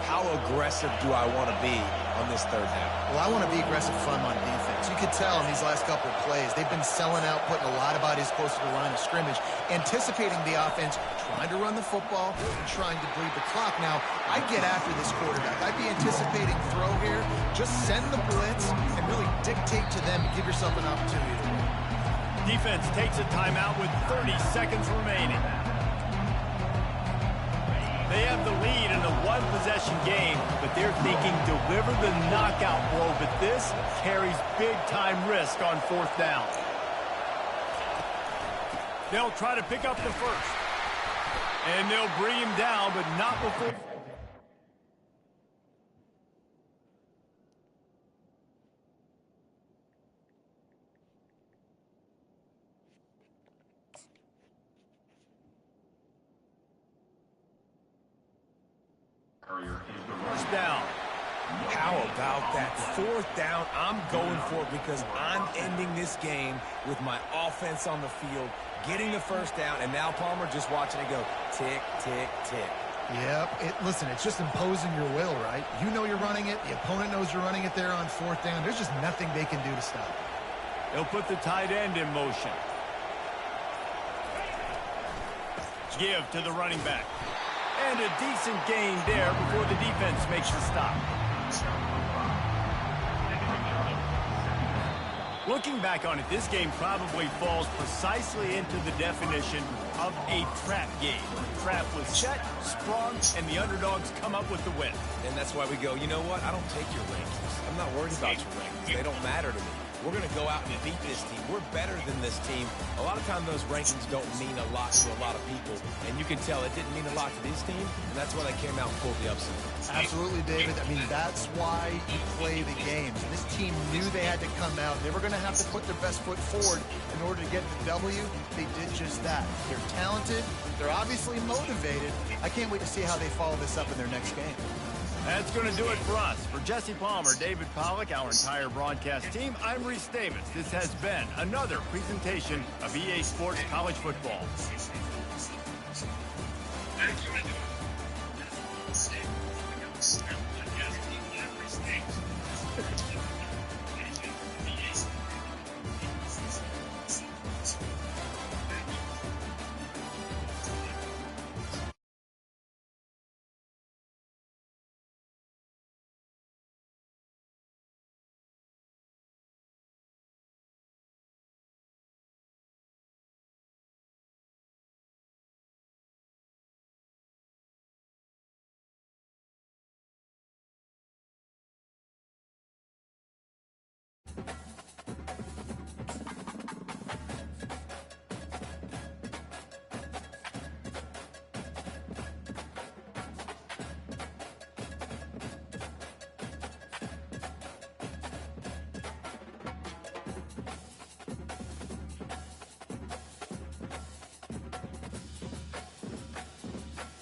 how aggressive do I want to be on this third down? Well, I want to be aggressive from on defense. You could tell in these last couple of plays, they've been selling out, putting a lot of bodies closer to the line of scrimmage, anticipating the offense, trying to run the football, and trying to bleed the clock. Now, I get after this quarterback. I'd be anticipating throw here. Just send the blitz and really dictate to them and give yourself an opportunity to win. Defense takes a timeout with 30 seconds remaining. They have the lead in a one-possession game, but they're thinking deliver the knockout blow, but this carries big-time risk on fourth down. They'll try to pick up the first. And they'll bring him down, but not before... First down. How about that? Fourth down, I'm going for it because I'm ending this game with my offense on the field, getting the first down, and now Palmer just watching it go tick, tick, tick. Yep. Listen, it's just imposing your will, right? You know you're running it. The opponent knows you're running it there on fourth down. There's just nothing they can do to stop it. They'll put the tight end in motion. Give to the running back. And a decent gain there before the defense makes the stop. Looking back on it, this game probably falls precisely into the definition of a trap game. Trap was set, sprung, and the underdogs come up with the win. And that's why we go, you know what? I don't take your rankings. I'm not worried about your rankings. They don't matter to me. We're going to go out and beat this team. We're better than this team. A lot of times those rankings don't mean a lot to a lot of people. And you can tell it didn't mean a lot to this team. And that's why they came out and pulled the upset. Absolutely, David. I mean, that's why you play the games. This team knew they had to come out. They were going to have to put their best foot forward in order to get the W. They did just that. They're talented. They're obviously motivated. I can't wait to see how they follow this up in their next game. That's going to do it for us. For Jesse Palmer, David Pollack, our entire broadcast team, I'm Reese Davis. This has been another presentation of EA Sports College Football.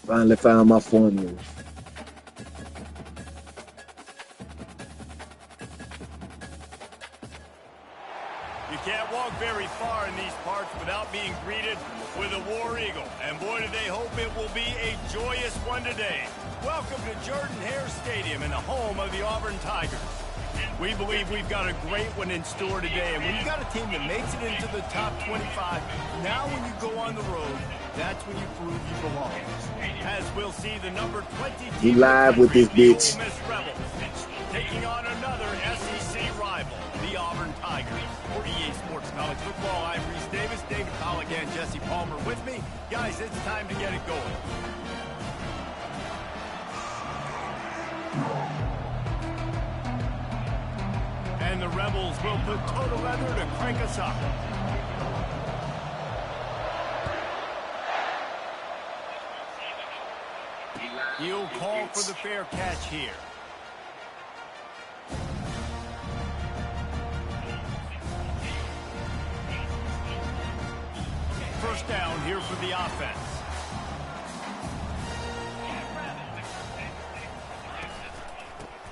Finally found my formula. You can't walk very far in these parts without being greeted with a War Eagle. And boy, do they hope it will be a joyous one today. Welcome to Jordan-Hare Stadium and the home of the Auburn Tigers. We believe we've got a great one in store today. And when you've got a team that makes it into the top 25, now when you go on the road, that's when you prove you belong. As we'll see the number 20 team. We live with this bitch. Ole Miss Rebels taking on another SEC rival, the Auburn Tigers. For EA Sports College Football, I'm Reese Davis, David Pollack, and Jesse Palmer with me. Guys, it's time to get it going. And the Rebels will put total leather to crank us up. He'll call for the fair catch here. First down here for the offense.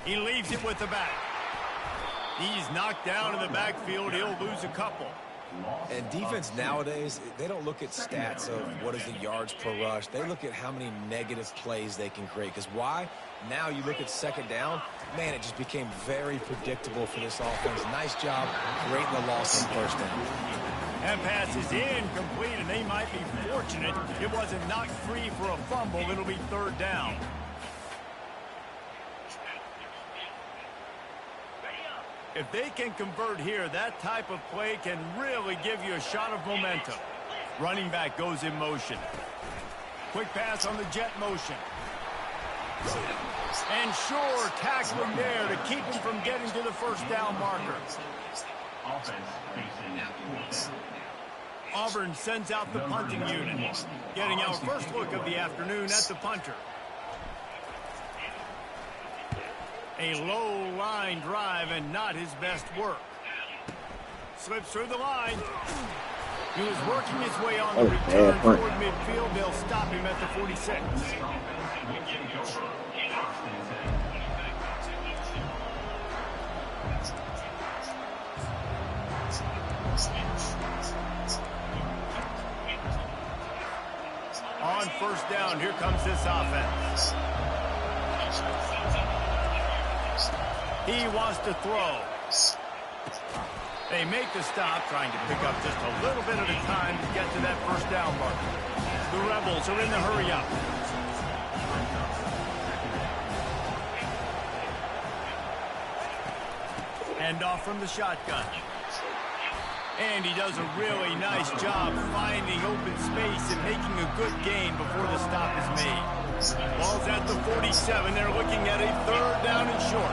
He leaves it with the back. He's knocked down in the backfield. He'll lose a couple. And defense nowadays, they don't look at stats of what is the yards per rush. They look at how many negative plays they can create. Because why? Now you look at second down, man, it just became very predictable for this offense. Nice job creating the loss on first down. That pass is incomplete, and they might be fortunate it wasn't knocked free for a fumble. It'll be third down. If they can convert here, that type of play can really give you a shot of momentum. Running back goes in motion. Quick pass on the jet motion. And sure, tackling there to keep him from getting to the first down marker. Auburn sends out the punting unit. Getting our first look of the afternoon at the punter. A low line drive and not his best work. Slips through the line. He was working his way on the return toward midfield. They'll stop him at the 46. On first down, here comes this offense. He wants to throw. They make the stop, trying to pick up just a little bit at a time to get to that first down marker. The Rebels are in the hurry-up. Hand off from the shotgun. And he does a really nice job finding open space and making a good gain before the stop is made. Ball's at the 47. They're looking at a third down and short.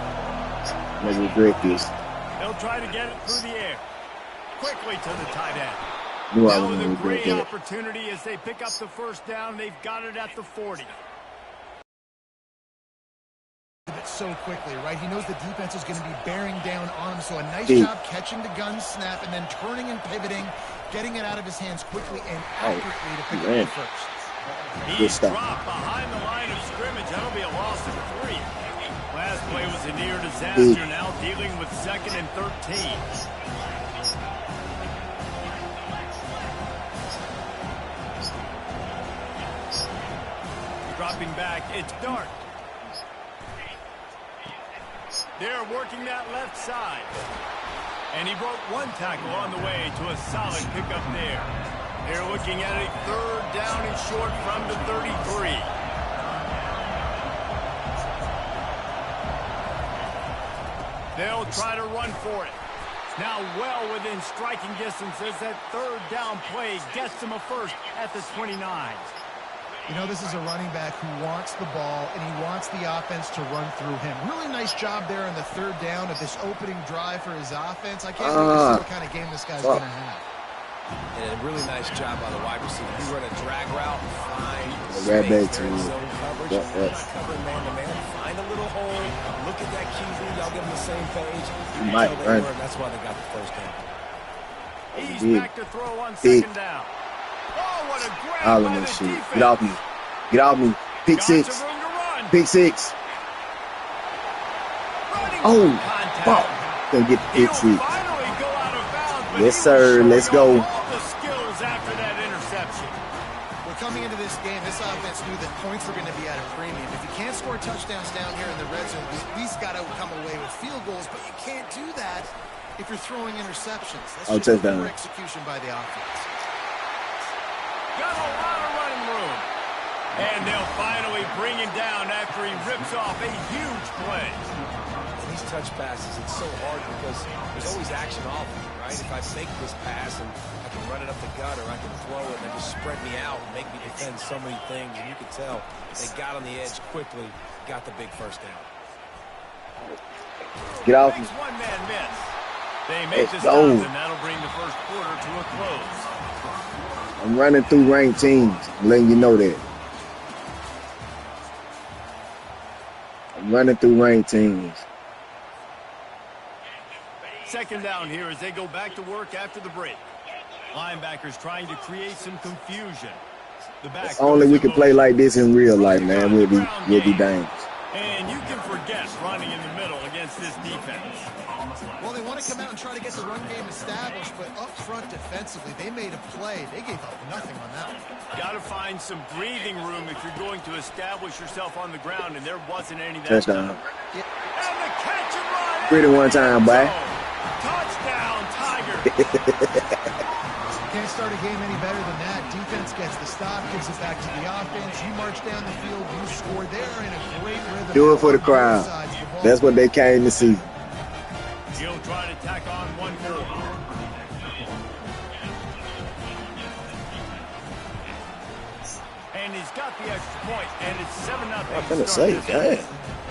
Maybe regret this. They'll try to get it through the air. Quickly to the tight end. Now with a great opportunity as they pick up the first down. They've got it at the 40. So quickly, right? He knows the defense is going to be bearing down on him. So a nice job catching the gun snap and then turning and pivoting, getting it out of his hands quickly and accurately to pick up the first. He's dropped behind the line of scrimmage. That'll be a loss of 3. Last play was a near disaster. Now dealing with 2nd and 13. Dropping back, it's Dart. They're working that left side. And he broke one tackle on the way to a solid pickup there. They're looking at a third down and short from the 33. They'll try to run for it. Now well within striking distance as that third down play gets them a first at the 29. You know, this is a running back who wants the ball, and he wants the offense to run through him. Really nice job there on the third down of this opening drive for his offense. I can't wait to see what kind of game this guy's going to have. And a really nice job by the wide receiver. You run a drag route, find space in zone coverage. Cover man-to-man, find a little hole, look at that QB, y'all get on the same page. You might run. That's why they got the first down. He's back to throw on second down. Oh, what a grab by the defense. Get off me. Get off me. Pick six. Pick six. Oh, fuck. Gonna get the pick six. Yes, sir. Let's go. All the skills after that interception. Well, coming into this game, this offense knew that points were going to be at a premium. If you can't score touchdowns down here in the red zone, you at least got to come away with field goals, but you can't do that if you're throwing interceptions. That's just poor execution by the offense. Got a lot of running room. And they'll finally bring him down after he rips off a huge play. These touch passes, it's so hard because there's always action off of it, right? If I make this pass and I can run it up the gut or I can throw it and then just spread me out and make me defend so many things, and you can tell they got on the edge quickly, got the big first down. Get off me. One man miss. They make the stop, and that'll bring the first quarter to a close. I'm running through ranked teams. I'm letting you know that. I'm running through ranked teams. Second down here as they go back to work after the break. Linebackers trying to create some confusion. The back only we can play like this in real life, man. We'll be danged. And you can forget running in the middle against this defense. Well, they want to come out and try to get the run game established, but up front defensively, they made a play. They gave up nothing on that one. Got to find some breathing room if you're going to establish yourself on the ground, and there wasn't any that Touchdown. And the catch and run. Pretty one time, boy. Touchdown, Tiger. Can't start a game any better than that. Defense gets the stop, gives it back to the offense. You march down the field, you score. They're in a great rhythm. Do it for the crowd. That's what they came to see. He'll try to tack on one more. And he's got the extra point, and it's 7-0. I'm gonna say, damn.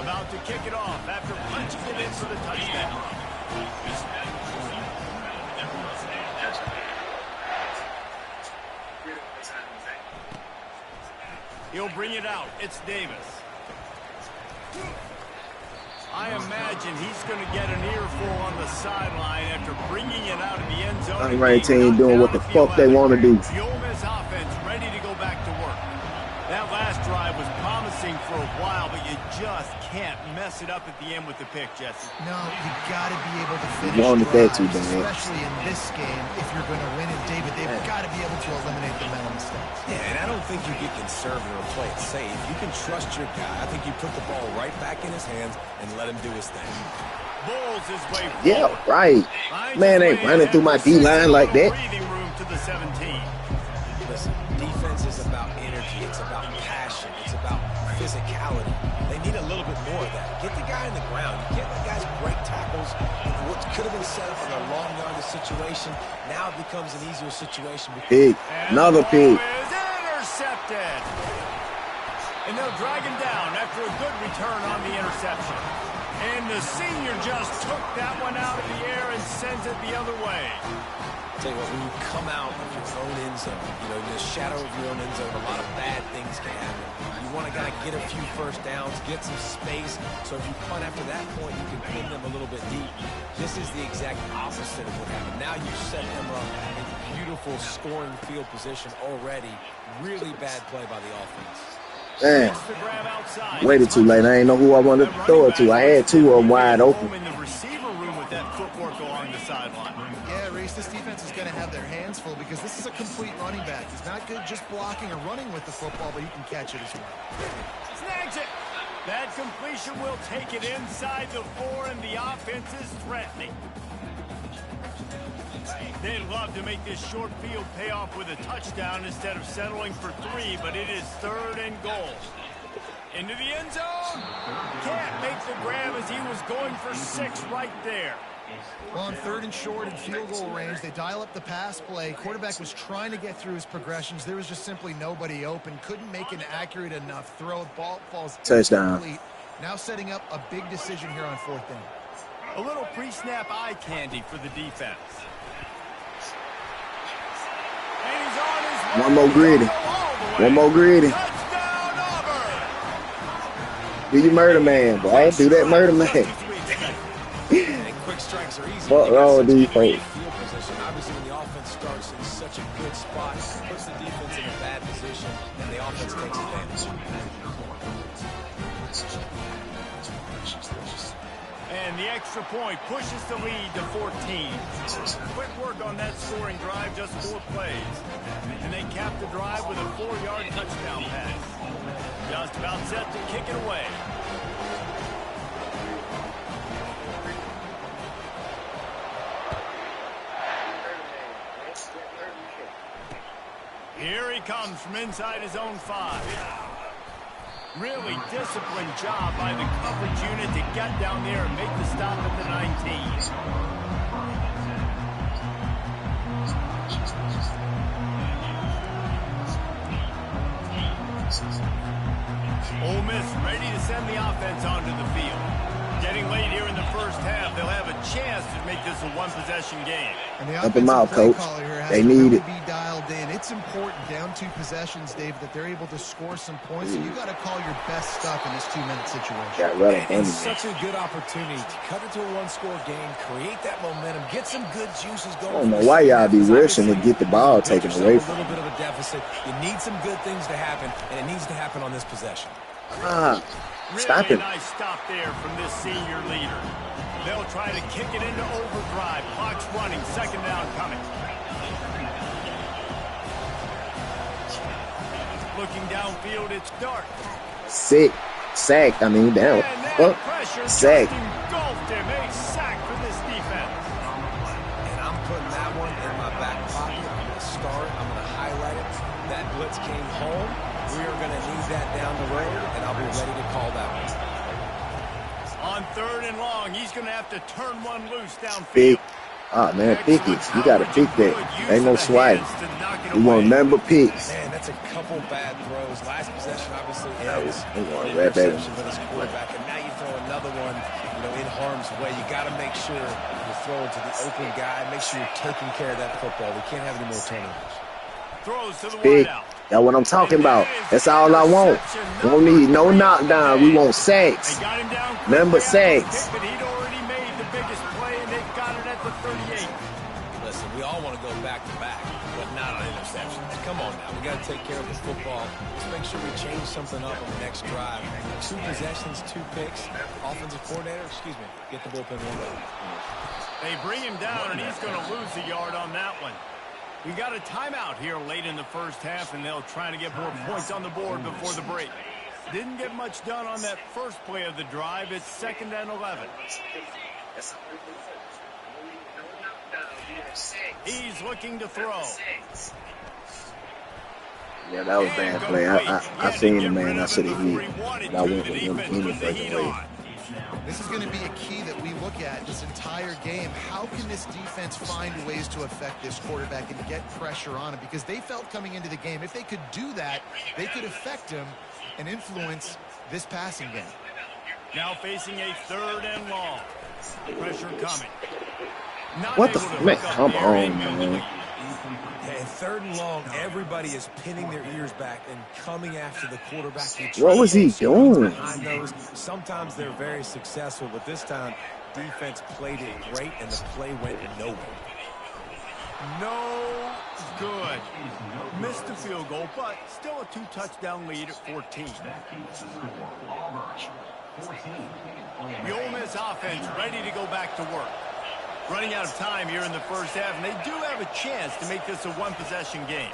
About to kick it off after punching it in for the touchdown. He'll bring it out. It's Davis. I imagine he's going to get an earful on the sideline after bringing it out of the end zone. All right, team doing what the fuck they want to do. The Ole Miss offense ready to go back to work. That last drive was promising for a while, but you just can't mess it up at the end with the pick, Jesse. No, you got to be able to finish Wanted that drives, too, man. especially in this game. If you're going to win it, David, they've got to be able to eliminate the mental mistakes. Yeah, and I don't think you get conservative or play it safe. You can trust your guy. I think you put the ball right back in his hands and let him do his thing. Bulls his way forward. Yeah, right. Man ain't running through my D-line like that. Breathing room to the 17. Listen, defense is about energy. It's about passion. It's about physicality. They need a little bit more of that. Get the guy in the ground. You can't let guys break tackles. What could have been set up in a long yardage situation, now it becomes an easier situation. Pig. Another pig. Is intercepted. And they'll drag him down after a good return on the interception. And the senior just took that one out of the air and sends it the other way. Tell you what, when you come out of your own end zone, in the shadow of your own end zone, a lot of bad things can happen. You want to kind of get a few first downs, get some space, so if you punt after that point, you can pin them a little bit deep. This is the exact opposite of what happened. Now you set them up in beautiful scoring field position already. Really bad play by the offense. Damn. Waited too late. I ain't know who I wanted to throw it to. I had two of them wide open. In the receiver room with that footwork along the sideline. Yeah, Reese, this defense is going to have their hands full because this is a complete running back. He's not good just blocking or running with the football, but he can catch it as well. Snags it. That completion will take it inside the 4, and the offense is threatening. They'd love to make this short field pay off with a touchdown instead of settling for 3, but it is 3rd and goal. Into the end zone. Can't make the grab as he was going for 6 right there. Well, on 3rd and short and field goal range, they dial up the pass play. Quarterback was trying to get through his progressions. There was just simply nobody open. Couldn't make an accurate enough throw. Ball falls touchdown. Incomplete. Now setting up a big decision here on 4th down. A little pre-snap eye candy for the defense. And he's on his way. One more greedy. One more greedy. Touchdown, Auburn. Do you murder man, boy? Do that murder man. And quick strikes are easy. What wrong with these folks? Field position. Obviously, when the offense starts in such a good spot, it puts the defense in a bad position, and the offense takes advantage. And the extra point pushes the lead to 14. Quick work on that scoring drive, just 4 plays. And they cap the drive with a 4-yard touchdown pass. Just about set to kick it away. Here he comes from inside his own 5. Really disciplined job by the coverage unit to get down there and make the stop at the 19. Ole Miss ready to send the offense onto the field. Getting late here in the first half, they'll have a chance to make this a one-possession game. And the Help them out, offensive play Coach. caller here has They to need really it. be dialed in. It's important down 2 possessions, Dave, that they're able to score some points. So you got to call your best stuff in this 2-minute situation. Got right up And under me. such a good opportunity to cut it to a 1-score game, create that momentum, get some good juices going. I don't know why y'all be rushing to get the ball taken away A from little bit of a deficit. You need some good things to happen, and it needs to happen on this possession. Stop Really him. nice stop there from this senior leader. They'll try to kick it into overdrive. Clock's running. Second down coming. Looking downfield, it's Dart. Sick. Sack. I mean, down. And that Fuck. pressure Sack. just engulfed him. A sack for this defense. And I'm putting that one in my back pocket. I'm going to start. I'm going to highlight it. That blitz came home. We are going to need that down the road, and I'll be ready to call that one. On third and long, he's going to have to turn one loose Big. downfield. Ah, man, pick it. You got to pick that. Ain't no swag. You want to remember picks. Man, that's a couple bad throws. Last possession, obviously, I'm going right back. interception for this quarterback, and now you throw another one, in harm's way. You got to make sure you're throwing to the open guy. Make sure you're taking care of that football. We can't have any more turnovers. Throws to the Big. wideout. That's what I'm talking about. That's all I want. We don't need no knockdown. We want sacks. They got him down quickly Remember after the sacks. kick, but he'd already made the biggest play, and they got it at the 38. Listen, we all want to go back-to-back, but not on interceptions. Come on now. We got to take care of the football. Let's make sure we change something up on the next drive. 2 possessions, 2 picks. Offensive coordinator, get the bullpen one up. They bring him down, and he's going to lose a yard on that one. We got a timeout here late in the first half, and they'll try to get more points on the board before the break. Didn't get much done on that first play of the drive. It's 2nd and 11. He's looking to throw. Yeah, that was bad play. I seen the man. I should have hit. I went with him any freaking way. This is going to be a key that we look at this entire game. How can this defense find ways to affect this quarterback and get pressure on him? Because they felt coming into the game, if they could do that, they could affect him and influence this passing game. Now facing a 3rd and long. Pressure coming. Not What the able to man? hook up Come there on, incomplete. man. Yeah, in 3rd and long, everybody is pinning their ears back and coming after the quarterback. What was he doing? Behind those. Sometimes they're very successful, but this time, defense played it great, and the play went nowhere. No good. Missed the field goal, but still a 2-touchdown lead at 14. The Ole Miss offense ready to go back to work. Running out of time here in the first half, and they do have a chance to make this a 1-possession game.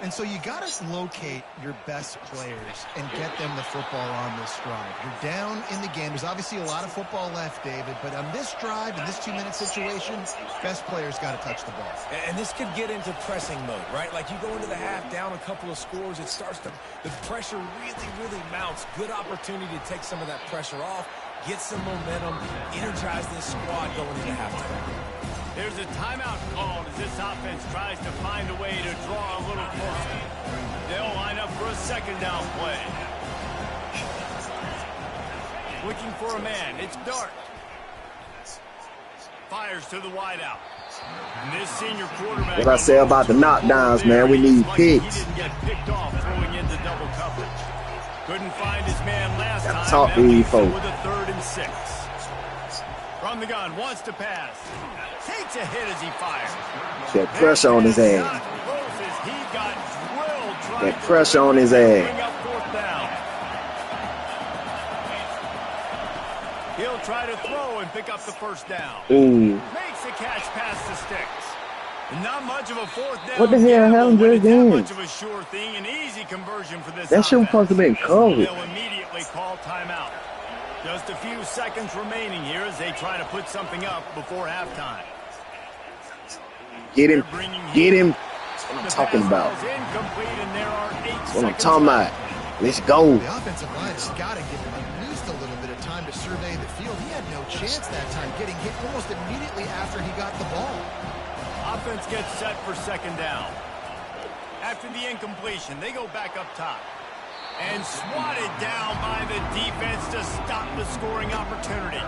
And so you got to locate your best players and get them the football on this drive. You're down in the game. There's obviously a lot of football left, David, but on this drive, in this 2-minute situation, best players got to touch the ball. And this could get into pressing mode, right? Like you go into the half down a couple of scores, the pressure really mounts. Good opportunity to take some of that pressure off, get some momentum, energize this squad going into halftime. There's a timeout called as this offense tries to find a way to draw a little closer. They'll line up for a 2nd down play. Looking for a man. It's Dart. Fires to the wideout. And this senior quarterback. What I say about the knockdowns, man, we need picks. He didn't get picked off throwing into double coverage. Couldn't find his man last time. Talk to That you leaves him folks. with a 3rd and 6. From the gun, wants to pass. Takes a hit as he fires. That pressure on his ass. Not close as he got drilled trying That to pressure on his bring ass. up 4th down. He'll try to throw and pick up the 1st down. Ooh. Makes a catch past the sticks. Not much of a 4th down. What the hell gamble, happened but to it's the not game? much of a sure thing. An easy conversion for this That shit was offense. supposed to be covered. They'll immediately call timeout. Just a few seconds remaining here as they try to put something up before halftime. Get him. Get him. That's what I'm The talking pass about. ball's incomplete, and there are 8 That's what I'm seconds talking left. about. Let's go. The offensive line's got to give him at least a little bit of time to survey the field. He had no chance that time, getting hit almost immediately after he got the ball. Offense gets set for 2nd down. After the incompletion, they go back up top. And swatted down by the defense to stop the scoring opportunity.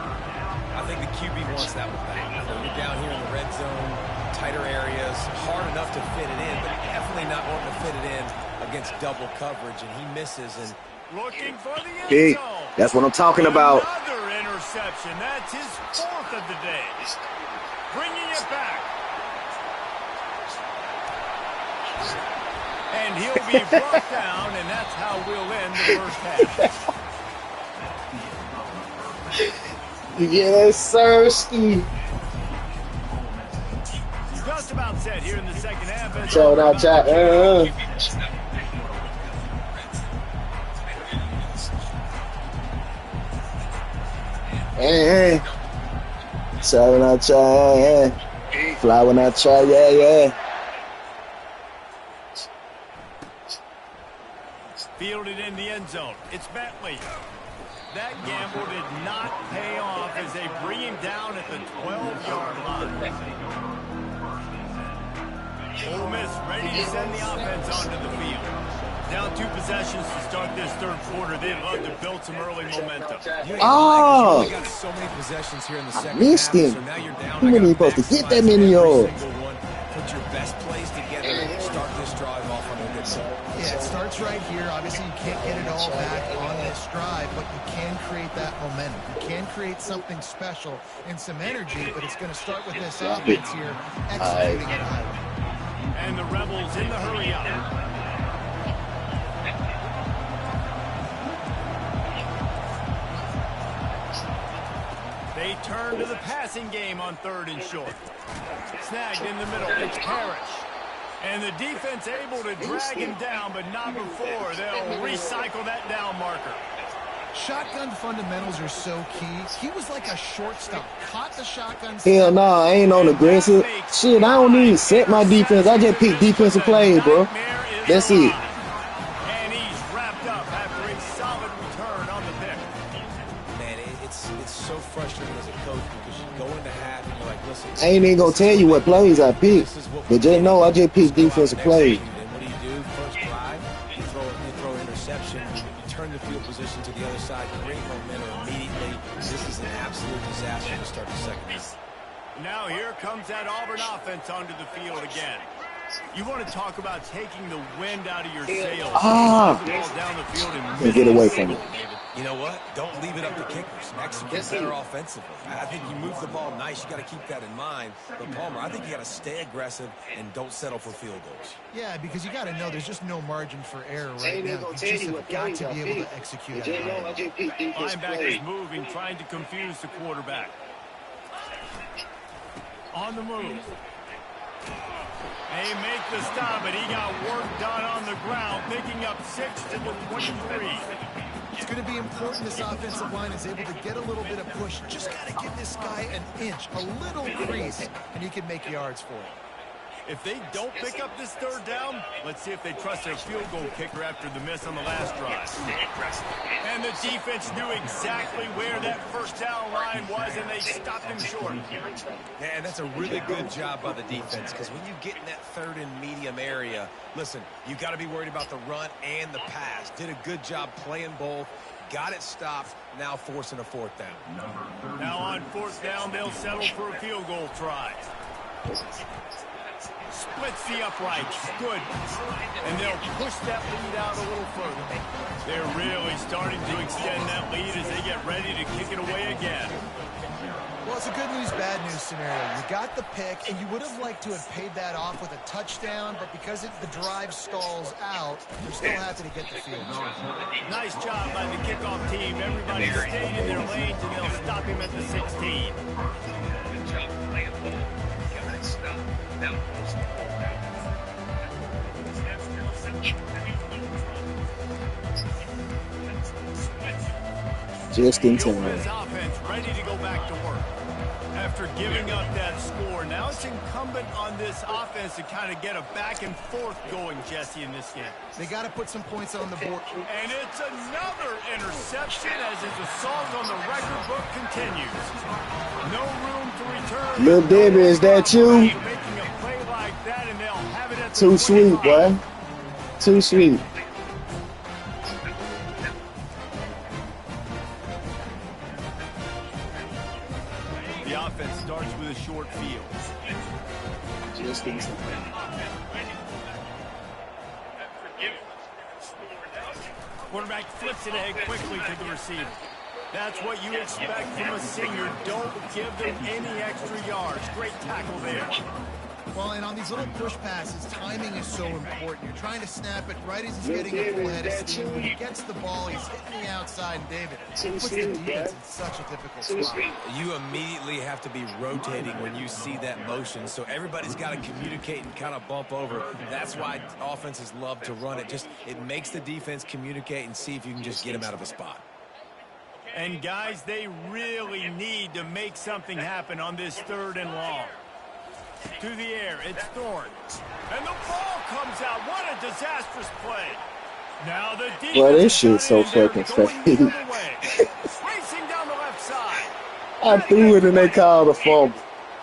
I think the QB wants that one back. We're down here in the red zone, tighter areas, hard enough to fit it in, but definitely not wanting to fit it in against double coverage, and he misses. And Looking for the end Hey, zone. that's what I'm talking about. Another interception. That's his 4th of the day. Bringing it back. And he'll be brought down, and that's how we'll end the first half. Yes, sir, Ski. Just about set here in the second half. As Shout out, chat. Hey. Shout out, chat. Fly when I try, yeah. Fielded in the end zone. It's Bentley. That gamble did not pay off as they bring him down at the 12-yard line. Ole Miss ready to send the offense onto the field. Down 2 possessions to start this third quarter. They'd love to build some early momentum. Oh! You got so many possessions here in the second missed half, him. so now you're down. You weren't supposed to get that many yards. Put your best plays together and start this drive off on a good note. Yeah, it starts right here. Obviously, you can't get it all back on this drive, but you can create that momentum. You can create something special and some energy, but it's going to start with this offense here executing at a high level. And the Rebels in the hurry up. They turn to the passing game on 3rd and short. Snagged in the middle. It's Parrish. And the defense able to drag him down, but not before. They'll recycle that down marker. Shotgun fundamentals are so key. He was like a shortstop. Caught the shotgun. Hell nah, I ain't on aggressive. Shit, I don't need to set my defense. I just pick defensive plays, bro. That's it. And he's wrapped up after a solid return on the pick. Man, it's so frustrating as a coach because you go into half and you're like, listen. I ain't even gonna tell you what plays I pick, but just know I just pick defensive plays. And what do? First drive, you throw an interception, you turn the field position to the other side, great momentum immediately. This is an absolute disaster to start the second half. Now here comes that Auburn offense onto the field again. You want to talk about taking the wind out of your sails. Ah. The ball down the field and Can't get away from it. You know what? Don't leave it up to kickers. Execute better offensively. I think you move the ball nice. You got to keep that in mind. But Palmer, I think you got to stay aggressive and don't settle for field goals. Yeah, because you got to know there's just no margin for error right now. You just have got to be able to execute at a high level. Linebackers moving, trying to confuse the quarterback. On the move. They make the stop, but he got work done on the ground, picking up 6 to the 23. It's going to be important this offensive line is able to get a little bit of push. Just got to give this guy an inch, a little crease, and he can make yards for it. If they don't pick up this third down, let's see if they trust their field goal kicker after the miss on the last drive. And the defense knew exactly where that first down line was, and they stopped him short. And that's a really good job by the defense, because when you get in that third and medium area, listen, you got to be worried about the run and the pass. Did a good job playing both. Got it stopped, now forcing a 4th down. Now on 4th down, they'll settle for a field goal try. Splits the uprights. Good. And they'll push that lead out a little further. They're really starting to extend that lead as they get ready to kick it away again. Well, it's a good news, bad news scenario. You got the pick, and you would have liked to have paid that off with a touchdown, but because the drive stalls out, they're still happy to get the field. Nice job by the kickoff team. Everybody stayed in their lanes, and they'll stop him at the 16. Good job playing ball. Got it stopped. Now Just in time. His offense ready to go back to work. After giving up that score, now it's incumbent on this offense to kind of get a back and forth going, Jesse, in this game. They got to put some points on the board. And it's another interception as his assault on the record book continues. No room to return. Lil Debbie, is that you? Making a play like that, and they'll have it at the Too sweet, 25. boy. Too sweet. The offense starts with a short field. Just in time. Quarterback flips it ahead quickly to the receiver. That's what you expect from a senior. Don't give them any extra yards. Great tackle there. Well, and on these little push passes, timing is so important. You're trying to snap it right as he's getting a full head of steam. When he gets the ball, he's hitting the outside, and David puts the defense in such a difficult spot. You immediately have to be rotating when you see that motion, so everybody's got to communicate and kind of bump over. That's why offenses love to run it. It makes the defense communicate and see if you can just get him out of a spot. And guys, they really need to make something happen on this 3rd and long. To the air, it's Thorne. And the ball comes out. What a disastrous play. Now the defense. Well, this shit's so fucking fake. fake. Racing down the left side. I threw it and they called a fumble.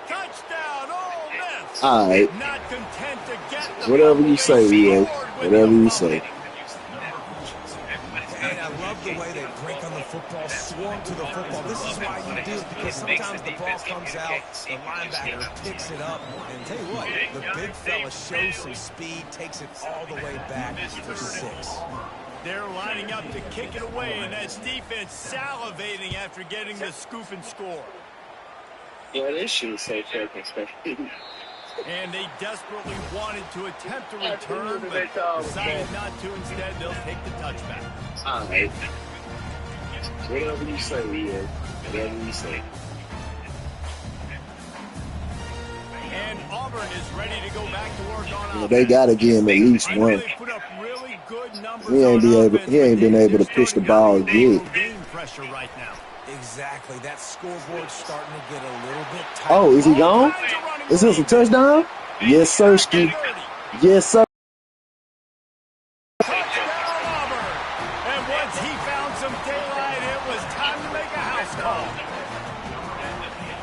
Touchdown, Ole Miss. All right. Not content to get the Whatever you say, EA. Whatever you say. And I love the way they break on the football, swarm to the football. This is why you do it, because sometimes the ball comes out, the linebacker picks it up, and tell you what, the big fella shows some speed, takes it all the way back for 6. They're lining up to kick it away, and that defense salivating after getting the scoop and score. Yeah, this shit is so fucking special. And they desperately wanted to attempt a return, but decided not to. Instead, they'll take the touchback. All right. Whatever you say, Ian. Whatever you say. And Auburn is ready to go back to work on offense. They got to give him at least I know one. they put up really good numbers He ain't on able. offense, He ain't but been able to they're push the starting ball to yet. gain pressure right now. Exactly. That scoreboard's starting to get a little bit tight. Oh, is he gone? Is this a touchdown? Yes, sir, Ski. Yes, sir. Touchdown, Auburn. And once he found some daylight, it was time to make a house call.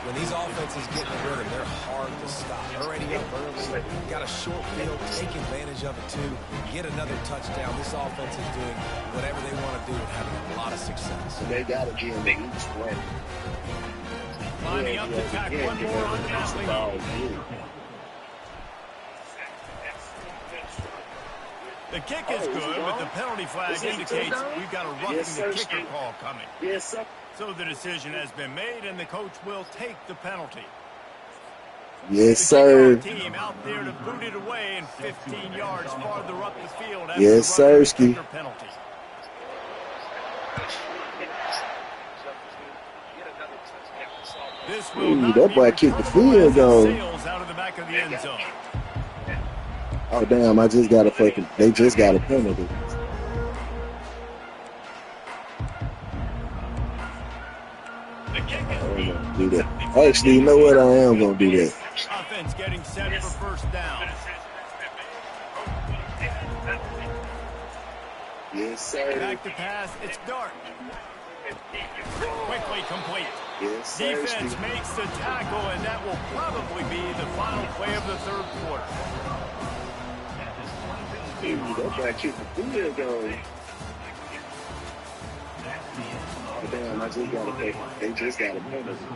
When these offenses get in the rhythm, they're hard to stop. Already up early, got a short field, take advantage of it too, get another touchdown. This offense is doing whatever they want to do and having a lot of success. They got to give him at least one. Lining up to tack one more on the mountain. The kick is good, but the penalty flag indicates we've got a roughing the kicker call coming. Yes, sir. So the decision has been made, and the coach will take the penalty. Yes, The sir. kickoff team out there to boot it away and 15 yards farther up the field after Yes, the roughing the sirski. kicker penalty. This will Ooh, not that be boy kicked the returnable field as it goal. sails out of the back of the end zone. Oh damn! I just got a fucking. They just got a penalty. I ain't gonna do that. Actually, you know what? I am gonna do that. Offense getting set for first down. Yes, sir. Back to pass. It's Dart. Quickly complete. Yes, sir. Defense makes the tackle, and that will probably be the final play of the 3rd quarter. That guy kicked the field goal. Oh, damn, I just got a pay. They just got a penalty.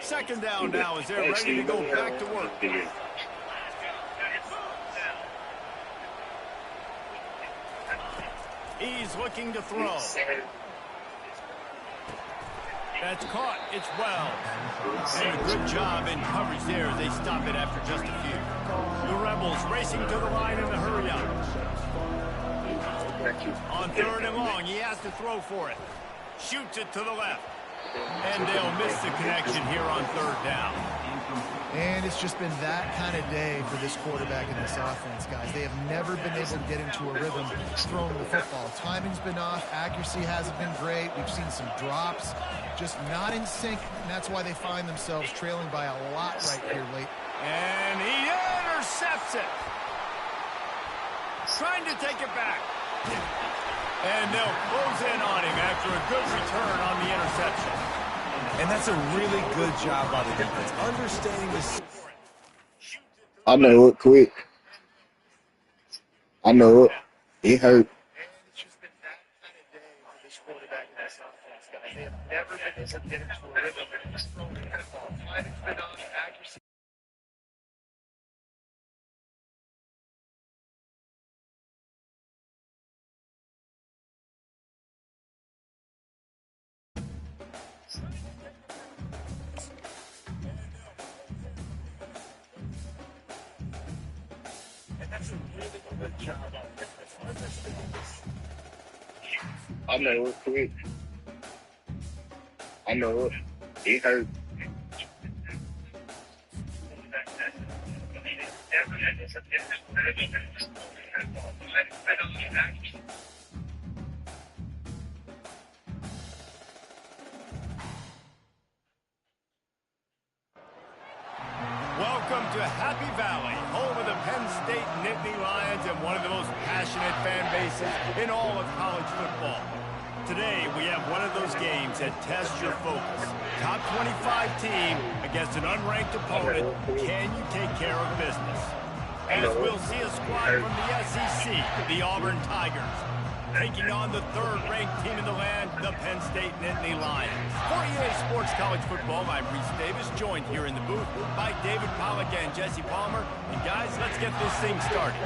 Second down now as they're ready to go back to work. He's looking to throw. That's caught. It's Wells. And a good job in coverage there as they stop it after just a few. The Rebels racing to the line in a hurry up. On 3rd and long, he has to throw for it. Shoots it to the left. And they'll miss the connection here on 3rd down. And it's just been that kind of day for this quarterback and this offense, guys. They have never been able to get into a rhythm throwing the football. Timing's been off. Accuracy hasn't been great. We've seen some drops. Just not in sync, and that's why they find themselves trailing by a lot right here late. And he intercepts it. Trying to take it back. And they'll close in on him after a good return on the interception. And that's a really good job by the defense, understanding this. I know it quick. I know it. It hurt. It's just been that kind of day for this quarterback and this offense, guys. They have never been able to get into a rhythm and just throwing the football. Timing's been off, accuracy. I know it quick. I know it. It hurt. Welcome to Happy Valley, home of the Penn State Nittany Lions and one of the most passionate fan bases in all of college football. Today, we have one of those games that tests your focus. Top 25 team against an unranked opponent. Can you take care of business? As we'll see a squad from the SEC, the Auburn Tigers, taking on the third-ranked team in the land, the Penn State Nittany Lions. For EA Sports College Football, I'm Reese Davis, joined here in the booth by David Pollack and Jesse Palmer. And guys, let's get this thing started.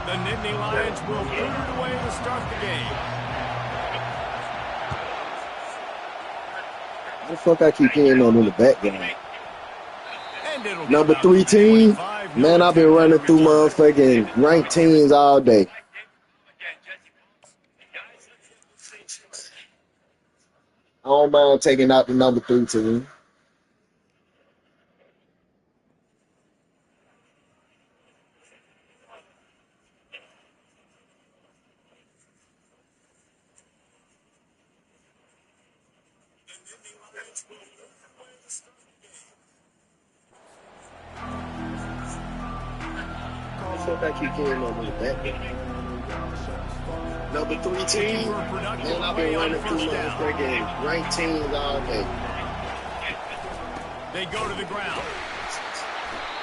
The Nittany Lions will boot it away to start the game. How the fuck I keep hearing them in the background? And it'll be Number about 3 team? 25, Man, I've been running through military motherfucking ranked teams all day. I don't mind taking out the number 3 team. How the fuck I keep hearing them in the background? Number 3 team? Man, I've been running through motherfucking ranked teams all day. They go to the ground.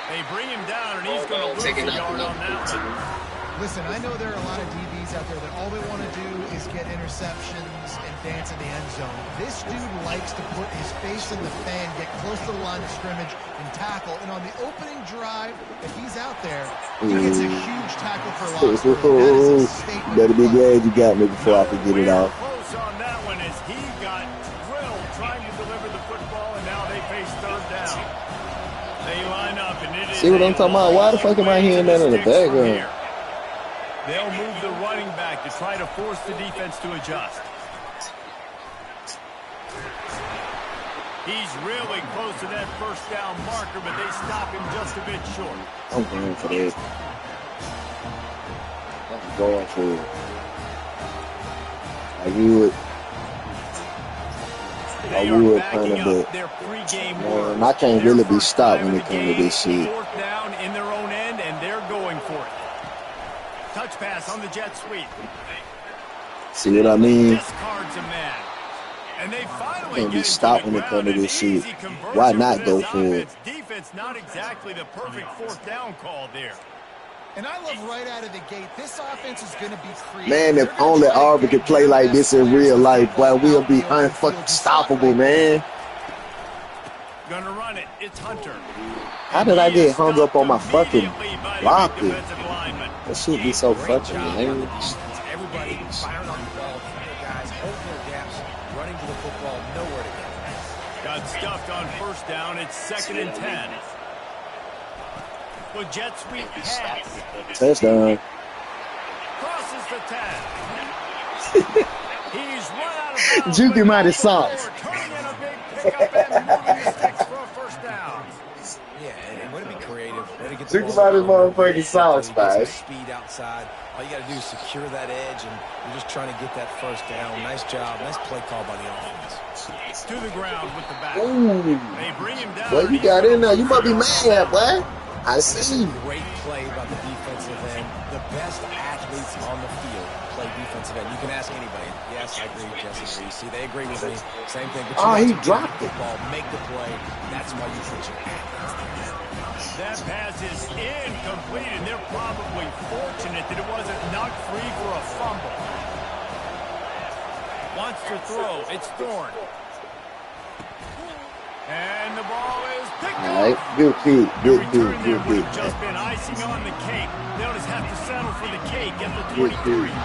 They bring him down, and he's going to lose a Taking out yard the on number that 3 one. team. Listen, I know there are a lot of DBs out there that all they want to do is get interceptions and dance in the end zone. This dude likes to put his face in the fan, get close to the line of scrimmage, and tackle. And on the opening drive, if he's out there, he gets a huge tackle for loss. That is a statement. Better be glad you got me before I can get it Nowhere off. close on that one as he got drilled trying to deliver the football, and now they face third down. They line up, and it is See what I'm talking about? Why the fuck am I hearing that in the background? They'll move the running back to try to force the defense to adjust. He's really close to that first down marker, but they stop him just a bit short. I'm going for that. I'm going for it. I would. They I are would backing kind of, up but their pregame man, words. I can't Their really be first stopped drive when of it the comes to game, this shit. Fourth down in their own end, and they're going for it. Touch pass on the jet sweep. See what I mean? Discards a man. And they finally Can't be get him to stopped the when it ground. comes to An this shit. easy conversion Why not for go this for it? offense. Defense not exactly the perfect fourth down call there. And I love right out of the gate, this offense is going to be creative. Man, if They're gonna only try to Auburn get could play their like best this in players real to life, football boy, we'll out be the open field. You saw it unstoppable, right there. man. Gonna run it. It's Hunter. How did I He is get hung up on my stopped fucking immediately by the blocker? defensive lineman. That shit be so fucking lame. Everybody firing on the ball, the guys holding their gaps, running to the football, nowhere to go. Got stuffed on first down. It's 2nd and 10. With jet sweep pass. Touchdown. Crosses the 10. He's run out of bounds. Juke him but out his off the socks. floor, turning in a big pickup and moving the sticks for a first down. Yeah, and way to be creative. Way to get the Think ball about his out. motherfucking socks, Get some man. speed outside. All you got to do is secure that edge, and you're just trying to get that first down. Nice job. Nice play call by the offense. To the ground with the back. Ooh. They bring him down. Boy, you and he's got in there. gonna You must be lose it. mad, boy. I see. Great play by the defensive end. The best athletes on the field play defensive end. You can ask anybody. Yes, I agree, Jesse. See, they agree with me. Same thing. But you Oh, got he to dropped get it. the ball, make the play. That's why you put your That pass is incomplete, and they're probably fortunate that it wasn't knocked free for a fumble. Wants to throw. It's Thorne. And the ball is picked All right, up. good pick, good pick, Return there good would pick, have just man. been icing on the cake. They'll just have to settle for the cake at the Good 23. pick.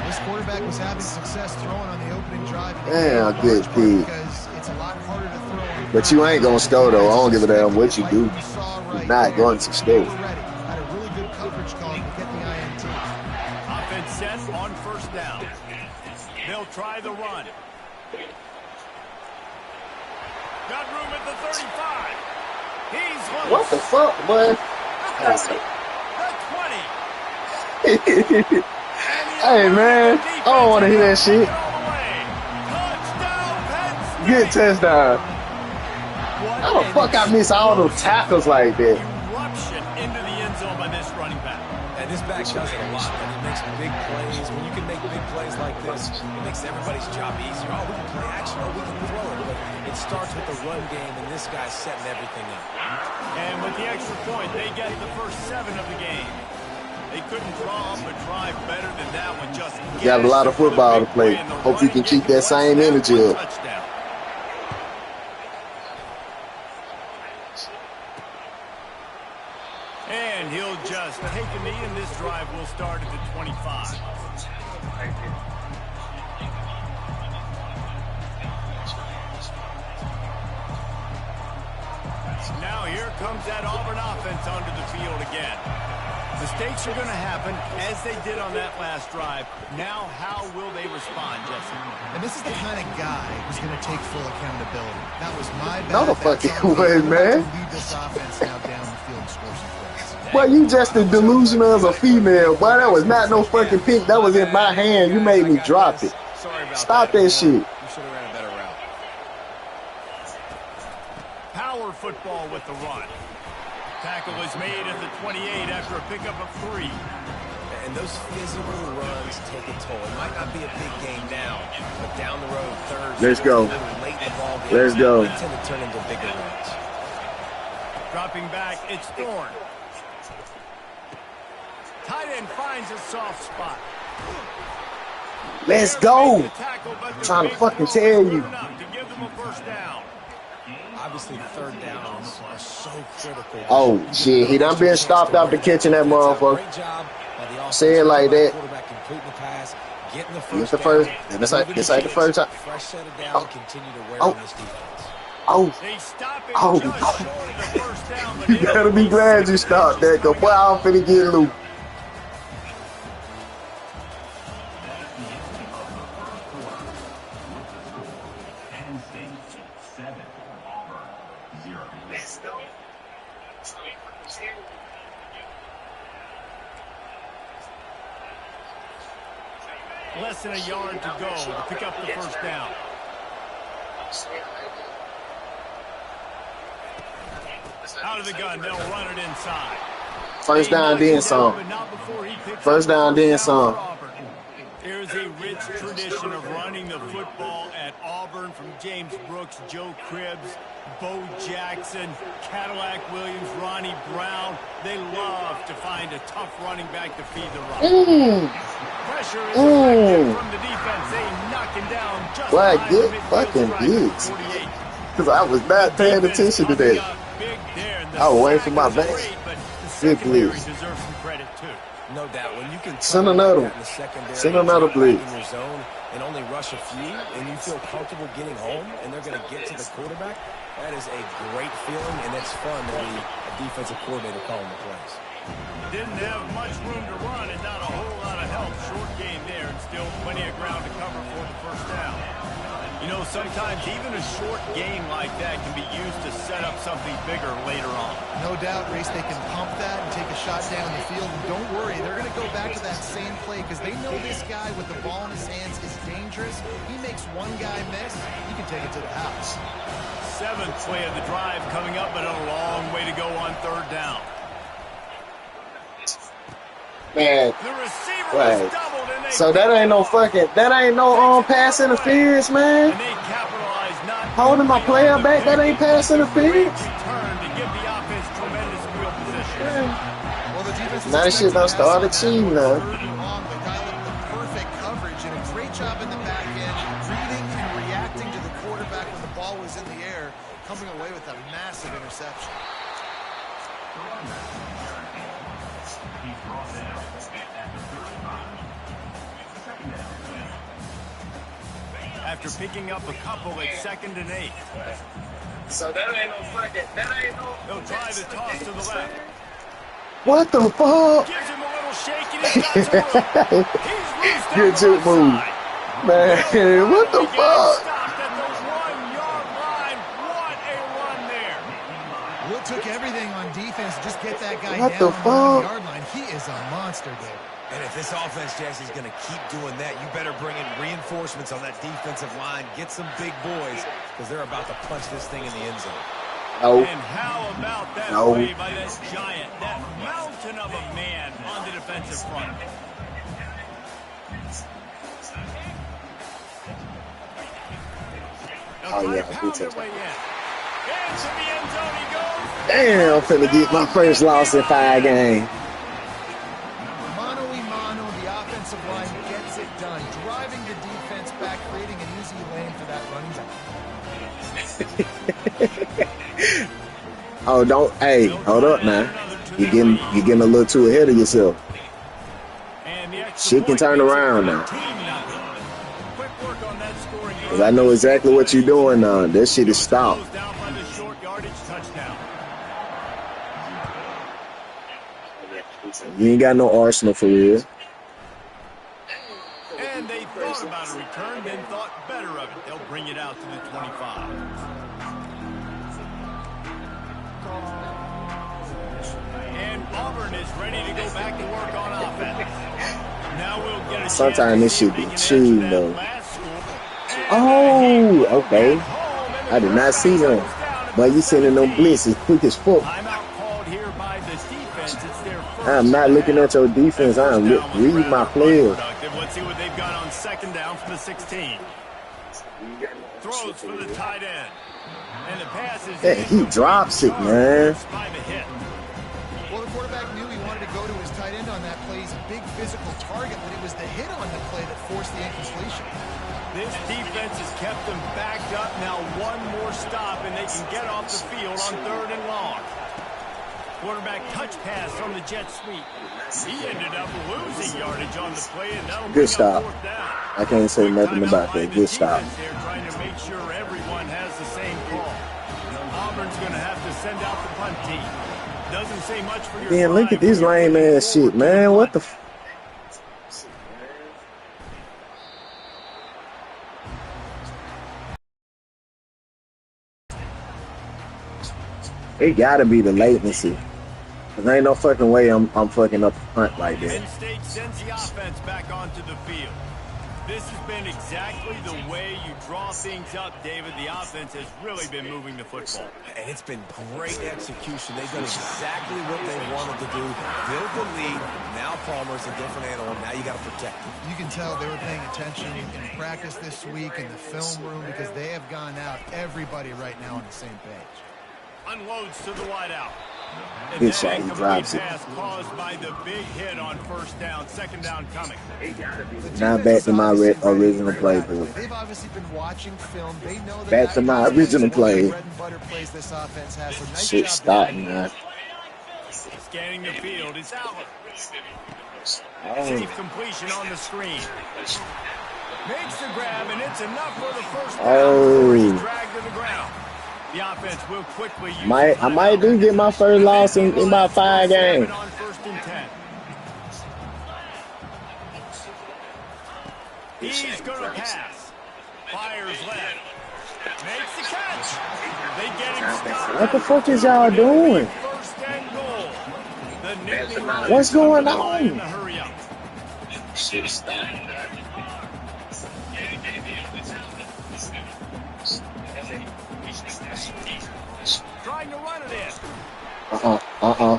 This quarterback was having success throwing on the opening drive. Damn, good pick. Because it's a lot harder to throw on But you ain't gonna score though. I don't give a damn what you do. You're not going to score. Had a really good coverage call to get the INT. Offense set on first down. They'll try the run. Got room at the 35. He's loose. What the fuck, boy? The 20. Hey, man, I don't want to hear that shit. Touchdown, Penn State. Good touchdown. How the fuck I miss all those tackles like that? Eruption into the end zone by this running back. And this back does it a lot, and he makes big plays. When you can make big plays like this, it makes everybody's job easier. Oh, we can play action. Oh, we can throw it. But it starts with the run game, and this guy's setting everything up. And with the extra point, they get the first 7 of the game. They couldn't draw up a drive better than that one. Just Got a lot of football to play. Hope you can keep that same energy up. Touchdown. And he'll just take a knee, and this drive will start at the 25. Now here comes that Auburn offense onto the field again. Mistakes are going to happen, as they did on that last drive. Now, how will they respond, Jesse? And this is the kind of guy who's going to take full accountability. That was my bad. No, the fucking way, man. Lead this offense now down the field and score some points. Boy, you just as delusional as a female. Boy, that was not no fucking pick. That was in my hand. You made me drop it. Sorry about Stop that shit. You should have ran a better route. Power football with the run. Tackle is made at the 28 after a pickup of 3. And those physical runs take a toll. It might not be a big game now, but down the road, third. Let's go. Late in the ball game, Let's go. they tend to turn into bigger runs. Dropping back, it's Thorne. Tight end finds a soft spot. Let's go. Tackle, but the Trying to big fucking ball tell is you. good enough to give them a first down. Obviously, third downs are so critical. Oh, shit. He done been stopped after catching that motherfucker. Great job by the offense. Say it like that. Quarterback completing the pass, getting the It's first the first. This ain't the first time. fresh set of down, continue to wear Oh. on this defense. Oh, They stop it Oh. just short of the first down, but you better be glad you stopped that, because boy, I'm finna get loose. Penn State 7, Auburn 0. Let's go. less than a yard to go to pick up the first down. Out of the gun, they'll run it inside. First down, then some. First down, then some. There's a rich tradition of running the football at Auburn from James Brooks, Joe Cribbs, Bo Jackson, Cadillac Williams, Ronnie Brown. They love to find a tough running back to feed the run. Pressure is effective from the defense. They knocking down just Boy, behind good the midfield fucking striker, gigs. 48. Because I was not paying attention to that. I was waiting for my back. Good blitz. Deserves some credit too. No doubt. When you can Send another one. Send another blitz. in your zone and only rush a few, and you feel comfortable getting home, and they're going to get to the quarterback, that is a great feeling, and it's fun to be a defensive coordinator calling the plays. Didn't have much room to run and not a whole lot of help. Short game there and still plenty of ground to cover for the first down. You know, sometimes even a short game like that can be used to set up something bigger later on. No doubt, Reese, they can pump that and take a shot down the field. And don't worry, they're going to go back to that same play because they know this guy with the ball in his hands is dangerous. He makes one guy miss, you can take it to the house. 7th play of the drive coming up, but a long way to go on third down. Man, The receiver right. was doubled and they So that ain't no fucking, that ain't no pass interference, man. and they capitalized not Holding my player back, that ain't pass interference. return to give the offense tremendous field position. Well, the defense Now this shit done started cheating now. Third and long, but dialed up the perfect coverage and a great great job in the back end, reading and reacting to the quarterback when the ball was in the air, coming away with a massive interception. He's brought down at the 35. After picking up a couple at 2nd and 8. So that ain't no fucking, He'll try the toss to the left. What the fuck? Gives him a little shake and he's got some room. He's loose down Good the chip left move. side. Man, what the Getting fuck? stopped at the 1-yard line. What a run there. Will took everything on defense to just get that guy What down the on fuck? the 1-yard line. He is a monster, David. And if this offense, Jesse, is going to keep doing that, you better bring in reinforcements on that defensive line. Get some big boys, because they're about to punch this thing in the end zone. No. And how about that No. play by that giant, that mountain of a man on the defensive front? Oh, yeah, Pound good their touch. way in. Into the end zone he goes. Damn, I'm finna get my first loss in 5 games. Mano-a-mano, the offensive line gets it done, driving the defense back, creating an easy lane for that running back. Oh, don't. Hey, hold up now. You're getting a little too ahead of yourself. And the extra Shit can point turn makes it around now. 14-0. Quick work on that scoring. Because I know exactly what you're doing now. That shit is stopped. Closed down by the short yardage touchdown. You ain't got no arsenal for real. And they thought about a return, then thought better of it. They'll bring it out to the 25. And Auburn is ready to go back to work on offense. Now we'll get a Sometimes this shit be chance to cheating, make it though. that last score. Oh, okay. I did not see them. But you sending them blitzes quick as fuck. Timeout called here by the defense. It's their first. I'm not looking at your defense. I am reading my players. Let's see what they've got on 2nd down from the 16. Throws for the tight end. And the pass is Yeah, he drops it, man. by the hit. Well, the quarterback knew he wanted to go to his tight end on that play. He's a big physical target, but it was the hit on the play that forced the incompletion. This defense has kept them backed up. Now one more stop, and they can get off the field on 3rd and long. Quarterback touch pass from the jet sweep. He ended up losing yardage on the play, and that'll Good bring stop. up 4th down. I can't say nothing Timeout about by that. the Good stop. defense there, trying to make sure everyone has the same call. Auburn's going to have to send out the punt team. Doesn't say much for your Damn, look drive, at this but you're lame looking ass forward shit, to man. the What the punt. It gotta be the latency. Cause ain't no fucking way I'm fucking up a punt like Penn that. State sends the offense back onto the field. This has been exactly the way you draw things up, David. The offense has really been moving the football. And it's been great execution. They've done exactly what they wanted to do. Build the lead. Now Palmer's a different animal. Now you got to protect him. You can tell they were paying attention in practice this week in the film room because they have gone out, everybody right now on the same page. Unloads to the wideout. And Good that shot, he incomplete drops it. pass caused by the big hit on 1st down. 2nd down coming. Now back to my original playbook. They've obviously been watching film. They know that Back to my original play. bread and butter plays this offense has. So nice Shit job stop, there. man. Scanning the field. It's Allen. Oh. Safe completion on the screen. Makes the grab, and it's enough for the 1st down. Oh. He's dragged to the ground. The offense will quickly use I might do get my first loss in about 5 games. On 1st and 10. He's going to pass. Fires left. Makes the catch. They get him stopped. What the fuck is y'all doing? 1st and goal. The Nittany Lions What's going in on? the hurry up. Shit stop. Trying to run it in.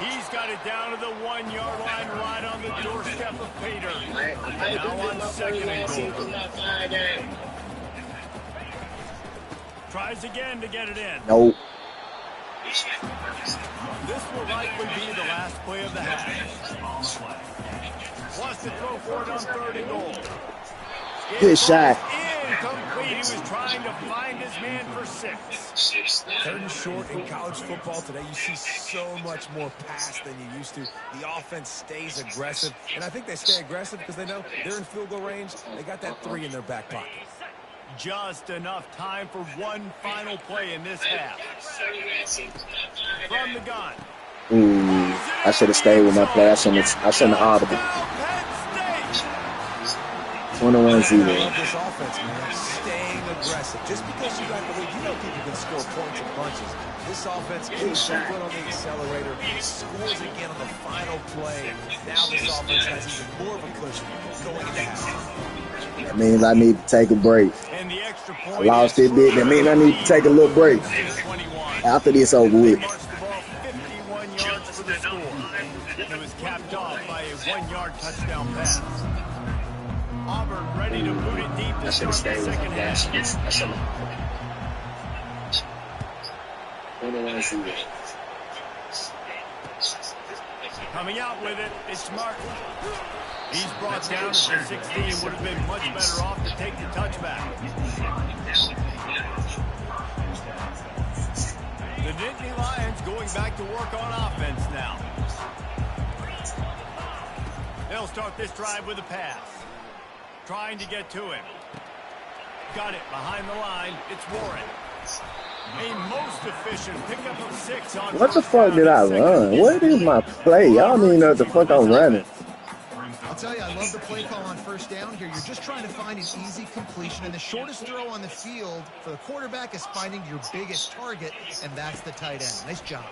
He's got it down to the 1-yard line, right on the doorstep of Pater. Now on 2nd and goal. Tries again to get it in. Nope. This will likely be the last play of the half. Wants to throw for it on 3rd and goal. Good shot. Incomplete. He was trying to find his man for 6. 3rd and short in college football today. You see so much more pass than you used to. The offense stays aggressive, and I think they stay aggressive because they know they're in field goal range. They got that 3 in their back pocket. Just enough time for one final play in this half. From the gun. Ooh, I should have stayed with my play. I shouldn't have audible. 21-0. This offense, man, staying aggressive. Just because you got the lead, you know people can score points in bunches. This offense keeps their foot on the accelerator, scores again on the final play. Now this offense has even more of a cushion going into half. That means I need to take a break. And the extra point I lost it bit. That means I need to take a little break after this over with. Marched the ball 51 yards for the score. It was capped off by a 1-yard touchdown pass. Auburn ready to boot it deep to start the second half. Coming out with it, it's Martin. He's brought down to 16. Would have been much better off to take the touchback. The Nittany Lions going back to work on offense now. They'll start this drive with a pass. Trying to get to him. Got it behind the line. It's Warren. A most efficient pickup of 6 on. What the fuck did I run? What is my play? Y'all don't even know what the fuck I'm running. I'll tell you, I love the play call on 1st down here. You're just trying to find an easy completion, and the shortest throw on the field for the quarterback is finding your biggest target, and that's the tight end. Nice job.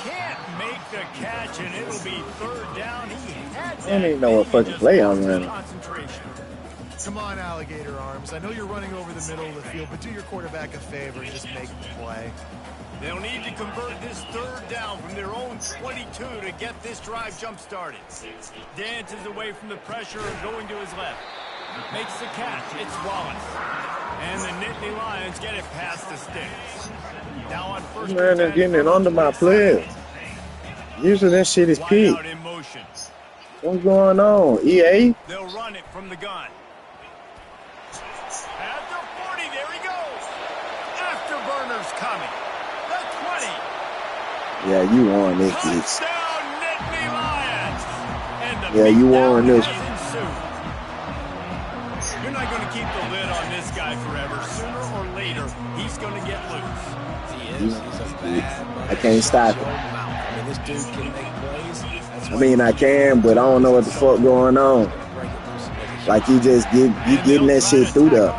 Can't make the catch, and it'll be 3rd down. He had that. I don't even know what fucking play I'm running. Concentration. Come on, alligator arms. I know you're running over the middle of the field, but do your quarterback a favor and just make the play. They'll need to convert this 3rd down from their own 22 to get this drive jump-started. Dances away from the pressure and going to his left. Makes the catch. It's Wallace. And the Nittany Lions get it past the sticks. Now on 1st Man, they're getting it under my players. Usually that shit is peak. What's going on, EA? They'll run it from the gun. At the 40, there he goes. Afterburner's coming. The 20. Yeah, you won this, bitch. Touchdown, Nittany Lions. And the Yeah, you won this. You're not going to keep the lid on this guy forever. Sooner or later, he's going to get loose. I can't stop it. I mean, this dude can make plays. I mean, I can, but I don't know what the fuck going on. Like you just you getting that shit through there.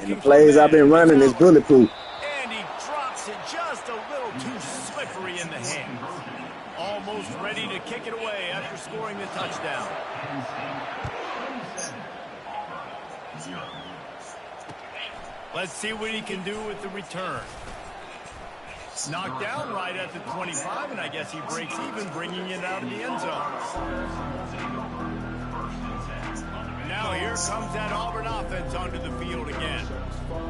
And the plays I've been running is bulletproof. And he drops it just a little too slippery in the hands. Almost ready to kick it away after scoring the touchdown. Let's see what he can do with the return. Knocked down right at the 25, and I guess he breaks even, bringing it out of the end zone. Now here comes that Auburn offense onto the field again.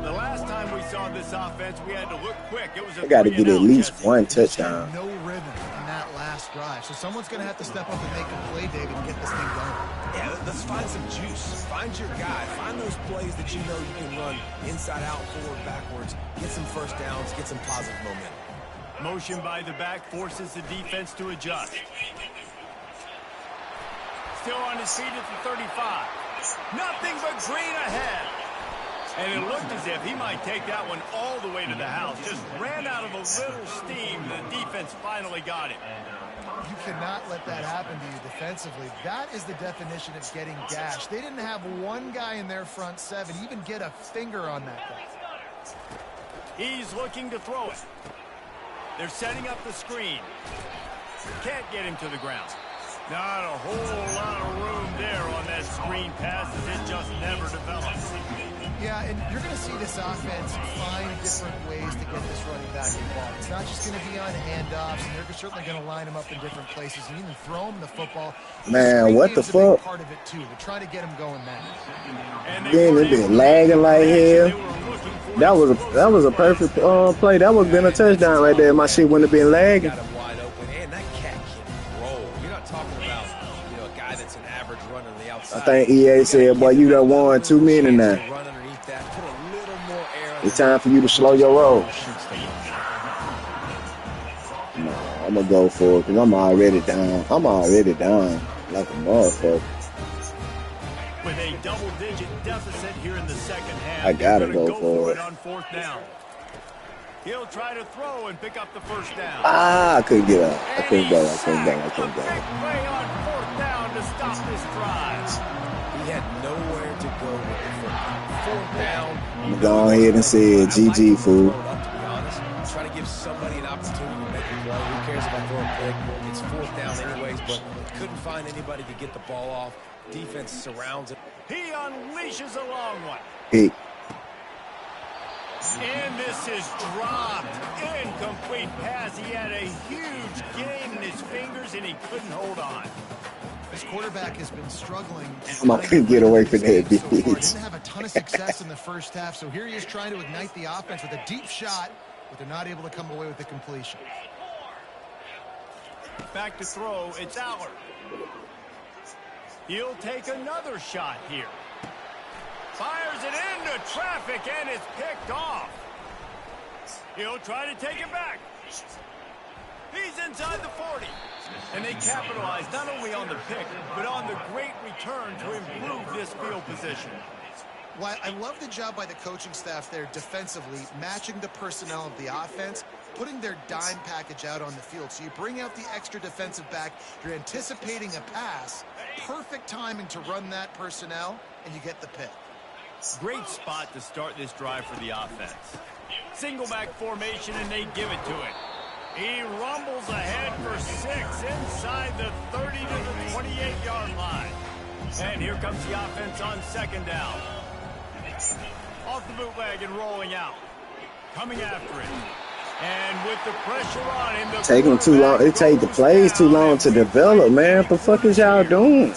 The last time we saw this offense, we had to look quick. It was I got to get at least one touchdown. No rhythm in that last drive. So someone's going to have to step up and make a play, David, and get this thing going. Yeah, let's find some juice. Find your guy. Find those plays that you know you can run inside out, forward, backwards. Get some 1st downs. Get some positive momentum. Motion by the back forces the defense to adjust. Still on his feet at the 35. Nothing but green ahead. And it looked as if he might take that one all the way to the house. Just ran out of a little steam. The defense finally got it. You cannot let that happen to you defensively. That is the definition of getting gashed. They didn't have one guy in their front 7 even get a finger on that guy. He's looking to throw it. They're setting up the screen. Can't get him to the ground. Not a whole lot of room there on that screen pass as it just never develops. Yeah, and you're going to see this offense find different ways to get this running back involved. It's not just going to be on handoffs, and they're certainly going to line him up in different places and even throw him the football. Man, what the fuck? Part of it too. They're trying to get him going now. Then it been lagging like hell. They were looking for That was a perfect play. That would have been a touchdown right there. My shit wouldn't have been lagging. Got him wide open, and that cat can roll. You're not talking about a guy that's an average runner on the outside. I think EA said, "Boy, you done won too many now. Run underneath that, put a little more air. It's time for you to slow your roll." No, I'm gonna go for it because I'm already down. I'm already down like a motherfucker. With a double-digit deficit here in the second half, I gotta go for it. On fourth down. He'll try to throw and pick up the first down. I couldn't get up. I couldn't go. A big play on fourth down to stop this drive. He had nowhere to go with the football. Fourth down. I'm go ahead and say GG, fool. To be honest, try to give somebody an opportunity to make a play. Who cares about throwing a pick? It's fourth down anyways, but couldn't find anybody to get the ball off. Defense surrounds it. He unleashes a long one. Hey. And this is dropped. Incomplete pass. He had a huge gain in his fingers, and he couldn't hold on. This quarterback has been struggling. I'm not gonna get away from that, bitch. He didn't have a ton of success in the first half, so here he is trying to ignite the offense with a deep shot, but they're not able to come away with the completion. Back to throw. It's Aller. He'll take another shot here. Fires it into traffic, and it's picked off. He'll try to take it back. He's inside the 40. And they capitalize not only on the pick, but on the great return to improve this field position. Well, I love the job by the coaching staff there defensively, matching the personnel of the offense, putting their dime package out on the field. So you bring out the extra defensive back, you're anticipating a pass, perfect timing to run that personnel, and you get the pick. Great spot to start this drive for the offense. Single back formation, and they give it to it. He rumbles ahead for 6 inside the 30 to the 28-yard line. And here comes the offense on second down. Off the bootleg and rolling out. Coming after it. And with the pressure on him, taking too long. It take the plays too long to develop, man. What the fuck is y'all doing?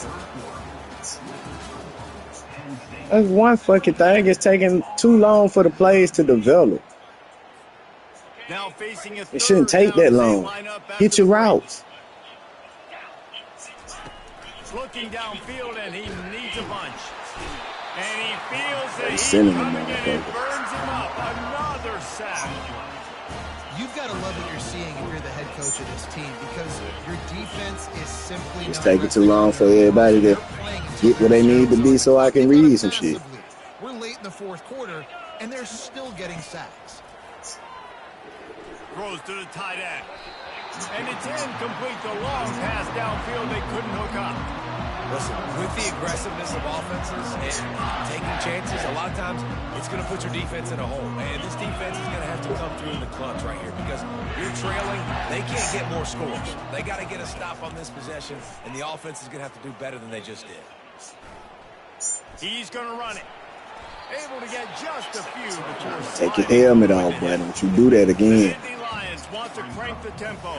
That's one fucking thing. It's taking too long for the plays to develop. Now facing a it shouldn't take that long. Hit your routes. Looking downfield, and he needs a bunch. And he feels that he's coming in and burns him up. Another sack. You've got to love what you're seeing if you're the head coach of this team, because your defense is simply it's taking too long for everybody to get where they need to be so I can read some shit. We're late in the fourth quarter, and they're still getting sacks. Throws to the tight end. And it's incomplete. The long pass downfield they couldn't hook up. Listen, with the aggressiveness of offenses and taking chances, a lot of times it's going to put your defense in a hole. And this defense is going to have to come through in the clutch right here because you're trailing. They can't get more scores. They got to get a stop on this possession, and the offense is going to have to do better than they just did. He's going to run it. Able to get just a few before take your helmet off, boy. Don't you do that again. Indy Lions want to crank the tempo.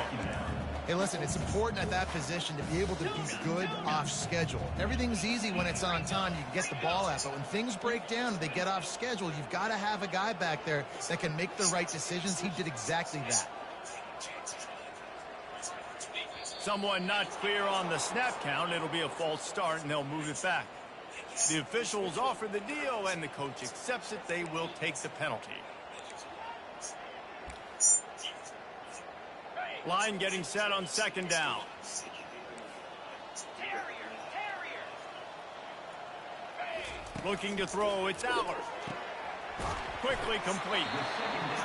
Hey, listen, it's important at that position to be able to be good off schedule. Everything's easy when it's on time. You can get the ball out. But when things break down and they get off schedule, you've got to have a guy back there that can make the right decisions. He did exactly that. Someone not clear on the snap count. It'll be a false start, and they'll move it back. The officials offer the deal, and the coach accepts it. They will take the penalty. Line getting set on second down. Looking to throw, it's Aller. Quickly complete.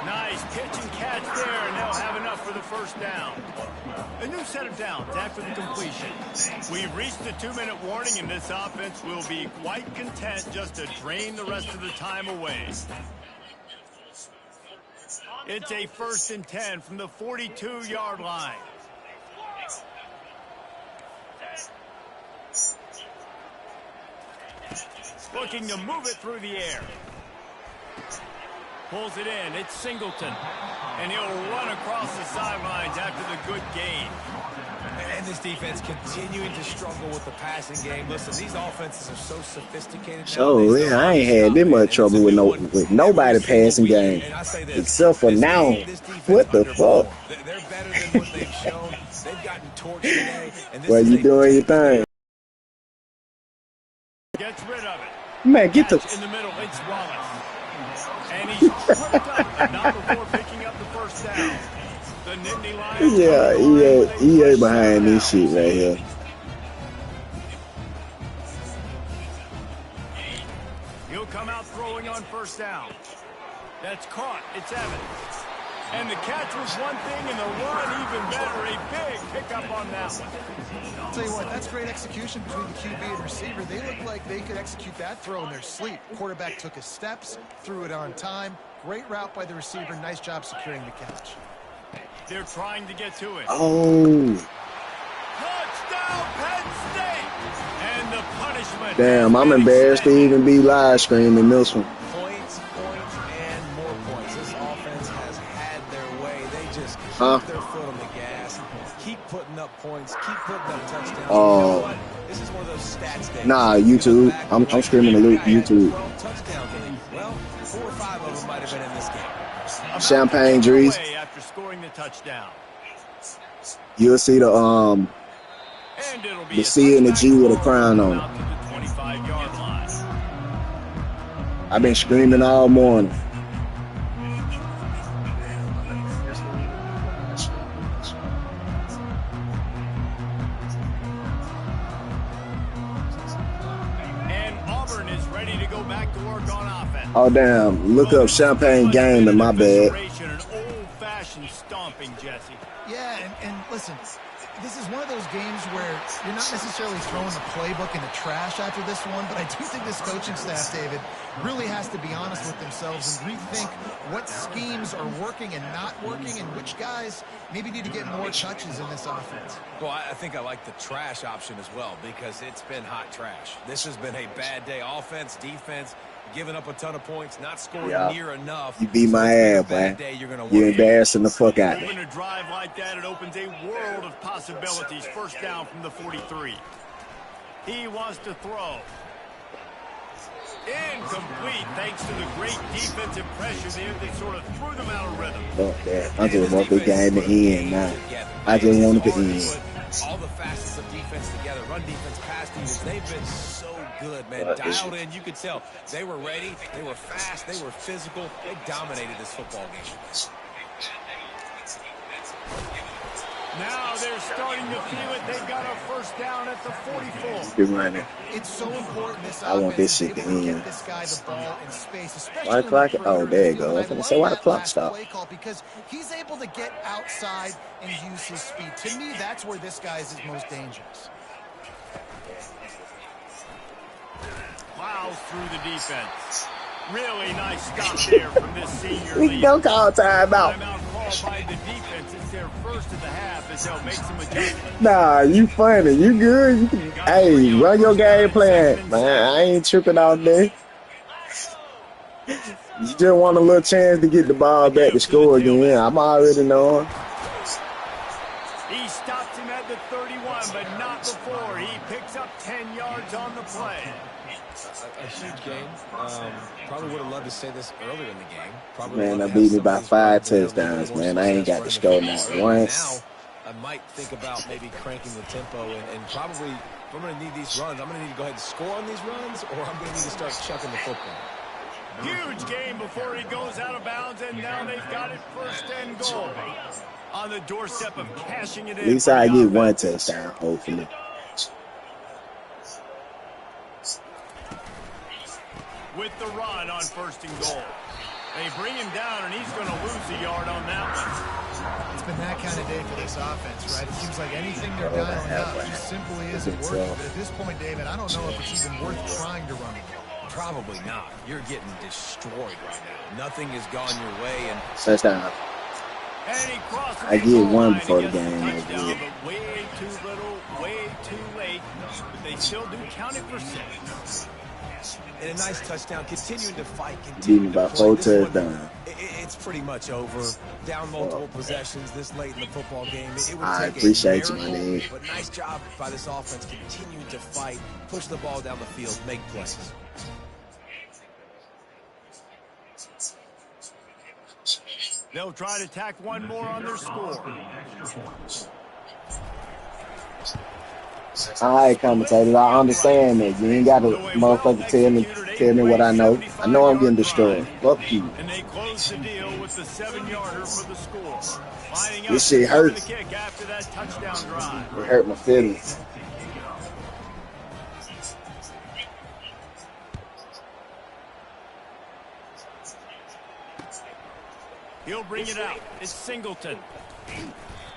Nice pitch and catch there, and they'll have enough for the first down. A new set of downs after the completion. We've reached the 2-minute warning, and this offense will be quite content just to drain the rest of the time away. It's a 1st and 10 from the 42-yard line. Looking to move it through the air. Pulls it in. It's Singleton. And he'll run across the sidelines after the good game. And this defense continuing to struggle with the passing game. Listen, these offenses are so sophisticated. So yeah, I ain't had that much trouble with nobody passing game, except for now. What the fuck? They're better than what they've shown. They've gotten torched today. Well, you doing your thing. Gets rid of it. Man, get the in the middle. It's Wallace. And he's tripped up, not before picking up the first down. The Nittany Lions. yeah, EA behind this shit right here. He'll come out throwing on first down. That's caught. It's Evans. And the catch was one thing, and the run even better. A big pickup on that one. I'll tell you what, that's great execution between the QB and receiver. They look like they could execute that throw in their sleep. Quarterback took his steps, threw it on time. Great route by the receiver. Nice job securing the catch. They're trying to get to it. Oh. Touchdown, Penn State! And the punishment. Damn, I'm embarrassed to even be live streaming this one. Points, and more points. This offense has had their way. They just keep their foot on the gas, keep putting up points, keep putting up touchdowns. You know what? This is one of those stats days. Nah, YouTube. I'm screaming to YouTube. 12 touchdowns. Well, 4 or 5 of them might have been in this game. Champagne Drees. After scoring the touchdown. You'll see the C and the G with a crown on it. I've been screaming all morning. And Auburn is ready to go back to work on offense. Oh damn! Look up Champagne Gaming. My bad. An old-fashioned stomping, Jesse. Yeah, and listen, this is one of those games where you're not necessarily throwing the playbook in the trash after this one, but I do think this coaching staff, David, really has to be honest with themselves and rethink what schemes are working and not working and which guys maybe need to get more touches in this offense. Well, I think I like the trash option as well because it's been hot trash. This has been a bad day. Offense, defense, giving up a ton of points, not scoring near enough. You beat my ass, man. You're embarrassing the fuck out of me. When a drive like that, it opens a world of possibilities. First down from the 43. He wants to throw. Incomplete, thanks to the great defensive pressure there that sort of threw them out of rhythm. Fuck that. I just want the game to end now. I just want it to end. All the facets of defense together, run defense, pass defense, they've been so good, man. Dialed in, you could tell. They were ready, they were fast, they were physical. They dominated this football game. Now they're starting to feel it. They got a first down at the 44. Good running. It's so important this I want this shit to end. Get this guy the ball in space, Why the clock? Oh, there you go. I was going to say, why the clock stop? Because he's able to get outside and use his speed. To me, that's where this guy is his most dangerous. Plows through the defense. Really nice stop there from this senior leader. Don't call timeout. Timeout called by the defense. It's their first of the half as they'll make some adjustments. Nah, you funny. You good. Hey, run your game plan. Man, I ain't tripping out there. You just want a little chance to get the ball back to score again. I'm already knowing. He stops him at the 31, but not before. He picks up 10 yards on the play. A huge game. Probably would have loved to say this earlier in the game. Man, I beat me by 5 touchdowns, man. I ain't got to score not once. Now, I might think about maybe cranking the tempo and probably, if I'm going to need these runs, I'm going to need to go ahead and score on these runs, or I'm going to need to start chucking the football. Huge game before he goes out of bounds, and now they've got it first and goal. On the doorstep of cashing it in. At least I get one touchdown, hopefully. With the run on first and goal. They bring him down, and he's going to lose a yard on that one. It's been that kind of day for this offense, right? It seems like anything they're dialing up just simply isn't working. But at this point, David, I don't know if it's even worth trying to run it. Probably not. You're getting destroyed right now. Nothing has gone your way. And touchdown. I get one before the game. Touchdown, but way too little, way too late. But they still do count it for 6. And a nice touchdown, continuing to fight, Beating by 4 touchdowns. It's pretty much over. Down multiple possessions this late in the football game. It would I take appreciate a you, my miracle, nigga. but nice job by this offense continuing to fight, push the ball down the field, make plays. They'll try to tack one more on their score. All right, commentators, I understand that. You ain't got to motherfucker tell me what I know. I know I'm getting destroyed. Fuck you. And they close the deal with the 7-yarder for the score. This shit hurt. The kick after that touchdown drive. It hurt my feelings. He'll bring it out. It's Singleton.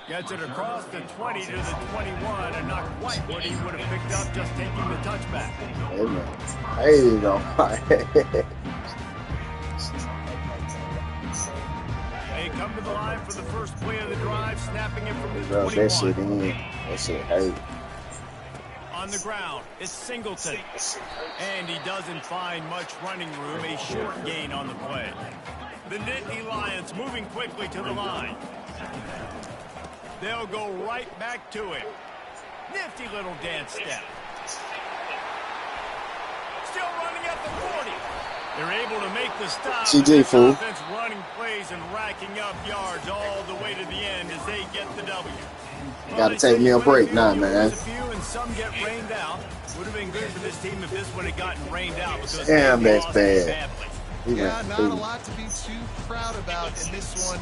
Gets it across the 20 to the 21, and not quite what he would have picked up just taking the touchback. There you go. They come to the line for the first play of the drive, snapping it from the 21. That shit in. That shit hurt. On the ground, it's Singleton. And he doesn't find much running room, a short gain on the play. The Nittany Lions moving quickly to the line. They'll go right back to him. Nifty little dance step. Still running at the 40. They're able to make the stop. CJ, fool. Offense running plays and racking up yards all the way to the end as they get the W. Got to take me a break now, man. A few and some get rained out. Would have been good for this team if this one had gotten rained out. Damn, that's bad. Yeah, not a lot to be too proud about in this one.